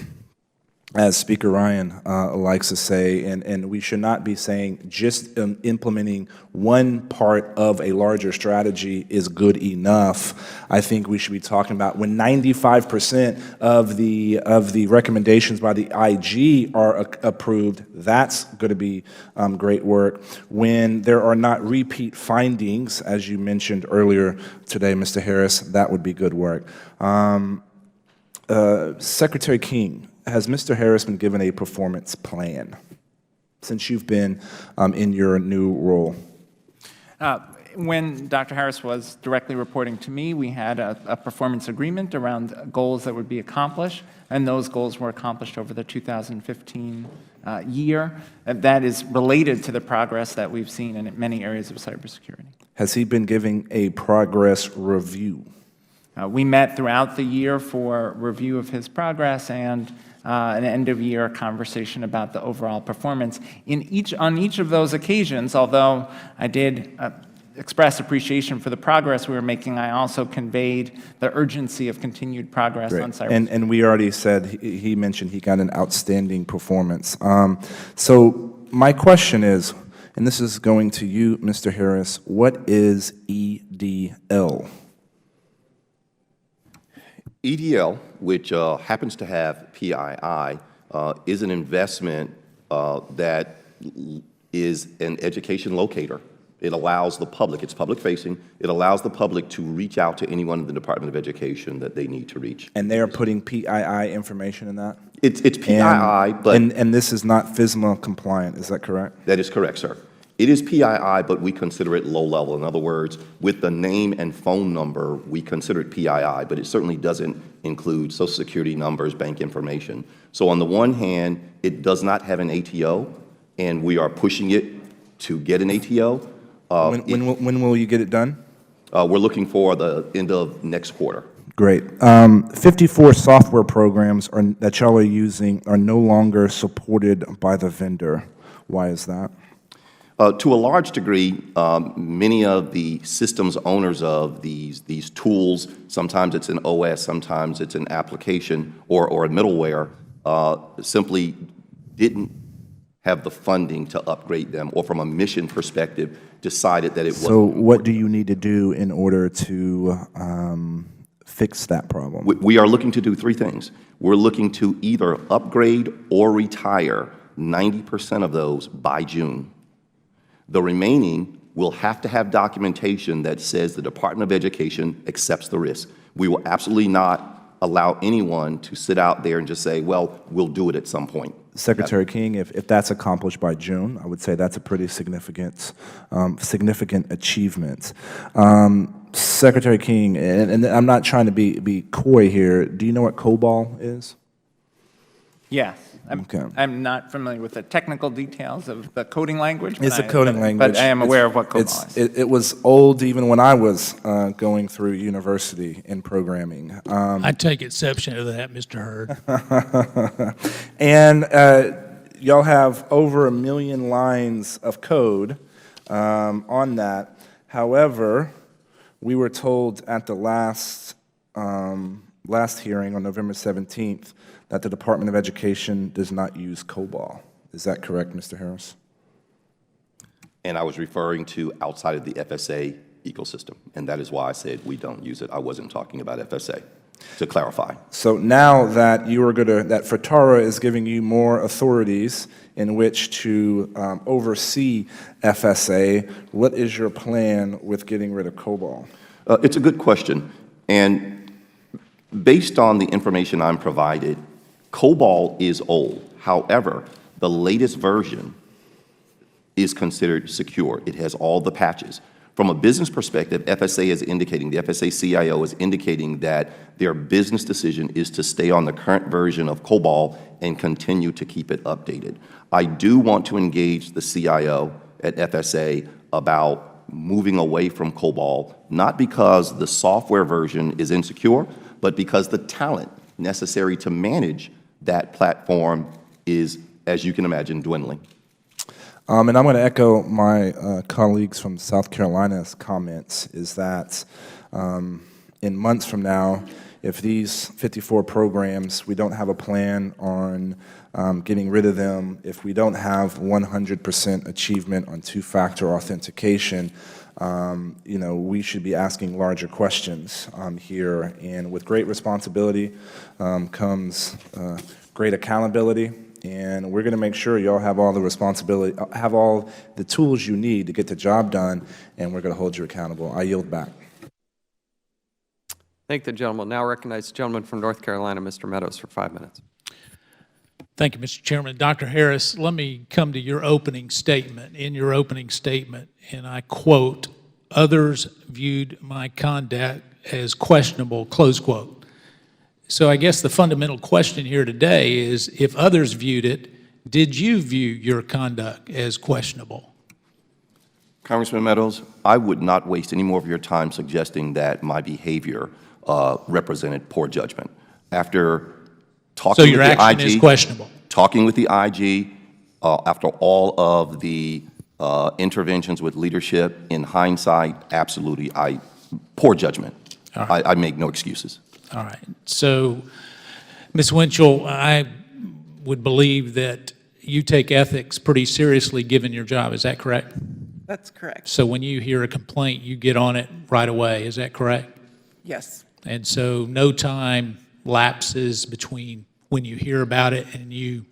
as Speaker Ryan likes to say, and we should not be saying just implementing one part of a larger strategy is good enough. I think we should be talking about when 95% of the recommendations by the IG are approved, that's going to be great work. When there are not repeat findings, as you mentioned earlier today, Mr. Harris, that would be good work. Secretary King, has Mr. Harris been given a performance plan since you've been in your new role? When Dr. Harris was directly reporting to me, we had a performance agreement around goals that would be accomplished, and those goals were accomplished over the 2015 year. That is related to the progress that we've seen in many areas of cybersecurity. Has he been giving a progress review? We met throughout the year for review of his progress and an end-of-year conversation about the overall performance. On each of those occasions, although I did express appreciation for the progress we were making, I also conveyed the urgency of continued progress on cybersecurity. And we already said, he mentioned he got an outstanding performance. So my question is, and this is going to you, Mr. Harris, what is EDL? EDL, which happens to have PII, is an investment that is an education locator. It allows the public, it's public-facing, it allows the public to reach out to anyone in the Department of Education that they need to reach. And they are putting PII information in that? It's PII, but... And this is not FISMA compliant, is that correct? That is correct, sir. It is PII, but we consider it low level. In other words, with the name and phone number, we consider it PII, but it certainly doesn't include Social Security numbers, bank information. So on the one hand, it does not have an ATO, and we are pushing it to get an ATO. When will you get it done? We're looking for the end of next quarter. Great. 54 software programs that y'all are using are no longer supported by the vendor. Why is that? To a large degree, many of the systems owners of these tools, sometimes it's an OS, sometimes it's an application or a middleware, simply didn't have the funding to upgrade them, or from a mission perspective, decided that it wasn't. So what do you need to do in order to fix that problem? We are looking to do three things. We're looking to either upgrade or retire 90% of those by June. The remaining will have to have documentation that says the Department of Education accepts the risk. We will absolutely not allow anyone to sit out there and just say, well, we'll do it at some point. Secretary King, if that's accomplished by June, I would say that's a pretty significant achievement. Secretary King, and I'm not trying to be coy here, do you know what COBOL is? Yes. Okay. I'm not familiar with the technical details of the coding language. It's a coding language. But I am aware of what COBOL is. It was old even when I was going through university in programming. I take exception to that, Mr. Hurd. And y'all have over 1 million lines of code on that. However, we were told at the last hearing on November 17th that the Department of Education does not use COBOL. Is that correct, Mr. Harris? And I was referring to outside of the FSA ecosystem. And that is why I said we don't use it. I wasn't talking about FSA, to clarify. So now that that FRTARA is giving you more authorities in which to oversee FSA, what is your plan with getting rid of COBOL? It's a good question. And based on the information I'm provided, COBOL is old. However, the latest version is considered secure. It has all the patches. From a business perspective, FSA is indicating, the FSA CIO is indicating that their business decision is to stay on the current version of COBOL and continue to keep it updated. I do want to engage the CIO at FSA about moving away from COBOL, not because the software version is insecure, but because the talent necessary to manage that platform is, as you can imagine, dwindling. And I'm going to echo my colleagues from South Carolina's comments, is that in months from now, if these 54 programs, we don't have a plan on getting rid of them, if we don't have 100% achievement on two-factor authentication, we should be asking larger questions here. And with great responsibility comes great accountability. And we're going to make sure y'all have all the responsibility, have all the tools you need to get the job done, and we're going to hold you accountable. I yield back. Thank the gentleman. Now recognize the gentleman from North Carolina, Mr. Meadows, for 5 minutes. Thank you, Mr. Chairman. Dr. Harris, let me come to your opening statement. In your opening statement, and I quote, "Others viewed my conduct as questionable," close quote. So I guess the fundamental question here today is, if others viewed it, did you view your conduct as questionable? Congressman Meadows, I would not waste any more of your time suggesting that my behavior represented poor judgment. After talking So your with the action IG, is questionable? Talking with the IG, after all of the interventions with leadership, in hindsight, absolutely, poor judgment. Right. I make no excuses. All right. So, Ms. Winchell, I would believe that you take ethics pretty seriously given your job. Is that correct? That's correct. So when you hear a complaint, you get on it right away. Is that correct? Yes. And so no time lapses between when you hear about it and you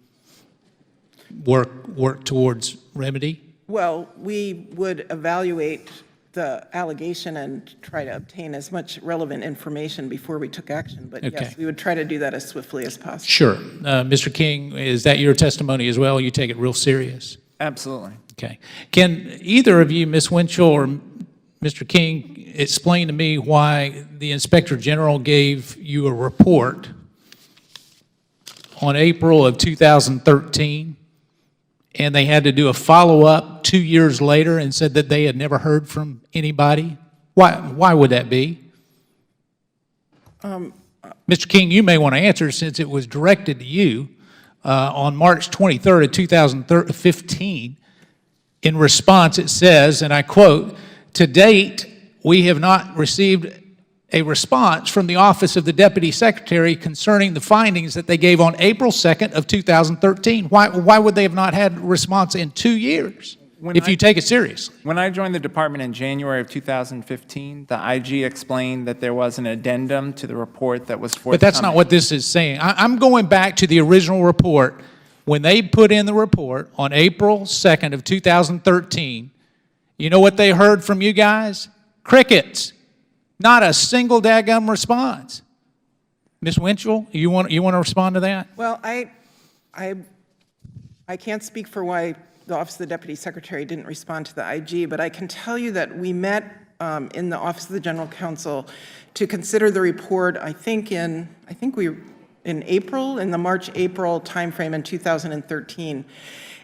work towards remedy? Well, we would evaluate the allegation and try to obtain as much relevant information before we took action. But Okay. yes, we would try to do that as swiftly as possible. Sure. Mr. King, is that your testimony as well? You take it real serious? Absolutely. Okay. Can either of you, Ms. Winchell or Mr. King, explain to me why the Inspector General gave you a report on April of 2013, and they had to do a follow-up 2 years later and said that they had never heard from anybody? Why would that be? Mr. King, you may want to answer since it was directed to you. On March 23rd of 2015, in response it says, and I quote, "To date, we have not received a response from the Office of the Deputy Secretary concerning the findings that they gave on April 2nd of 2013. Why would they have not had a response in 2 years, if you take it seriously? When I joined the department in January of 2015, the IG explained that there was an addendum to the report that was forthcoming. But that's not what this is saying. I'm going back to the original report. When they put in the report on April 2nd of 2013, you know what they heard from you guys? Crickets. Not a single daggum response. Ms. Winchell, you want to respond to that? Well, I can't speak for why the Office of the Deputy Secretary didn't respond to the IG, but I can tell you that we met in the Office of the General Counsel to consider the report, in April, in the March-April timeframe in 2013.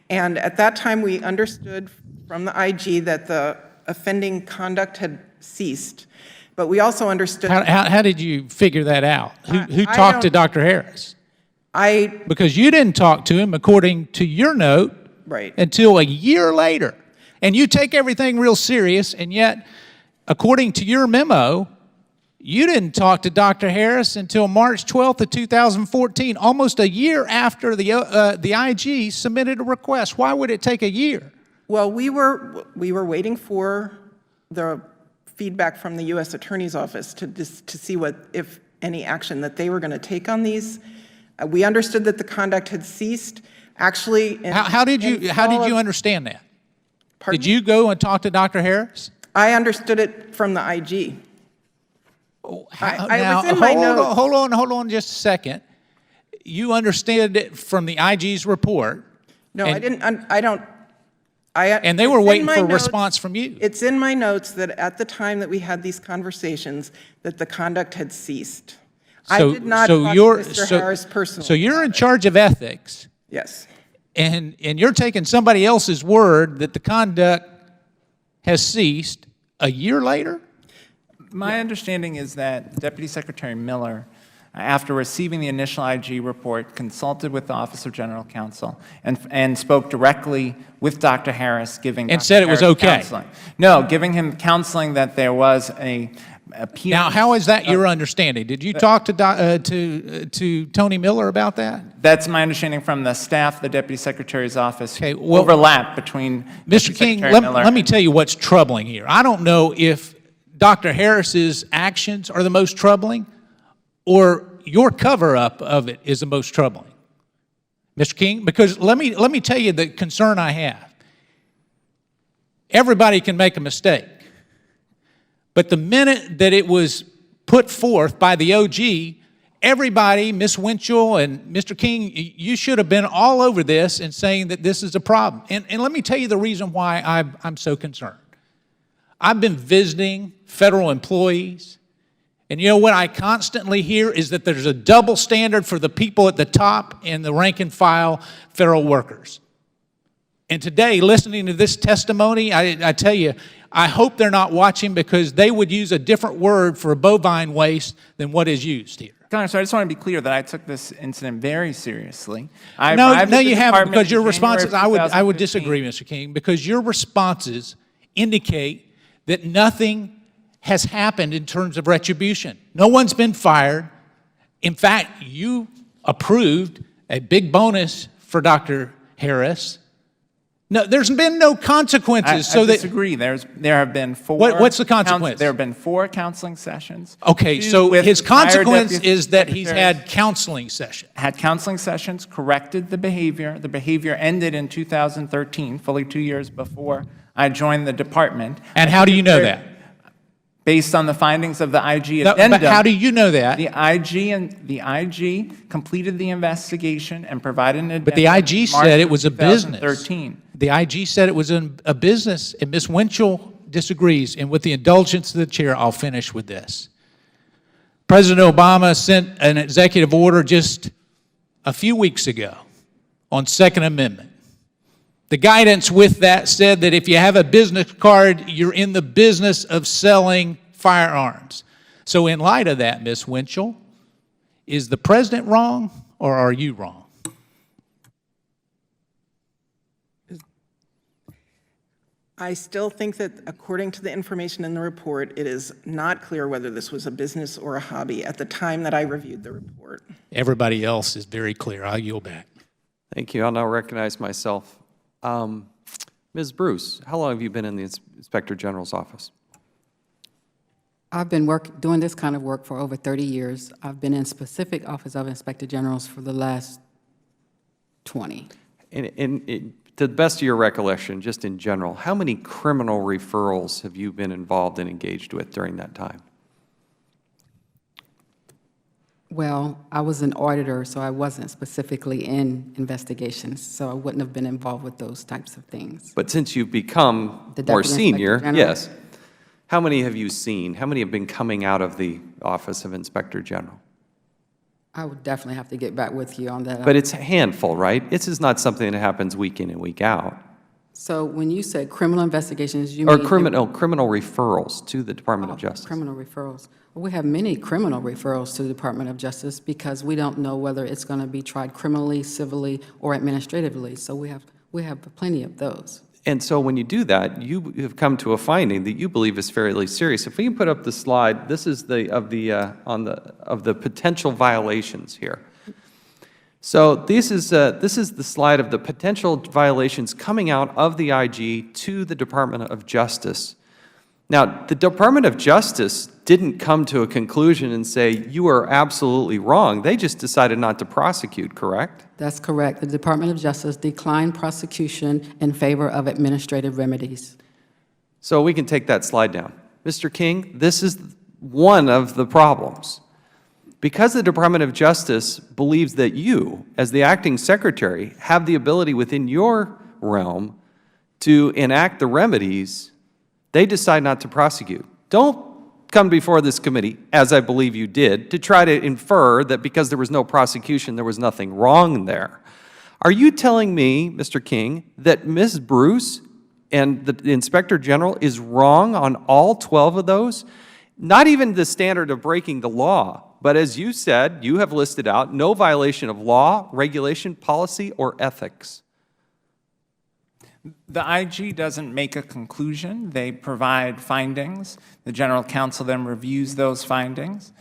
And at that time, we understood from the IG that the offending conduct had ceased. But we also understood... How did you figure that out? Who talked to Dr. Harris? Because you didn't talk to him, according to your note, right, until a year later. And you take everything real serious, and yet, according to your memo, you didn't talk to Dr. Harris until March 12th of 2014, almost a year after the IG submitted a request. Why would it take a year? Well, we were waiting for the feedback from the U.S. Attorney's Office to see what, if any, action that they were going to take on these. We understood that the conduct had ceased. Actually, How did you understand that? Pardon? Did you go and talk to Dr. Harris? I understood it from the IG. Now, was in my notes. hold on just a second. You understood it from the IG's report. No, and, I didn't. I don't. And they were it's in waiting my for a notes- response from you. It's in my notes that at the time that we had these conversations, that the conduct had ceased. I did not talk to Mr. Harris personally. So you're in charge of ethics, Yes. and you're taking somebody else's word that the conduct has ceased a year later? My understanding is that Deputy Secretary Miller, after receiving the initial IG report, consulted with the Office of General Counsel and spoke directly with Dr. Harris, giving And Dr. said it was Harris okay. counseling. No, giving him counseling that there was a appeal. Now, how is that your understanding? Did you talk to Tony Miller about that? That's my understanding from the staff, the Deputy Secretary's office. Okay, well, overlap between Mr. Deputy King, Secretary Miller. let me tell you what's troubling here. I don't know if Dr. Harris's actions are the most troubling or your cover-up of it is the most troubling. Mr. King, because let me tell you the concern I have. Everybody can make a mistake. But the minute that it was put forth by the OG, everybody, Ms. Winchell and Mr. King, you should have been all over this and saying that this is a problem. And let me tell you the reason why I'm so concerned. I've been visiting federal employees, and you know what I constantly hear is that there's a double standard for the people at the top and the rank and file federal workers. And today, listening to this testimony, I tell you, I hope they're not watching because they would use a different word for bovine waste than what is used here. Congress, I just want to be clear that I took this incident very seriously. No, you haven't, because your responses, I would disagree, Mr. King, because your responses indicate that nothing has happened in terms of retribution. No one's been fired. In fact, you approved a big bonus for Dr. Harris. No, there's been no consequences. I disagree. There have been four. What's the consequence? There have been 4 counseling sessions. Okay, so his consequence is that he's had counseling sessions. Had counseling sessions, corrected the behavior. The behavior ended in 2013, fully 2 years before I joined the department. And how do you know that? Based on the findings of the IG addendum. But how do you know that? The IG completed the investigation and provided an addendum. But the IG said it was a business. 2013. The IG said it was a business, and Ms. Winchell disagrees. And with the indulgence of the chair, I'll finish with this. President Obama sent an executive order just a few weeks ago on Second Amendment. The guidance with that said that if you have a business card, you're in the business of selling firearms. So in light of that, Ms. Winchell, is the president wrong or are you wrong? I still think that according to the information in the report, it is not clear whether this was a business or a hobby at the time that I reviewed the report. Everybody else is very clear. I'll yield back. Thank you. I'll now recognize myself. Ms. Bruce, how long have you been in the Inspector General's office? I've been doing this kind of work for over 30 years. I've been in specific Office of Inspector Generals for the last 20. To the best of your recollection, just in general, how many criminal referrals have you been involved and engaged with during that time? Well, I was an auditor, so I wasn't specifically in investigations, so I wouldn't have been involved with those types of things. But since you've become The more Deputy senior, Inspector General? yes, how many have you seen? How many have been coming out of the Office of Inspector General? I would definitely have to get back with you on that. But it's a handful, right? This is not something that happens week in and week out. So when you said criminal investigations, you Or mean... criminal referrals to the Department of Justice. Criminal referrals. Well, we have many criminal referrals to the Department of Justice because we don't know whether it's going to be tried criminally, civilly, or administratively. So we have plenty of those. And so when you do that, you have come to a finding that you believe is fairly serious. If we can put up the slide, this is of the potential violations here. So this is the slide of the potential violations coming out of the IG to the Department of Justice. Now, the Department of Justice didn't come to a conclusion and say, you are absolutely wrong. They just decided not to prosecute, correct? That's correct. The Department of Justice declined prosecution in favor of administrative remedies. So we can take that slide down. Mr. King, this is one of the problems. Because the Department of Justice believes that you, as the acting secretary, have the ability within your realm to enact the remedies, they decide not to prosecute. Don't come before this committee, as I believe you did, to try to infer that because there was no prosecution, there was nothing wrong there. Are you telling me, Mr. King, that Ms. Bruce and the Inspector General is wrong on all 12 of those? Not even the standard of breaking the law, but as you said, you have listed out no violation of law, regulation, policy, or ethics. The IG doesn't make a conclusion. They provide findings. The General Counsel then reviews those findings.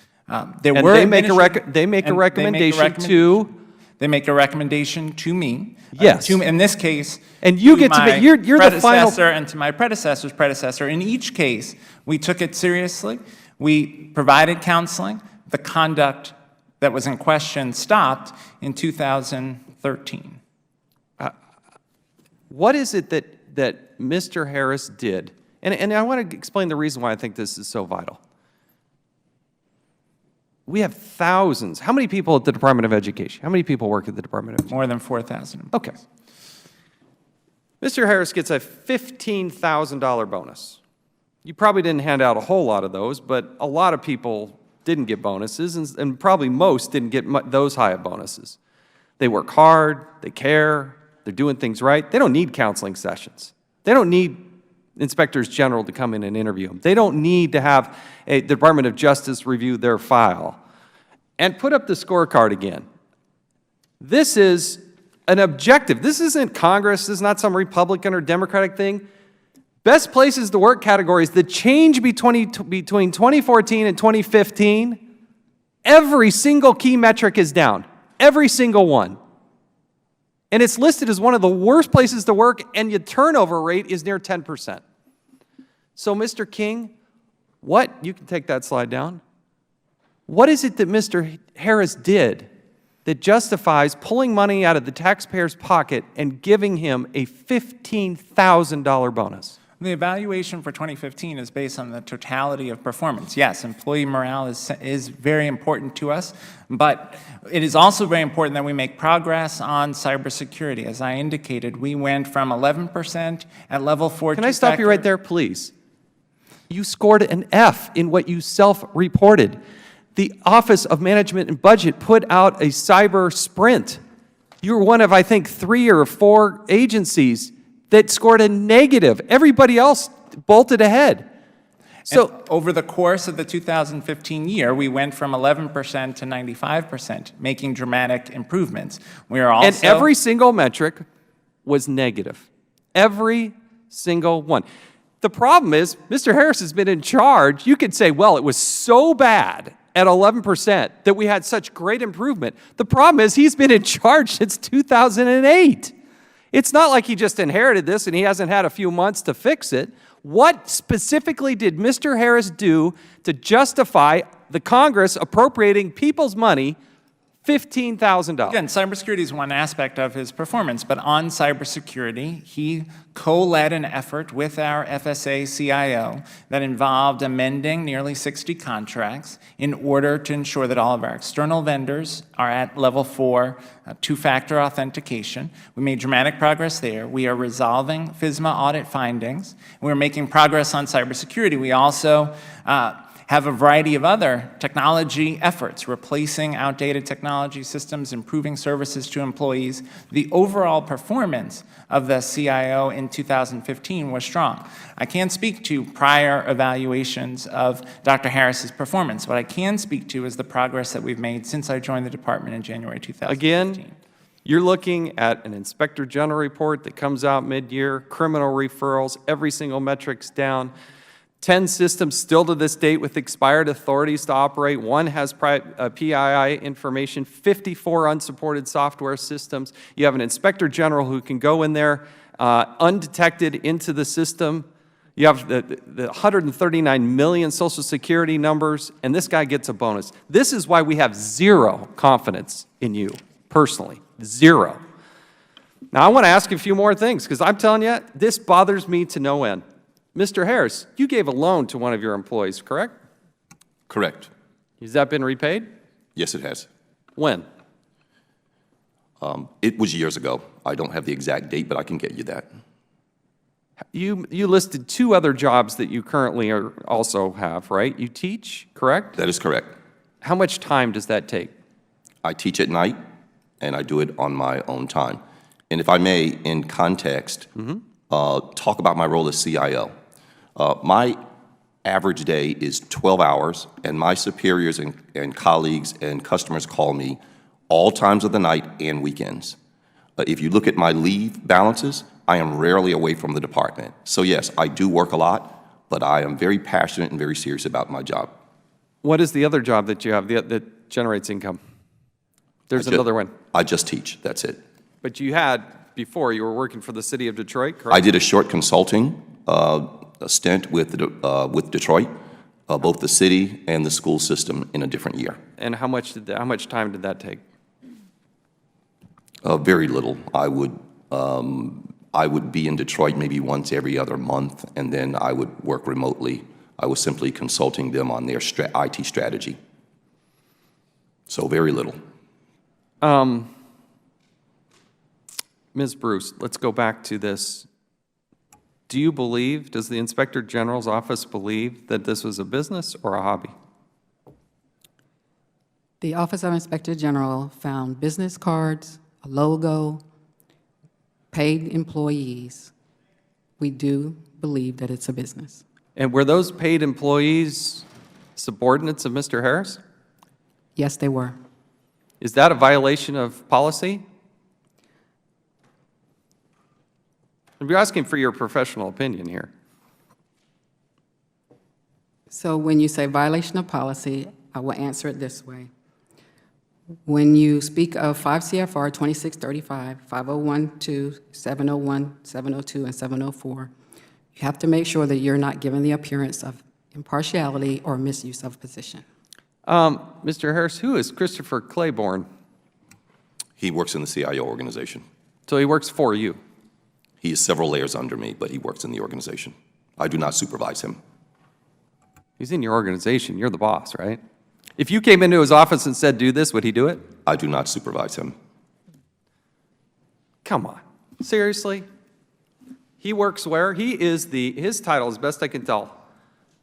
They make a recommendation to? They make a recommendation to me. Yes. In this case, and you get to be, you're the final. And to my predecessor's predecessor. In each case, we took it seriously. We provided counseling. The conduct that was in question stopped in 2013. What is it that Mr. Harris did? And I want to explain the reason why I think this is so vital. We have thousands. How many people at the Department of Education? How many people work at the Department of Education? More than 4,000. Okay. Mr. Harris gets a $15,000 bonus. You probably didn't hand out a whole lot of those, but a lot of people didn't get bonuses, and probably most didn't get those high of bonuses. They work hard, they care, they're doing things right. They don't need counseling sessions. They don't need inspectors general to come in and interview them. They don't need to have a Department of Justice review their file. And put up the scorecard again. This is an objective. This isn't Congress. This is not some Republican or Democratic thing. Best places to work categories, the change between 2014 and 2015, every single key metric is down. Every single one. And it's listed as one of the worst places to work, and your turnover rate is near 10%. So, Mr. King, you can take that slide down. What is it that Mr. Harris did that justifies pulling money out of the taxpayer's pocket and giving him a $15,000 bonus? The evaluation for 2015 is based on the totality of performance. Yes, employee morale is very important to us, but it is also very important that we make progress on cybersecurity. As I indicated, we went from 11% at level 4. Can I stop you right there, please? You scored an F in what you self-reported. The Office of Management and Budget put out a cyber sprint. You were one of, I think, 3 or 4 agencies that scored a negative. Everybody else bolted ahead. So and over the course of the 2015 year, we went from 11% to 95%, making dramatic improvements. We are also and every single metric was negative. Every single one. The problem is, Mr. Harris has been in charge. You could say, well, it was so bad at 11% that we had such great improvement. The problem is he's been in charge since 2008. It's not like he just inherited this and he hasn't had a few months to fix it. What specifically did Mr. Harris do to justify the Congress appropriating people's money, $15,000? Again, cybersecurity is one aspect of his performance, but on cybersecurity, he co-led an effort with our FSA CIO that involved amending nearly 60 contracts in order to ensure that all of our external vendors are at level 4 two-factor authentication. We made dramatic progress there. We are resolving FISMA audit findings. We're making progress on cybersecurity. We also have a variety of other technology efforts, replacing outdated technology systems, improving services to employees. The overall performance of the CIO in 2015 was strong. I can't speak to prior evaluations of Dr. Harris's performance. What I can speak to is the progress that we've made since I joined the department in January 2015. Again, you're looking at an Inspector General report that comes out mid-year, criminal referrals, every single metric's down. 10 systems still to this date with expired authorities to operate. One has PII information, 54 unsupported software systems. You have an Inspector General who can go in there undetected into the system. You have the 139 million Social Security numbers, and this guy gets a bonus. This is why we have zero confidence in you, personally. Zero. Now, I want to ask you a few more things, because I'm telling you, this bothers me to no end. Mr. Harris, you gave a loan to one of your employees, correct? Correct. Has that been repaid? Yes, it has. When? It was years ago. I don't have the exact date, but I can get you that. You listed 2 other jobs that you currently also have, right? You teach, correct? That is correct. How much time does that take? I teach at night, and I do it on my own time. And if I may, in context, talk about my role as CIO. My average day is 12 hours, and my superiors and colleagues and customers call me all times of the night and weekends. If you look at my leave balances, I am rarely away from the department. So yes, I do work a lot, but I am very passionate and very serious about my job. What is the other job that you have that generates income? There's another one. I just teach, that's it. But you had, before, you were working for the city of Detroit, correct? I did a short consulting stint with Detroit, both the city and the school system in a different year. And how much time did that take? Very little. I would be in Detroit maybe once every other month, and then I would work remotely. I was simply consulting them on their IT strategy. So very little. Ms. Bruce, let's go back to this. Do you believe, does the Inspector General's office believe that this was a business or a hobby? The Office of Inspector General found business cards, a logo, paid employees. We do believe that it's a business. And were those paid employees subordinates of Mr. Harris? Yes, they were. Is that a violation of policy? I'm asking for your professional opinion here. So when you say violation of policy, I will answer it this way. When you speak of 5 CFR 2635, 5012, 701, 702, and 704, you have to make sure that you're not giving the appearance of impartiality or misuse of position. Mr. Harris, who is Christopher Claiborne? He works in the CIO organization. So he works for you? He is several layers under me, but he works in the organization. I do not supervise him. He's in your organization. You're the boss, right? If you came into his office and said, do this, would he do it? I do not supervise him. Come on. Seriously? He works where? He is his title, as best I can tell,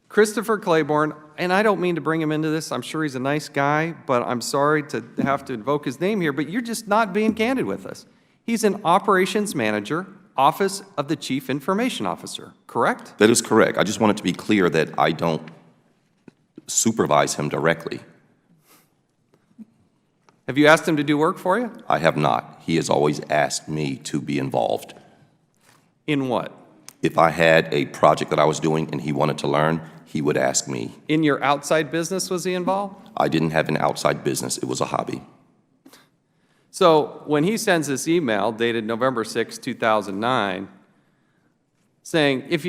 Christopher Claiborne, and I don't mean to bring him into this. I'm sure he's a nice guy, but I'm sorry to have to invoke his name here, but you're just not being candid with us. He's an operations manager, Office of the Chief Information Officer, correct? That is correct. I just want it to be clear that I don't supervise him directly. Have you asked him to do work for you? I have not. He has always asked me to be involved. In what? If I had a project that I was doing and he wanted to learn, he would ask me. In your outside business, was he involved? I didn't have an outside business. It was a hobby. So when he sends this email dated November 6, 2009, saying, if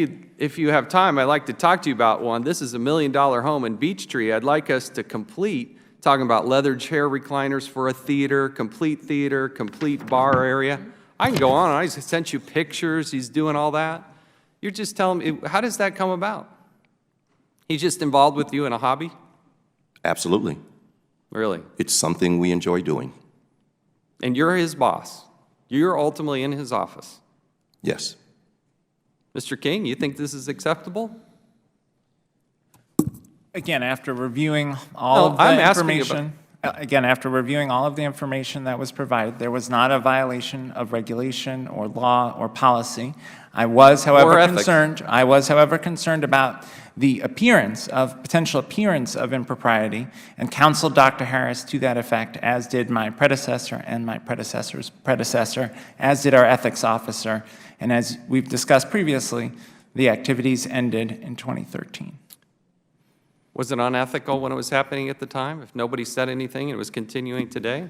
you have time, I'd like to talk to you about one. This is $1 million home in Beechtree. I'd like us to complete, talking about leather chair recliners for a theater, complete bar area. I can go on. I sent you pictures. He's doing all that. You're just telling me, how does that come about? He's just involved with you in a hobby? Absolutely. Really? It's something we enjoy doing. And you're his boss. You're ultimately in his office. Yes. Mr. King, you think this is acceptable? Again, after reviewing all of the information, that was provided, there was not a violation of regulation or law or policy. I was, however, concerned about the potential appearance of impropriety, and counseled Dr. Harris to that effect, as did my predecessor and my predecessor's predecessor, as did our ethics officer. And as we've discussed previously, the activities ended in 2013. Was it unethical when it was happening at the time? If nobody said anything and it was continuing today?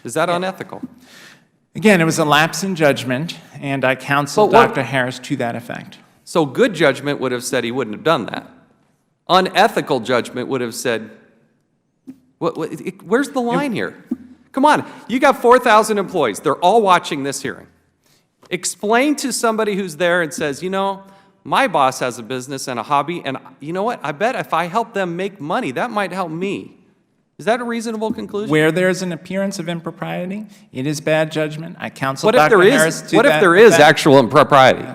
Is that unethical? Again, it was a lapse in judgment, and I counseled Dr. Harris to that effect. So good judgment would have said he wouldn't have done that. Unethical judgment would have said, where's the line here? Come on, you got 4,000 employees. They're all watching this hearing. Explain to somebody who's there and says, you know, my boss has a business and a hobby, and you know what? I bet if I help them make money, that might help me. Is that a reasonable conclusion? Where there's an appearance of impropriety, it is bad judgment. I counsel What if Dr. there Harris is, to what if that there is effect. actual impropriety?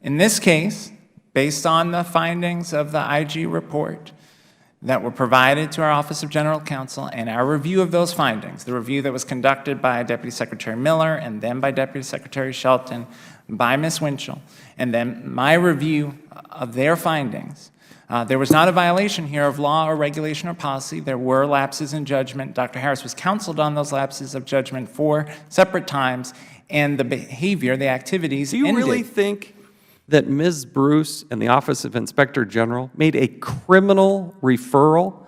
In this case, based on the findings of the IG report that were provided to our Office of General Counsel and our review of those findings, the review that was conducted by Deputy Secretary Miller and then by Deputy Secretary Shelton, by Ms. Winchell, and then my review of their findings, there was not a violation here of law or regulation or policy. There were lapses in judgment. Dr. Harris was counseled on those lapses of judgment 4 separate times, and the behavior, the activities ended. Do you really think that Ms. Bruce and the Office of Inspector General made a criminal referral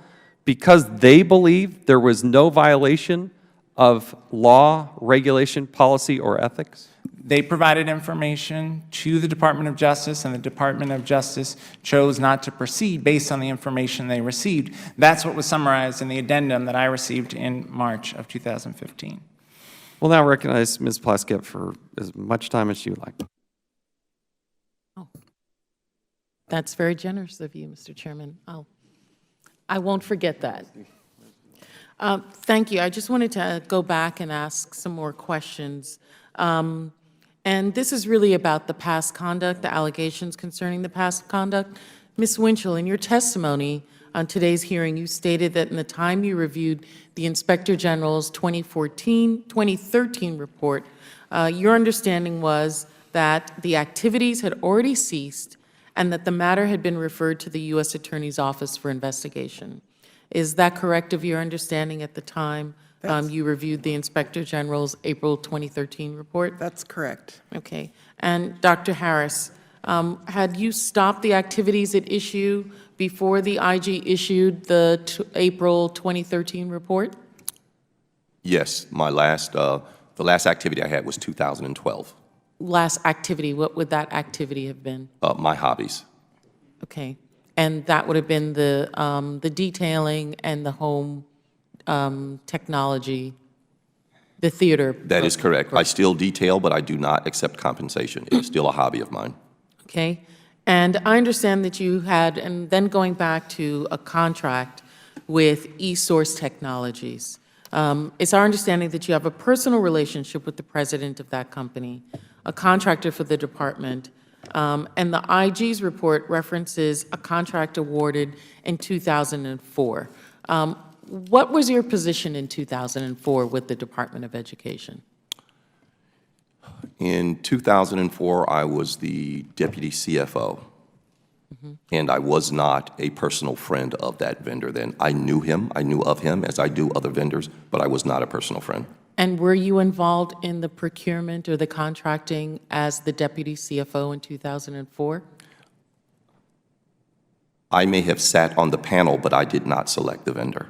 because they believed there was no violation of law, regulation, policy, or ethics? They provided information to the Department of Justice, and the Department of Justice chose not to proceed based on the information they received. That's what was summarized in the addendum that I received in March of 2015. We'll now recognize Ms. Plaskett for as much time as she would like. That's very generous of you, Mr. Chairman. I won't forget that. Thank you. I just wanted to go back and ask some more questions. And this is really about the past conduct, the allegations concerning the past conduct. Ms. Winchell, in your testimony on today's hearing, you stated that in the time you reviewed the Inspector General's 2013 report, your understanding was that the activities had already ceased and that the matter had been referred to the U.S. Attorney's Office for investigation. Is that correct of your understanding at the time you reviewed the Inspector General's April 2013 report? That's correct. Okay. And Dr. Harris, had you stopped the activities at issue before the IG issued the April 2013 report? Yes, the last activity I had was 2012. Last activity, what would that activity have been? My hobbies. Okay. And that would have been the detailing and the home technology, the theater. That is correct. I still detail, but I do not accept compensation. It is still a hobby of mine. Okay. And I understand that you had, and then going back to a contract with eSource Technologies, it's our understanding that you have a personal relationship with the president of that company, a contractor for the department, and the IG's report references a contract awarded in 2004. What was your position in 2004 with the Department of Education? In 2004, I was the deputy CFO, and I was not a personal friend of that vendor then. I knew him, I knew of him, as I do other vendors, but I was not a personal friend. And were you involved in the procurement or the contracting as the deputy CFO in 2004? I may have sat on the panel, but I did not select the vendor.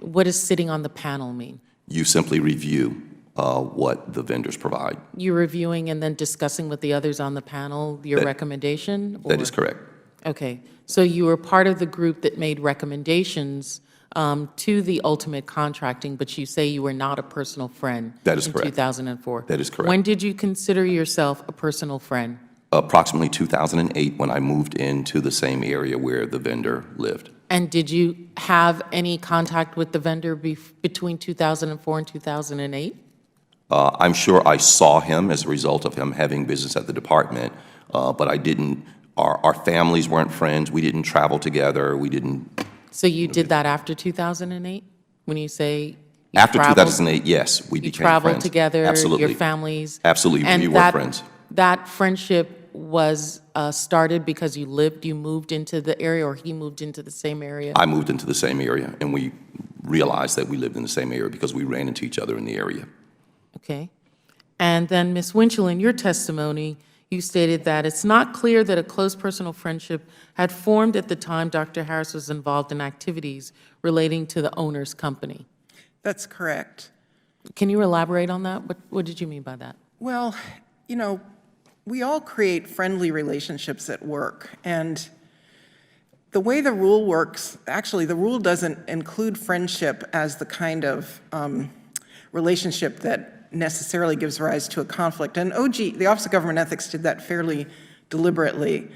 What does sitting on the panel mean? You simply review what the vendors provide. You're reviewing and then discussing with the others on the panel your recommendation? That is correct. Okay. So you were part of the group that made recommendations to the ultimate contracting, but you say you were not a personal friend. That is correct. In 2004. That is correct. When did you consider yourself a personal friend? Approximately 2008, when I moved into the same area where the vendor lived. And did you have any contact with the vendor between 2004 and 2008? I'm sure I saw him as a result of him having business at the department, but I didn't, our families weren't friends, we didn't travel together, we didn't. So you did that after 2008? When you say you After traveled? 2008, yes, we became friends. You traveled together, Absolutely. your families? Absolutely, and we were friends. That friendship was started because you moved into the area, or he moved into the same area? I moved into the same area, and we realized that we lived in the same area because we ran into each other in the area. Okay. And then, Ms. Winchell, in your testimony, you stated that it's not clear that a close personal friendship had formed at the time Dr. Harris was involved in activities relating to the owner's company. That's correct. Can you elaborate on that? What did you mean by that? Well, you know, we all create friendly relationships at work, and the way the rule works, actually, the rule doesn't include friendship as the kind of relationship that necessarily gives rise to a conflict. And the Office of Government Ethics did that fairly deliberately.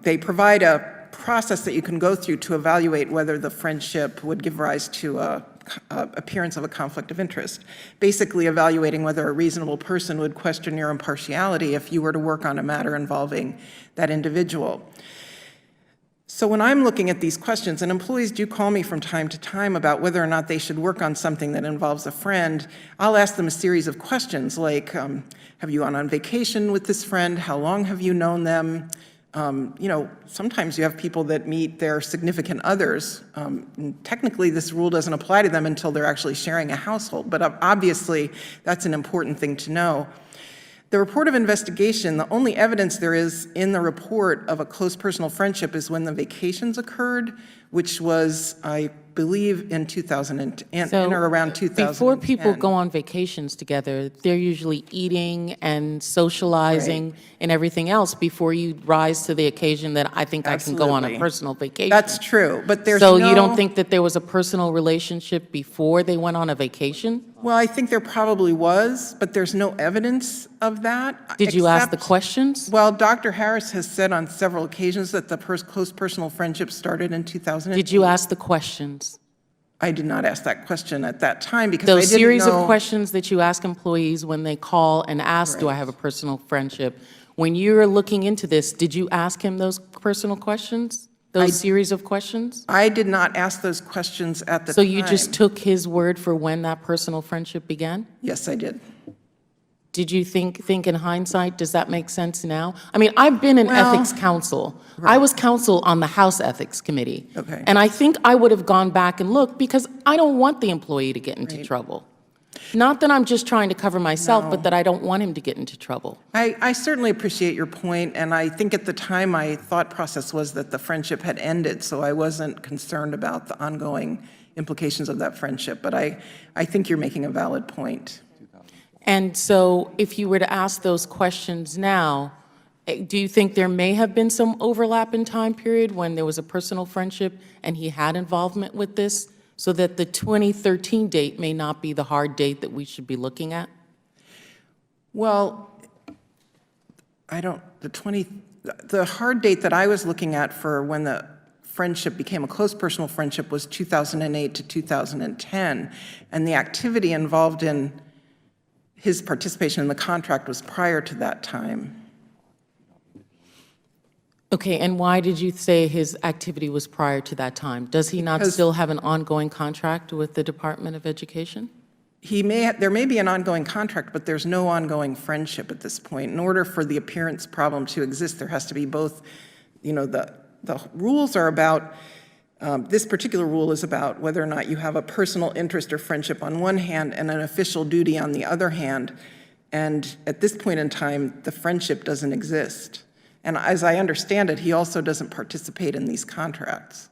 They provide a process that you can go through to evaluate whether the friendship would give rise to a appearance of a conflict of interest, basically evaluating whether a reasonable person would question your impartiality if you were to work on a matter involving that individual. So when I'm looking at these questions, and employees do call me from time to time about whether or not they should work on something that involves a friend, I'll ask them a series of questions like, have you gone on vacation with this friend? How long have you known them? You know, sometimes you have people that meet their significant others. Technically, this rule doesn't apply to them until they're actually sharing a household, but obviously, that's an important thing to know. The report of investigation, the only evidence there is in the report of a close personal friendship is when the vacations occurred, which was, I believe, in 2000 in or around 2010. Before people go on vacations together, they're usually eating and socializing and everything else before you rise to the occasion that I think I can go on a personal vacation. That's true, but there's So you don't think that there was a personal relationship before they went on a vacation? Well, I think there probably was, but there's no evidence of that. Did you ask the questions? Well, Dr. Harris has said on several occasions that the close personal friendship started in 2008. Did you ask the questions? I did not ask that question at that time because I Those didn't series know. of questions that you ask employees when they call and ask, do I have a personal friendship? When you're looking into this, did you ask him those personal questions? Those series of questions? I did not ask those questions at the time. So you just took his word for when that personal friendship began? Yes, I did. Did you think in hindsight, does that make sense now? I mean, I've been in ethics counsel. I was counsel on the House Ethics Committee. Okay. And I think I would have gone back and looked because I don't want the employee to get into trouble. Not that I'm just trying to cover myself, but that I don't want him to get into trouble. I certainly appreciate your point, and I think at the time my thought process was that the friendship had ended, so I wasn't concerned about the ongoing implications of that friendship, but I think you're making a valid point. And so if you were to ask those questions now, do you think there may have been some overlap in time period when there was a personal friendship and he had involvement with this, so that the 2013 date may not be the hard date that we should be looking at? Well, the hard date that I was looking at for when the friendship became a close personal friendship was 2008 to 2010, and the activity involved in his participation in the contract was prior to that time. Okay, and why did you say his activity was prior to that time? Does he not Because still have an ongoing contract with the Department of Education? There may be an ongoing contract, but there's no ongoing friendship at this point. In order for the appearance problem to exist, there has to be both, you know, the rules are about, this particular rule is about whether or not you have a personal interest or friendship on one hand and an official duty on the other hand. And at this point in time, the friendship doesn't exist. And as I understand it, he also doesn't participate in these contracts.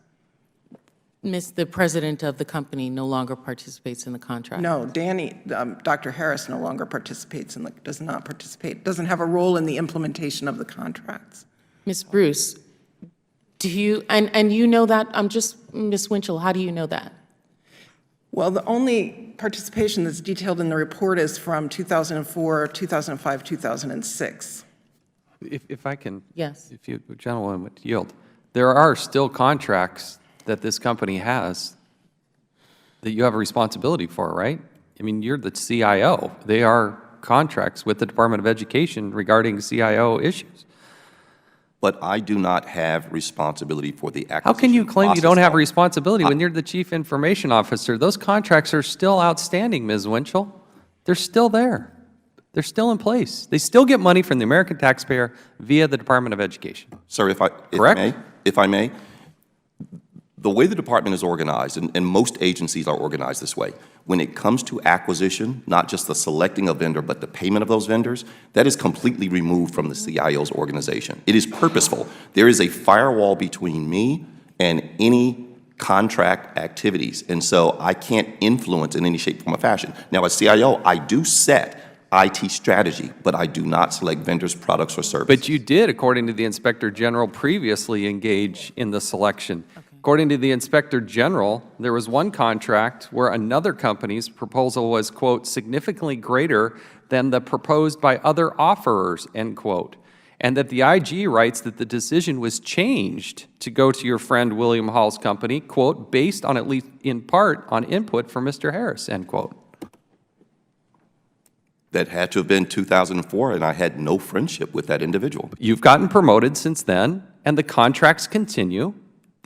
The president of the company no longer participates in the contract? No, Dr. Harris no longer participates doesn't have a role in the implementation of the contracts. Ms. Bruce, do you, and you know that, Ms. Winchell, how do you know that? Well, the only participation that's detailed in the report is from 2004, 2005, 2006. If I can, yes, if you gentlemen would yield, there are still contracts that this company has that you have a responsibility for, right? I mean, you're the CIO. They are contracts with the Department of Education regarding CIO issues. But I do not have responsibility for the acquisition How can you claim you process. don't have responsibility when you're the Chief Information Officer? Those contracts are still outstanding, Ms. Winchell. They're still there. They're still in place. They still get money from the American taxpayer via the Department of Education. Sir, if I may, the way the department is organized, and most agencies are organized this way, when it comes to acquisition, not just the selecting a vendor, but the payment of those vendors, that is completely removed from the CIO's organization. It is purposeful. There is a firewall between me and any contract activities, and so I can't influence in any shape, form, or fashion. Now, as CIO, I do set IT strategy, but I do not select vendors, products, or services. But you did, according to the Inspector General, previously engage in the selection. According to the Inspector General, there was one contract where another company's proposal was, quote, significantly greater than the proposed by other offerers, end quote. And that the IG writes that the decision was changed to go to your friend William Hall's company, quote, based on, at least in part, on input from Mr. Harris, end quote. That had to have been 2004, and I had no friendship with that individual. You've gotten promoted since then, and the contracts continue.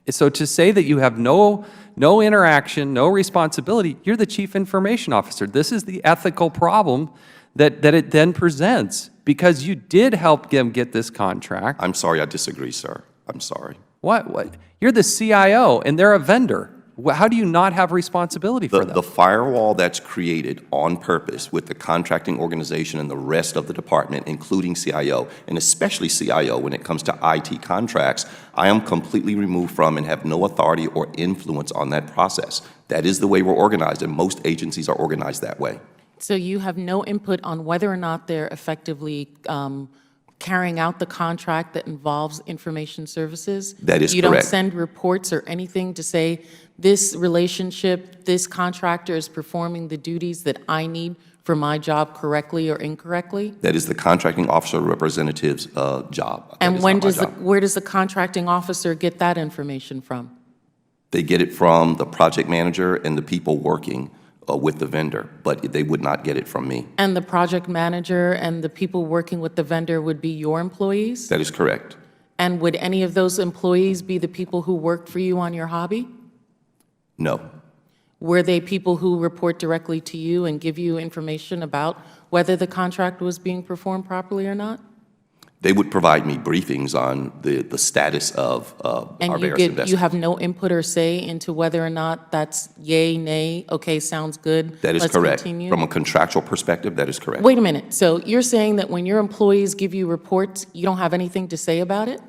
So to say that you have no interaction, no responsibility, you're the Chief Information Officer. This is the ethical problem that it then presents, because you did help them get this contract. I'm sorry, I disagree, sir. I'm sorry. What? You're the CIO, and they're a vendor. How do you not have responsibility for them? The firewall that's created on purpose with the contracting organization and the rest of the department, including CIO, and especially CIO when it comes to IT contracts, I am completely removed from and have no authority or influence on that process. That is the way we're organized, and most agencies are organized that way. So you have no input on whether or not they're effectively carrying out the contract that involves information services? That is correct. You don't send reports or anything to say, this relationship, this contractor is performing the duties that I need for my job correctly or incorrectly? That is the contracting officer representative's job. And where does the contracting officer get that information from? They get it from the project manager and the people working with the vendor, but they would not get it from me. And the project manager and the people working with the vendor would be your employees? That is correct. And would any of those employees be the people who worked for you on your hobby? No. Were they people who report directly to you and give you information about whether the contract was being performed properly or not? They would provide me briefings on the status of our various investments. And you have no input or say into whether or not that's yay, nay, okay, sounds good, That is let's correct. continue? From a contractual perspective, that is correct. Wait a minute. So you're saying that when your employees give you reports, you don't have anything to say about it?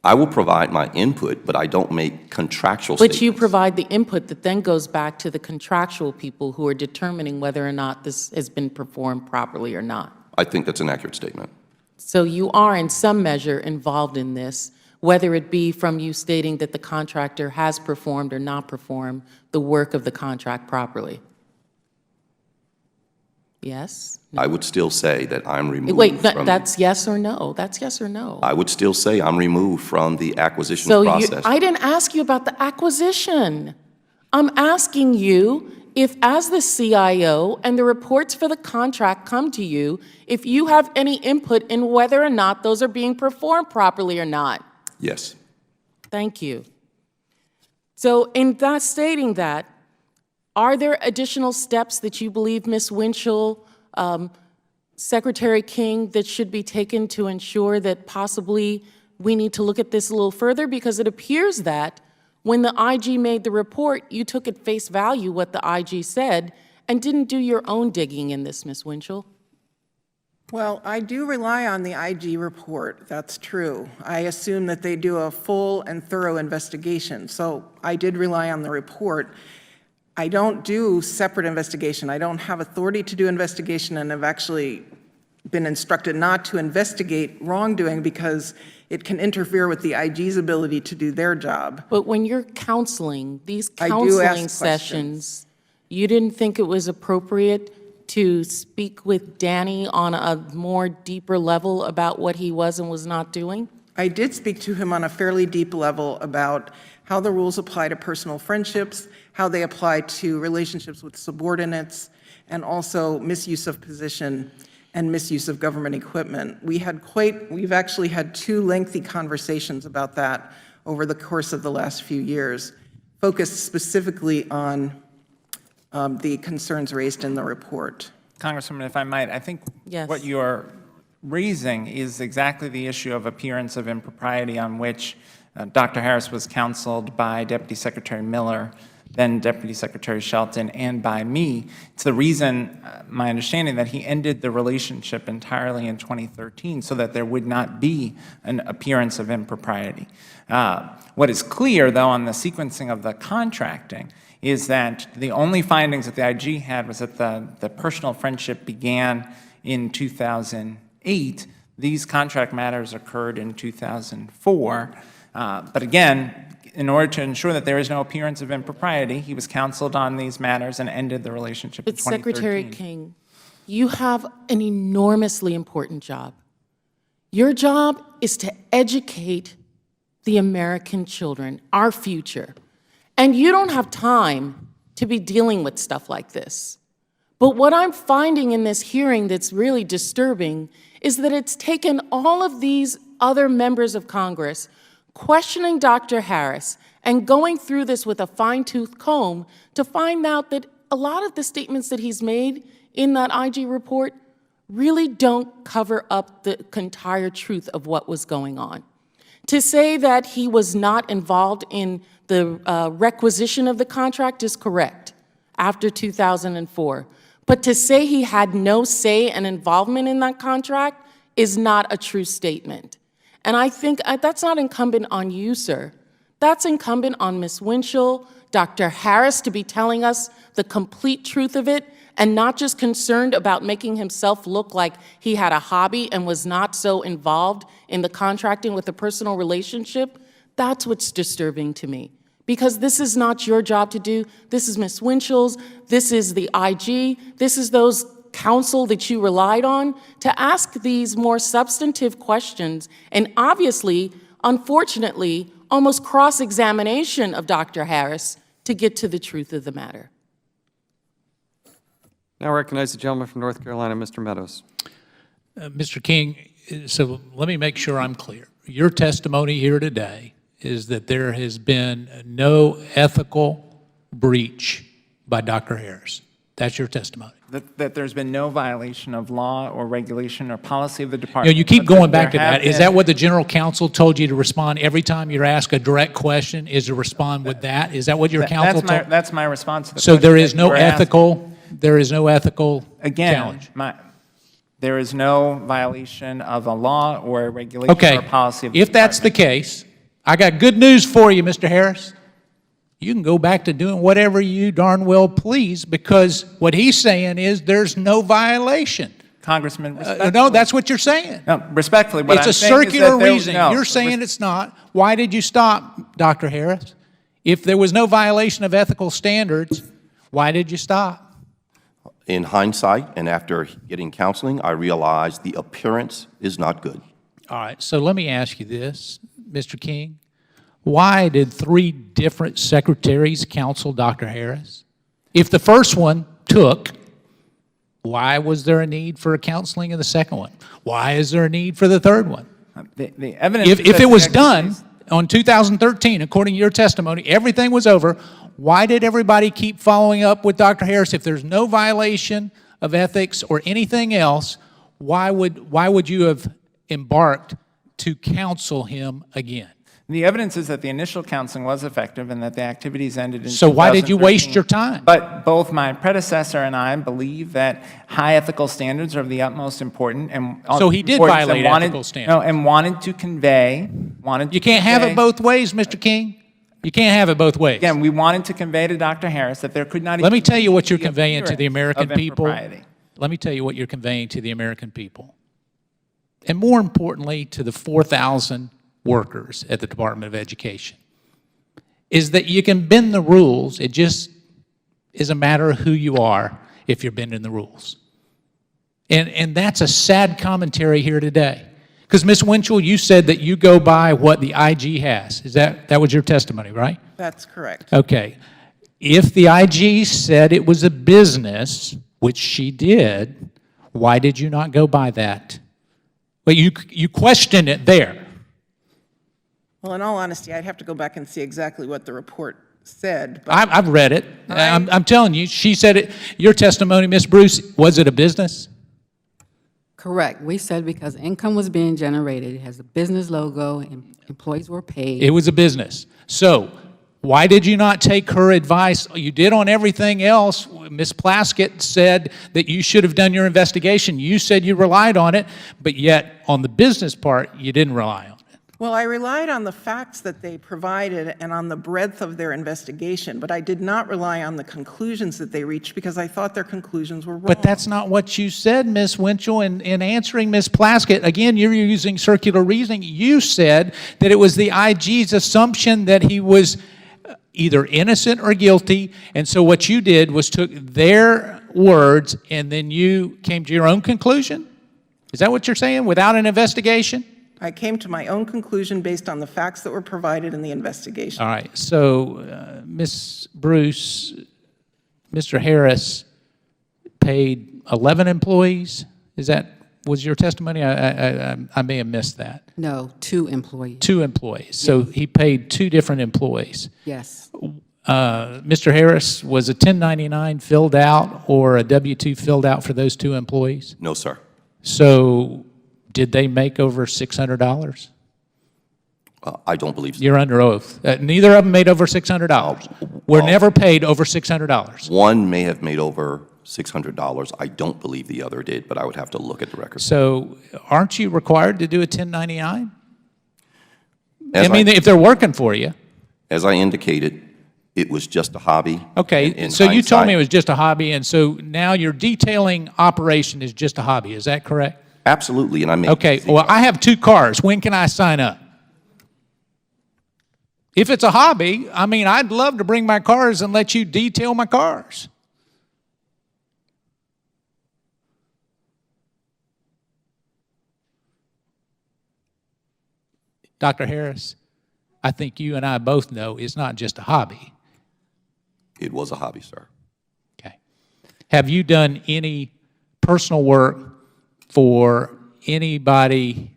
I will provide my input, but I don't make contractual statements. But you provide the input that then goes back to the contractual people who are determining whether or not this has been performed properly or not. I think that's an accurate statement. So you are in some measure involved in this, whether it be from you stating that the contractor has performed or not performed the work of the contract properly. Yes? I would still say that I'm removed Wait, from... that's yes or no? That's yes or no? I would still say I'm removed from the acquisition process. I didn't ask you about the acquisition. I'm asking you if, as the CIO and the reports for the contract come to you, if you have any input in whether or not those are being performed properly or not. Yes. Thank you. So in that stating that, are there additional steps that you believe, Ms. Winchell, Secretary King, that should be taken to ensure that possibly we need to look at this a little further? Because it appears that when the IG made the report, you took at face value what the IG said and didn't do your own digging in this, Ms. Winchell. Well, I do rely on the IG report. That's true. I assume that they do a full and thorough investigation. So I did rely on the report. I don't do separate investigation. I don't have authority to do investigation, and have actually been instructed not to investigate wrongdoing because it can interfere with the IG's ability to do their job. But when you're counseling, these counseling sessions, you didn't think it was appropriate to speak with Danny on a more deeper level about what he was and was not doing? I did speak to him on a fairly deep level about how the rules apply to personal friendships, how they apply to relationships with subordinates, and also misuse of position and misuse of government equipment. We've actually had 2 lengthy conversations about that over the course of the last few years, focused specifically on the concerns raised in the report. Congresswoman, if I might, I think what you're raising is exactly the issue of appearance of impropriety on which Dr. Harris was counseled by Deputy Secretary Miller, then Deputy Secretary Shelton, and by me. It's the reason, my understanding, that he ended the relationship entirely in 2013 so that there would not be an appearance of impropriety. What is clear, though, on the sequencing of the contracting is that the only findings that the IG had was that the personal friendship began in 2008. These contract matters occurred in 2004. But again, in order to ensure that there is no appearance of impropriety, he was counseled on these matters and ended the relationship in But 2013. Secretary King, you have an enormously important job. Your job is to educate the American children, our future. And you don't have time to be dealing with stuff like this. But what I'm finding in this hearing that's really disturbing is that it's taken all of these other members of Congress questioning Dr. Harris and going through this with a fine-tooth comb to find out that a lot of the statements that he's made in that IG report really don't cover up the entire truth of what was going on. To say that he was not involved in the requisition of the contract is correct after 2004. But to say he had no say and involvement in that contract is not a true statement. And I think that's not incumbent on you, sir. That's incumbent on Ms. Winchell, Dr. Harris to be telling us the complete truth of it and not just concerned about making himself look like he had a hobby and was not so involved in the contracting with a personal relationship. That's what's disturbing to me. Because this is not your job to do. This is Ms. Winchell's. This is the IG. This is those counsel that you relied on to ask these more substantive questions and obviously, unfortunately, almost cross-examination of Dr. Harris to get to the truth of the matter. Now I recognize the gentleman from North Carolina, Mr. Meadows. Mr. King, so let me make sure I'm clear. Your testimony here today is that there has been no ethical breach by Dr. Harris. That's your testimony. That there's been no violation of law or regulation or policy of the You know, department. you keep But going back to there have that. Is been- that what the general counsel told you to respond every time you're asked a direct question, is to respond with that? Is that what your counsel told? That's my response to the So question there that is you no were asking. ethical Again, challenge? there is no violation of a law or a regulation Okay, or policy of the if that's the case, I got good news for you, Mr. Harris. You can go back to doing whatever you darn well please, because what he's saying is there's no violation. Congressman, respectfully. No, that's what you're saying. No, respectfully, what It's I'm a saying is circular that there- reasoning. no, You're saying it's not. Why did you stop, Dr. Harris? If there was no violation of ethical standards, why did you stop? In hindsight, and after getting counseling, I realized the appearance is not good. All right, so let me ask you this, Mr. King. Why did 3 different secretaries counsel Dr. Harris? If the first one took, why was there a need for a counseling in the second one? Why is there a need for the third one? The evidence If is that it was the done on 2013, according to your testimony, everything was over, why did everybody keep following up with Dr. Harris? If there's no violation of ethics or anything else, why would you have embarked to counsel him again? The evidence is that the initial counseling was effective and that the activities ended in So why did you 2013. waste your time? But both my predecessor and I believe that high ethical standards are of the utmost important. And So he did importance and violate wanted- ethical standards. No, and wanted to convey. You can't have it both ways, Mr. King. You can't have it both ways. Again, we wanted to convey to Dr. Harris that there could not Let me even tell you what you're be conveying to the appearance American of people. impropriety. Let me tell you what you're conveying to the American people. And more importantly, to the 4,000 workers at the Department of Education, is that you can bend the rules. It just is a matter of who you are if you're bending the rules. And that's a sad commentary here today. Because, Ms. Winchell, you said that you go by what the IG has. Is that was your testimony, right? That's correct. Okay. If the IG said it was a business, which she did, why did you not go by that? Well, you questioned it there. Well, in all honesty, I'd have to go back and see exactly what the report said. But I've read it. I'm telling you, she said it. Your testimony, Ms. Bruce, was it a business? Correct. We said because income was being generated, it has a business logo, and employees were paid. It was a business. So why did you not take her advice? You did on everything else. Ms. Plaskett said that you should have done your investigation. You said you relied on it, but yet on the business part, you didn't rely on it. Well, I relied on the facts that they provided and on the breadth of their investigation, but I did not rely on the conclusions that they reached because I thought their conclusions were wrong. But that's not what you said, Ms. Winchell, in answering Ms. Plaskett. Again, you're using circular reasoning. You said that it was the IG's assumption that he was either innocent or guilty, and so what you did was took their words and then you came to your own conclusion? Is that what you're saying, without an investigation? I came to my own conclusion based on the facts that were provided in the investigation. All right, so Ms. Bruce, Mr. Harris paid 11 employees? Was your testimony? I may have missed that. No, 2 employees. 2 employees. So he paid 2 different employees. Yes. Mr. Harris, was a 1099 filled out or a W-2 filled out for those 2 employees? No, sir. So did they make over $600? I don't believe so. You're under oath. Neither of them made over $600. Were never paid over $600. One may have made over $600. I don't believe the other did, but I would have to look at the record. So aren't you required to do a 1099? I mean, if they're working for you. As I indicated, it was just a hobby. Okay, so you told me it was just a hobby, and so now your detailing operation is just a hobby. Is that correct? Absolutely, and I make Okay, well, I have 2 cars. When can I sign up? If it's a hobby, I mean, I'd love to bring my cars and let you detail my cars. Dr. Harris, I think you and I both know it's not just a hobby. It was a hobby, sir. Okay. Have you done any personal work for anybody,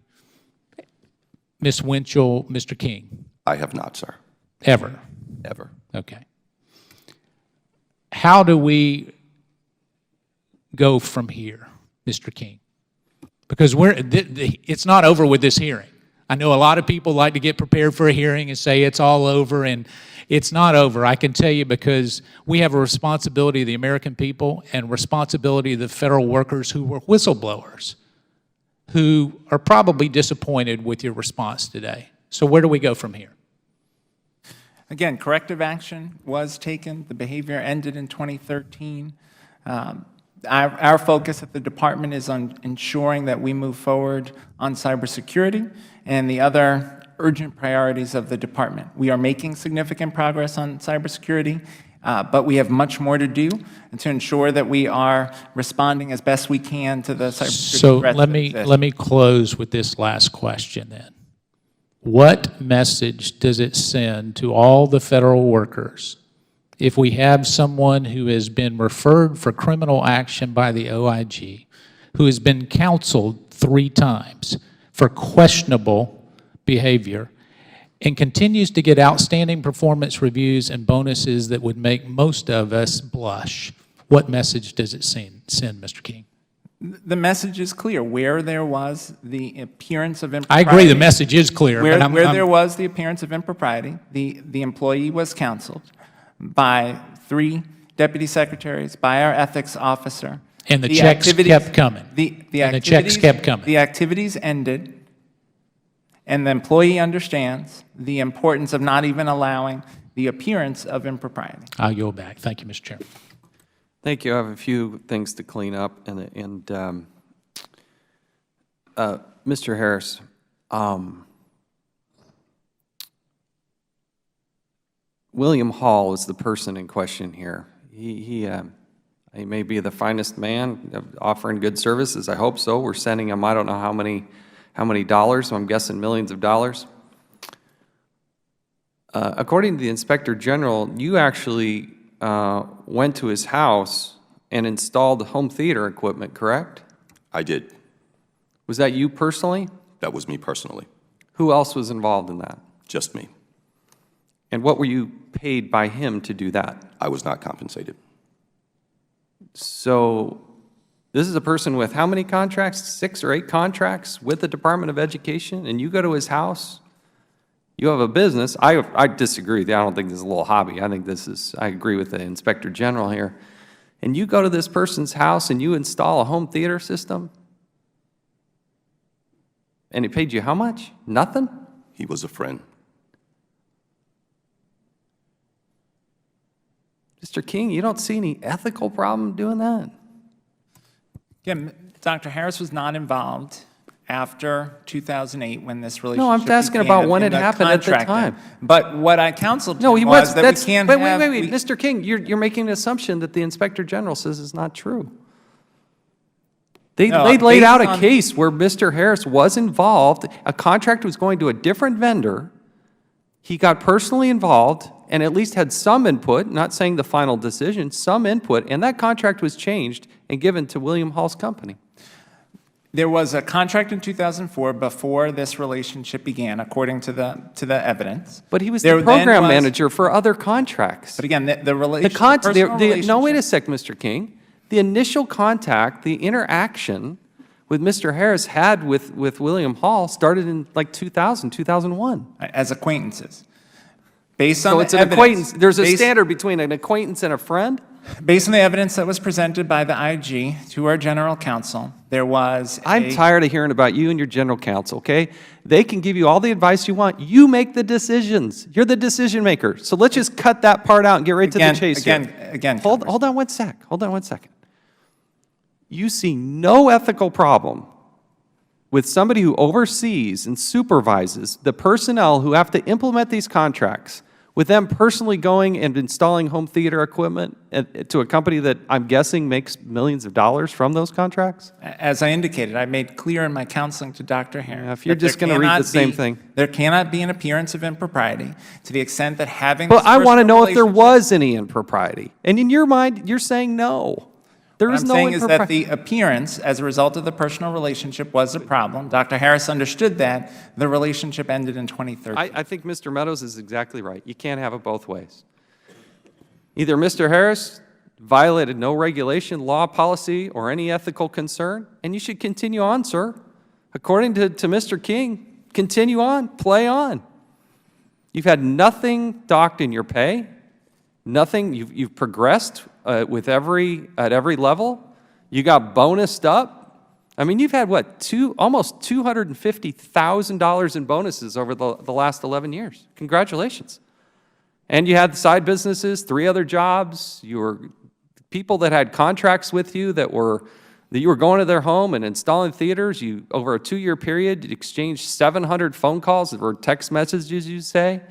Ms. Winchell, Mr. King? I have not, sir. Ever? Ever. Okay. How do we go from here, Mr. King? Because it's not over with this hearing. I know a lot of people like to get prepared for a hearing and say it's all over, and it's not over. I can tell you because we have a responsibility to the American people and responsibility to the federal workers who were whistleblowers, who are probably disappointed with your response today. So where do we go from here? Again, corrective action was taken. The behavior ended in 2013. Our focus at the department is on ensuring that we move forward on cybersecurity and the other urgent priorities of the department. We are making significant progress on cybersecurity, but we have much more to do and to ensure that we are responding as best we can to the cybersecurity threats that exist. So let me close with this last question then. What message does it send to all the federal workers if we have someone who has been referred for criminal action by the OIG, who has been counseled 3 times for questionable behavior, and continues to get outstanding performance reviews and bonuses that would make most of us blush? What message does it send, Mr. King? The message is clear. Where there was the appearance of impropriety. I agree, the message is clear. Where but there was the appearance of impropriety, the employee was counseled by 3 deputy secretaries, by our ethics officer. And the checks kept coming. The checks kept coming. The activities ended, and the employee understands the importance of not even allowing the appearance of impropriety. I'll yield back. Thank you, Mr. Chairman. Thank you. I have a few things to clean up. Mr. Harris, William Hall is the person in question here. He may be the finest man offering good services. I hope so. We're sending him, I don't know how many dollars. I'm guessing millions of dollars. According to the Inspector General, you actually went to his house and installed home theater equipment, correct? I did. Was that you personally? That was me personally. Who else was involved in that? Just me. And what were you paid by him to do that? I was not compensated. So this is a person with how many contracts? 6 or 8 contracts with the Department of Education, and you go to his house? You have a business. I disagree with you. I don't think this is a little hobby. I think this is, I agree with the Inspector General here. And you go to this person's house and you install a home theater system? And he paid you how much? Nothing? He was a friend. Mr. King, you don't see any ethical problem doing that? Again, Dr. Harris was not involved after 2008 when this relationship No, I'm asking began about when in it the happened at the contract time. then. But what I counseled No, him he was was, that that's, we can't wait, have... wait, Mr. King, you're making an assumption that the Inspector General says is not true. They No, laid based out a on- case where Mr. Harris was involved, a contract was going to a different vendor, he got personally involved, and at least had some input, not saying the final decision, some input, and that contract was changed and given to William Hall's company. There was a contract in 2004 before this relationship began, according to the evidence. But he was There the then program was- manager for other contracts. But again, the No, relationship... wait a sec, Mr. King. The initial contact, the interaction with Mr. Harris had with William Hall started in like 2000, 2001. As acquaintances. Based on So the it's an evidence- acquaintance, there's a based- standard between an acquaintance and a friend? Based on the evidence that was presented by the IG to our general counsel, there was I'm tired of hearing about you and your general counsel, okay? They can give you all the advice you want. You make the decisions. You're the decision maker. So let's just cut that part out and get right to the chase here. Hold on one sec. Hold on one second. You see no ethical problem with somebody who oversees and supervises the personnel who have to implement these contracts, with them personally going and installing home theater equipment to a company that I'm guessing makes millions of dollars from those contracts? As I indicated, I made clear in my counseling to Dr. Harris. If you're that there just going to read the cannot same be- thing. There cannot be an appearance of impropriety to the extent that having But this I want to personal know if there relationship- was any impropriety. And in your mind, you're saying no. There What is I'm no saying is that impropriety. the appearance, as a result of the personal relationship, was a problem. Dr. Harris understood that. The relationship ended in 2013. I think Mr. Meadows is exactly right. You can't have it both ways. Either Mr. Harris violated no regulation, law, policy, or any ethical concern, and you should continue on, sir. According to Mr. King, continue on, play on. You've had nothing docked in your pay, nothing, you've progressed at every level. You got bonused up. I mean, you've had, what, almost $250,000 in bonuses over the last 11 years. Congratulations. And you had side businesses, 3 other jobs. You were people that had contracts with you that you were going to their home and installing theaters. You, over a 2-year period, exchanged 700 phone calls or text messages, you say.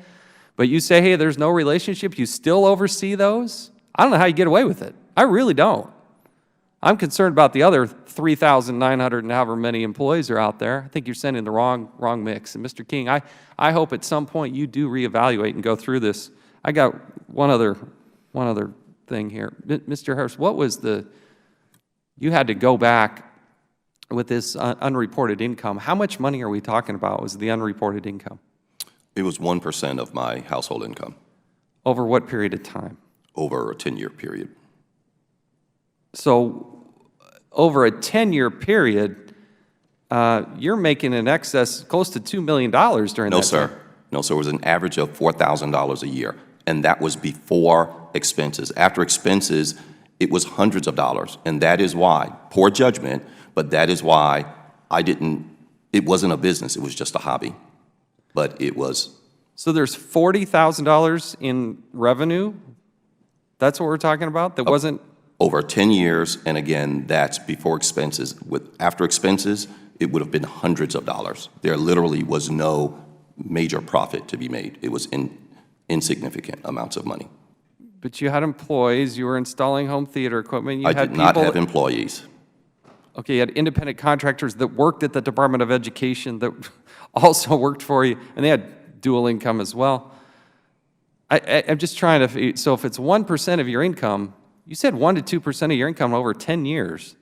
But you say, hey, there's no relationship. You still oversee those? I don't know how you get away with it. I really don't. I'm concerned about the other 3,900 and however many employees are out there. I think you're sending the wrong mix. And Mr. King, I hope at some point you do reevaluate and go through this. I got one other thing here. Mr. Harris, what was you had to go back with this unreported income. How much money are we talking about was the unreported income? It was 1% of my household income. Over what period of time? Over a 10-year period. So over a 10-year period, you're making in excess close to $2 million during that time. No, sir. No, sir. It was an average of $4,000 a year, and that was before expenses. After expenses, it was hundreds of dollars, and that is why, poor judgment, but that is why it wasn't a business. It was just a hobby, but it was. So there's $40,000 in revenue? That's what we're talking about? That wasn't? Over 10 years, and again, that's before expenses. After expenses, it would have been hundreds of dollars. There literally was no major profit to be made. It was insignificant amounts of money. But you had employees, you were installing home theater equipment, you I had did not people have employees. Okay, you had independent contractors that worked at the Department of Education that also worked for you, and they had dual income as well. I'm just trying to, so if it's 1% of your income, you said 1 to 2% of your income over 10 years.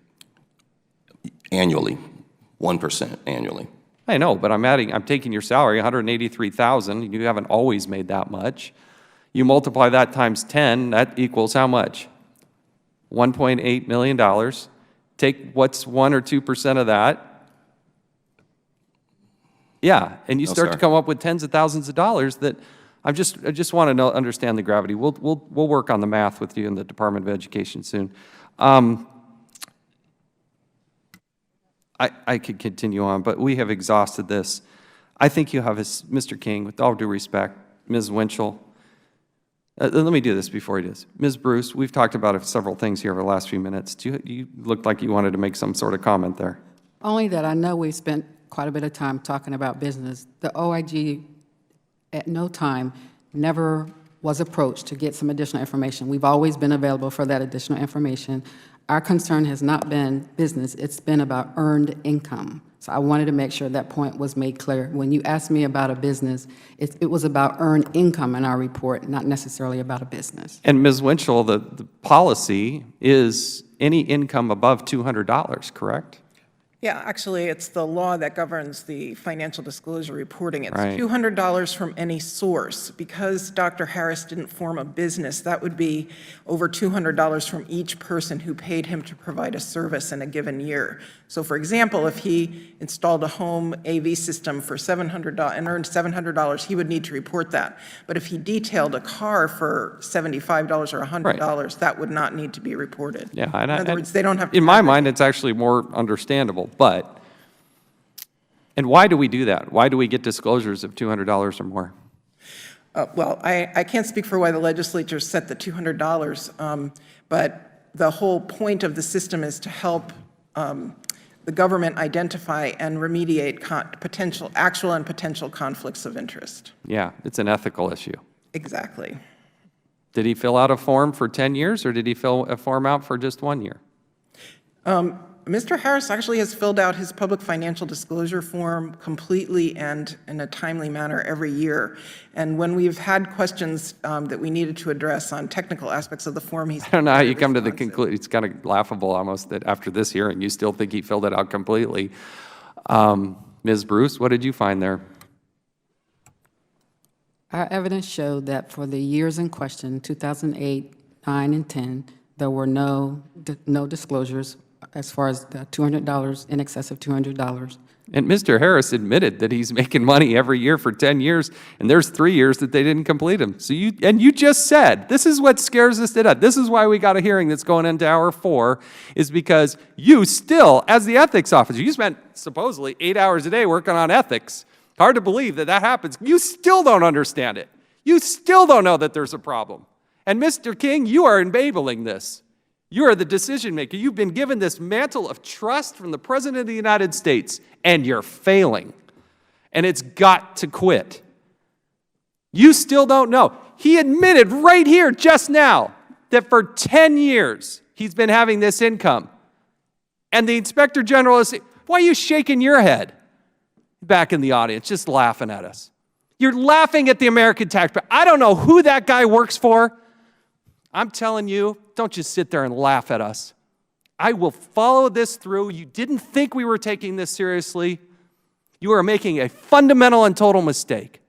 Annually, 1% annually. I know, but I'm taking your salary, $183,000. You haven't always made that much. You multiply that times 10, that equals how much? $1.8 million. Take what's 1 or 2% of that. Yeah, and you start to come up with tens of thousands of dollars that I just want to understand the gravity. We'll work on the math with you in the Department of Education soon. I could continue on, but we have exhausted this. I think you have, Mr. King, with all due respect, Ms. Winchell, let me do this before he does. Ms. Bruce, we've talked about several things here over the last few minutes. You looked like you wanted to make some sort of comment there. Only that I know we spent quite a bit of time talking about business. The OIG at no time never was approached to get some additional information. We've always been available for that additional information. Our concern has not been business, it's been about earned income. So I wanted to make sure that point was made clear. When you asked me about a business, it was about earned income in our report, not necessarily about a business. And Ms. Winchell, the policy is any income above $200, correct? Yeah, actually, it's the law that governs the financial disclosure reporting. It's Right. $200 from any source. Because Dr. Harris didn't form a business, that would be over $200 from each person who paid him to provide a service in a given year. So for example, if he installed a home AV system for $700 and earned $700, he would need to report that. But if he detailed a car for $75 or $100, that would not need to be reported. Yeah, In other words, they don't have to. In my mind, it's actually more understandable, but, and why do we do that? Why do we get disclosures of $200 or more? Well, I can't speak for why the legislature set the $200, but the whole point of the system is to help the government identify and remediate actual and potential conflicts of interest. Yeah, it's an ethical issue. Exactly. Did he fill out a form for 10 years, or did he fill a form out for just 1 year? Mr. Harris actually has filled out his public financial disclosure form completely and in a timely manner every year. And when we've had questions that we needed to address on technical aspects of the form, he's— I don't know how you come to the conclusion. It's kind of laughable almost that after this hearing, you still think he filled it out completely. Ms. Bruce, what did you find there? Our evidence showed that for the years in question, 2008, 9, and 10, there were no disclosures as far as the $200, in excess of $200. And Mr. Harris admitted that he's making money every year for 10 years, and there's 3 years that they didn't complete them. So you just said, this is what scares us to death. This is why we got a hearing that's going into hour 4, is because you still, as the ethics officer, you spent supposedly 8 hours a day working on ethics. Hard to believe that that happens. You still don't understand it. You still don't know that there's a problem. And Mr. King, you are enabling this. You are the decision maker. You've been given this mantle of trust from the President of the United States, and you're failing. And it's got to quit. You still don't know. He admitted right here just now that for 10 years he's been having this income. And the Inspector General is saying, why are you shaking your head? Back in the audience, just laughing at us. You're laughing at the American taxpayer. I don't know who that guy works for. I'm telling you, don't just sit there and laugh at us. I will follow this through. You didn't think we were taking this seriously. You are making a fundamental and total mistake.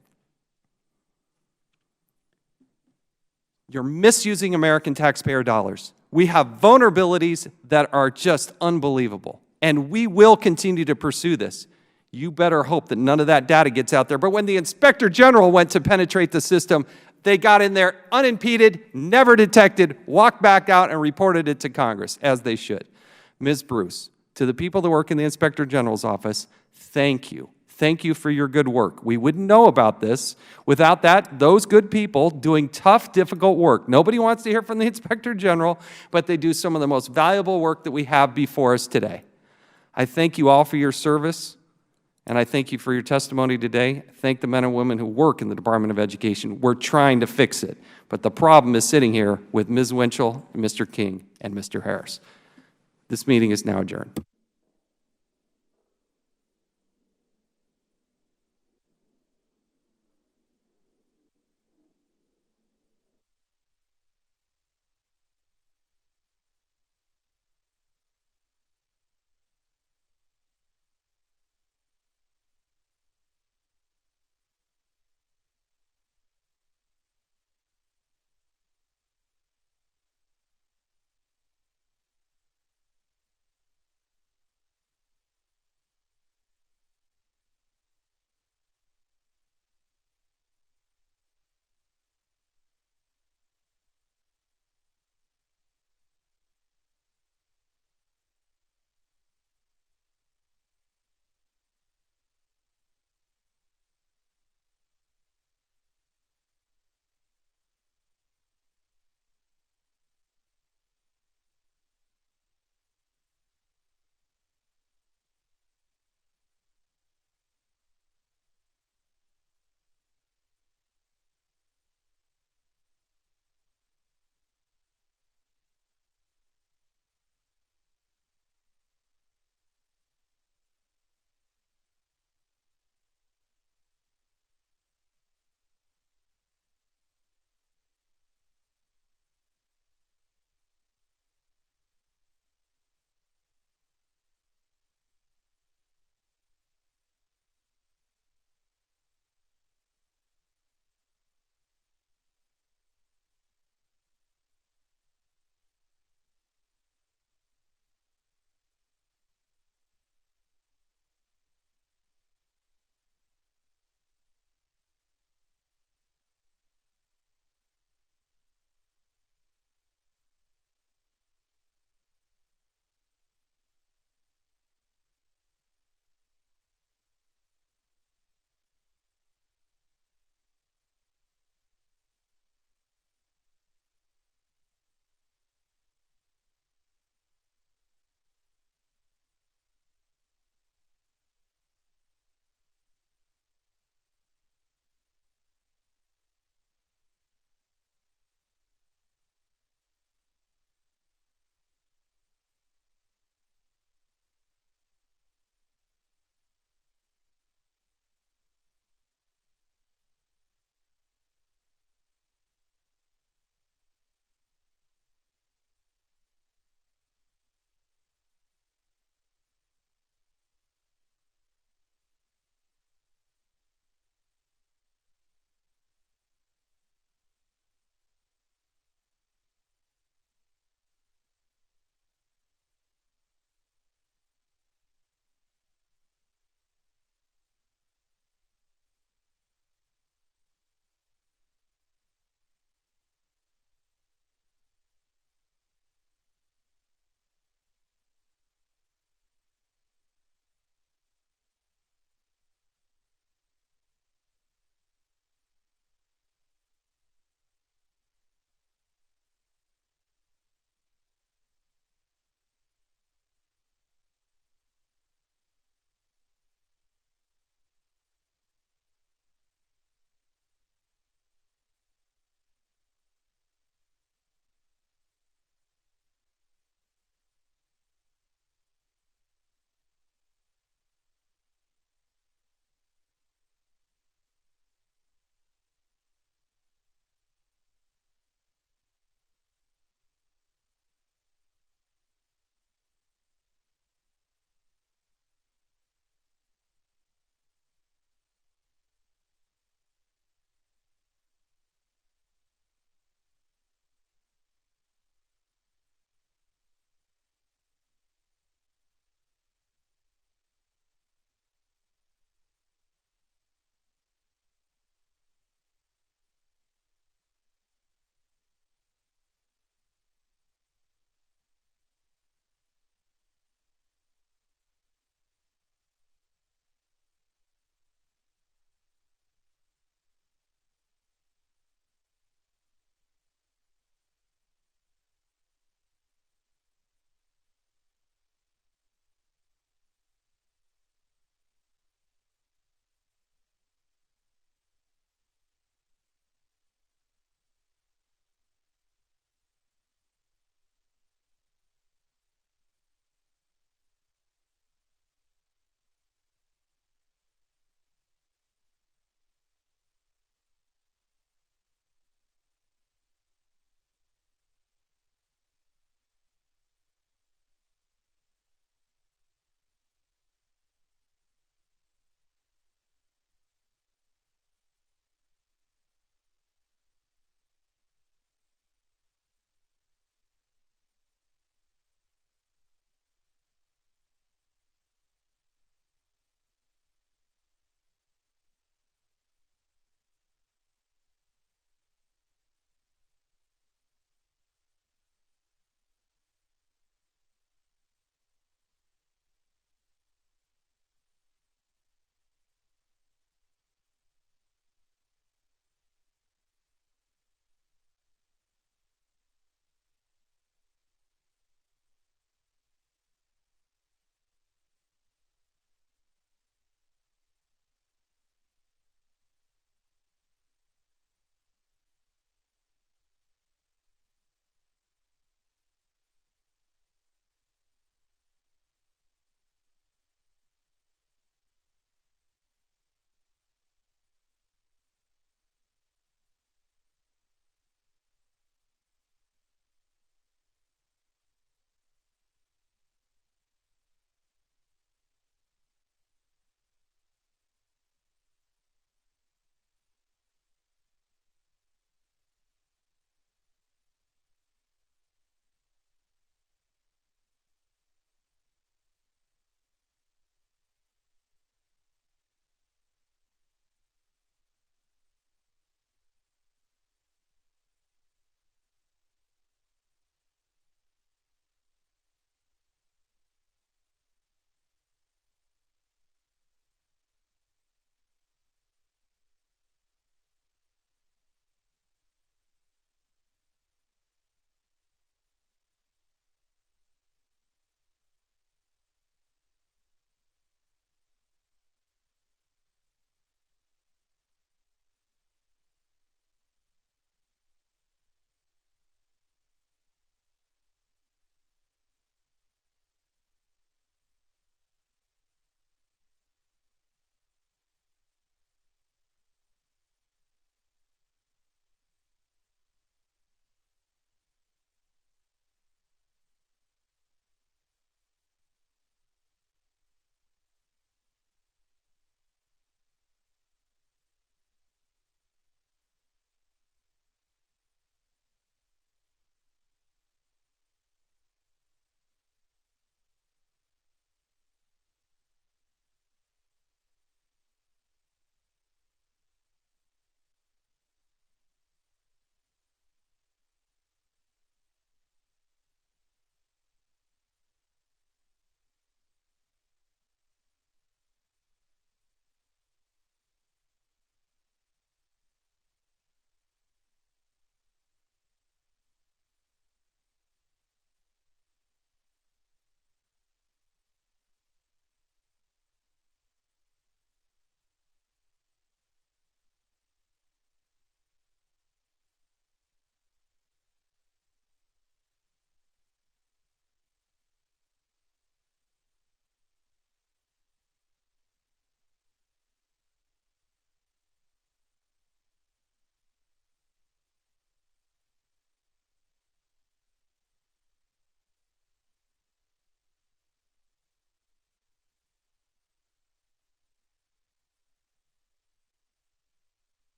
You're misusing American taxpayer dollars. We have vulnerabilities that are just unbelievable, and we will continue to pursue this. You better hope that none of that data gets out there. But when the Inspector General went to penetrate the system, they got in there unimpeded, never detected, walked back out, and reported it to Congress, as they should. Ms. Bruce, to the people that work in the Inspector General's office, thank you. Thank you for your good work. We wouldn't know about this without those good people doing tough, difficult work. Nobody wants to hear from the Inspector General, but they do some of the most valuable work that we have before us today. I thank you all for your service. And I thank you for your testimony today. Thank the men and women who work in the Department of Education. We're trying to fix it. But the problem is sitting here with Ms. Winchell, Mr. King, and Mr. Harris. This meeting is now adjourned.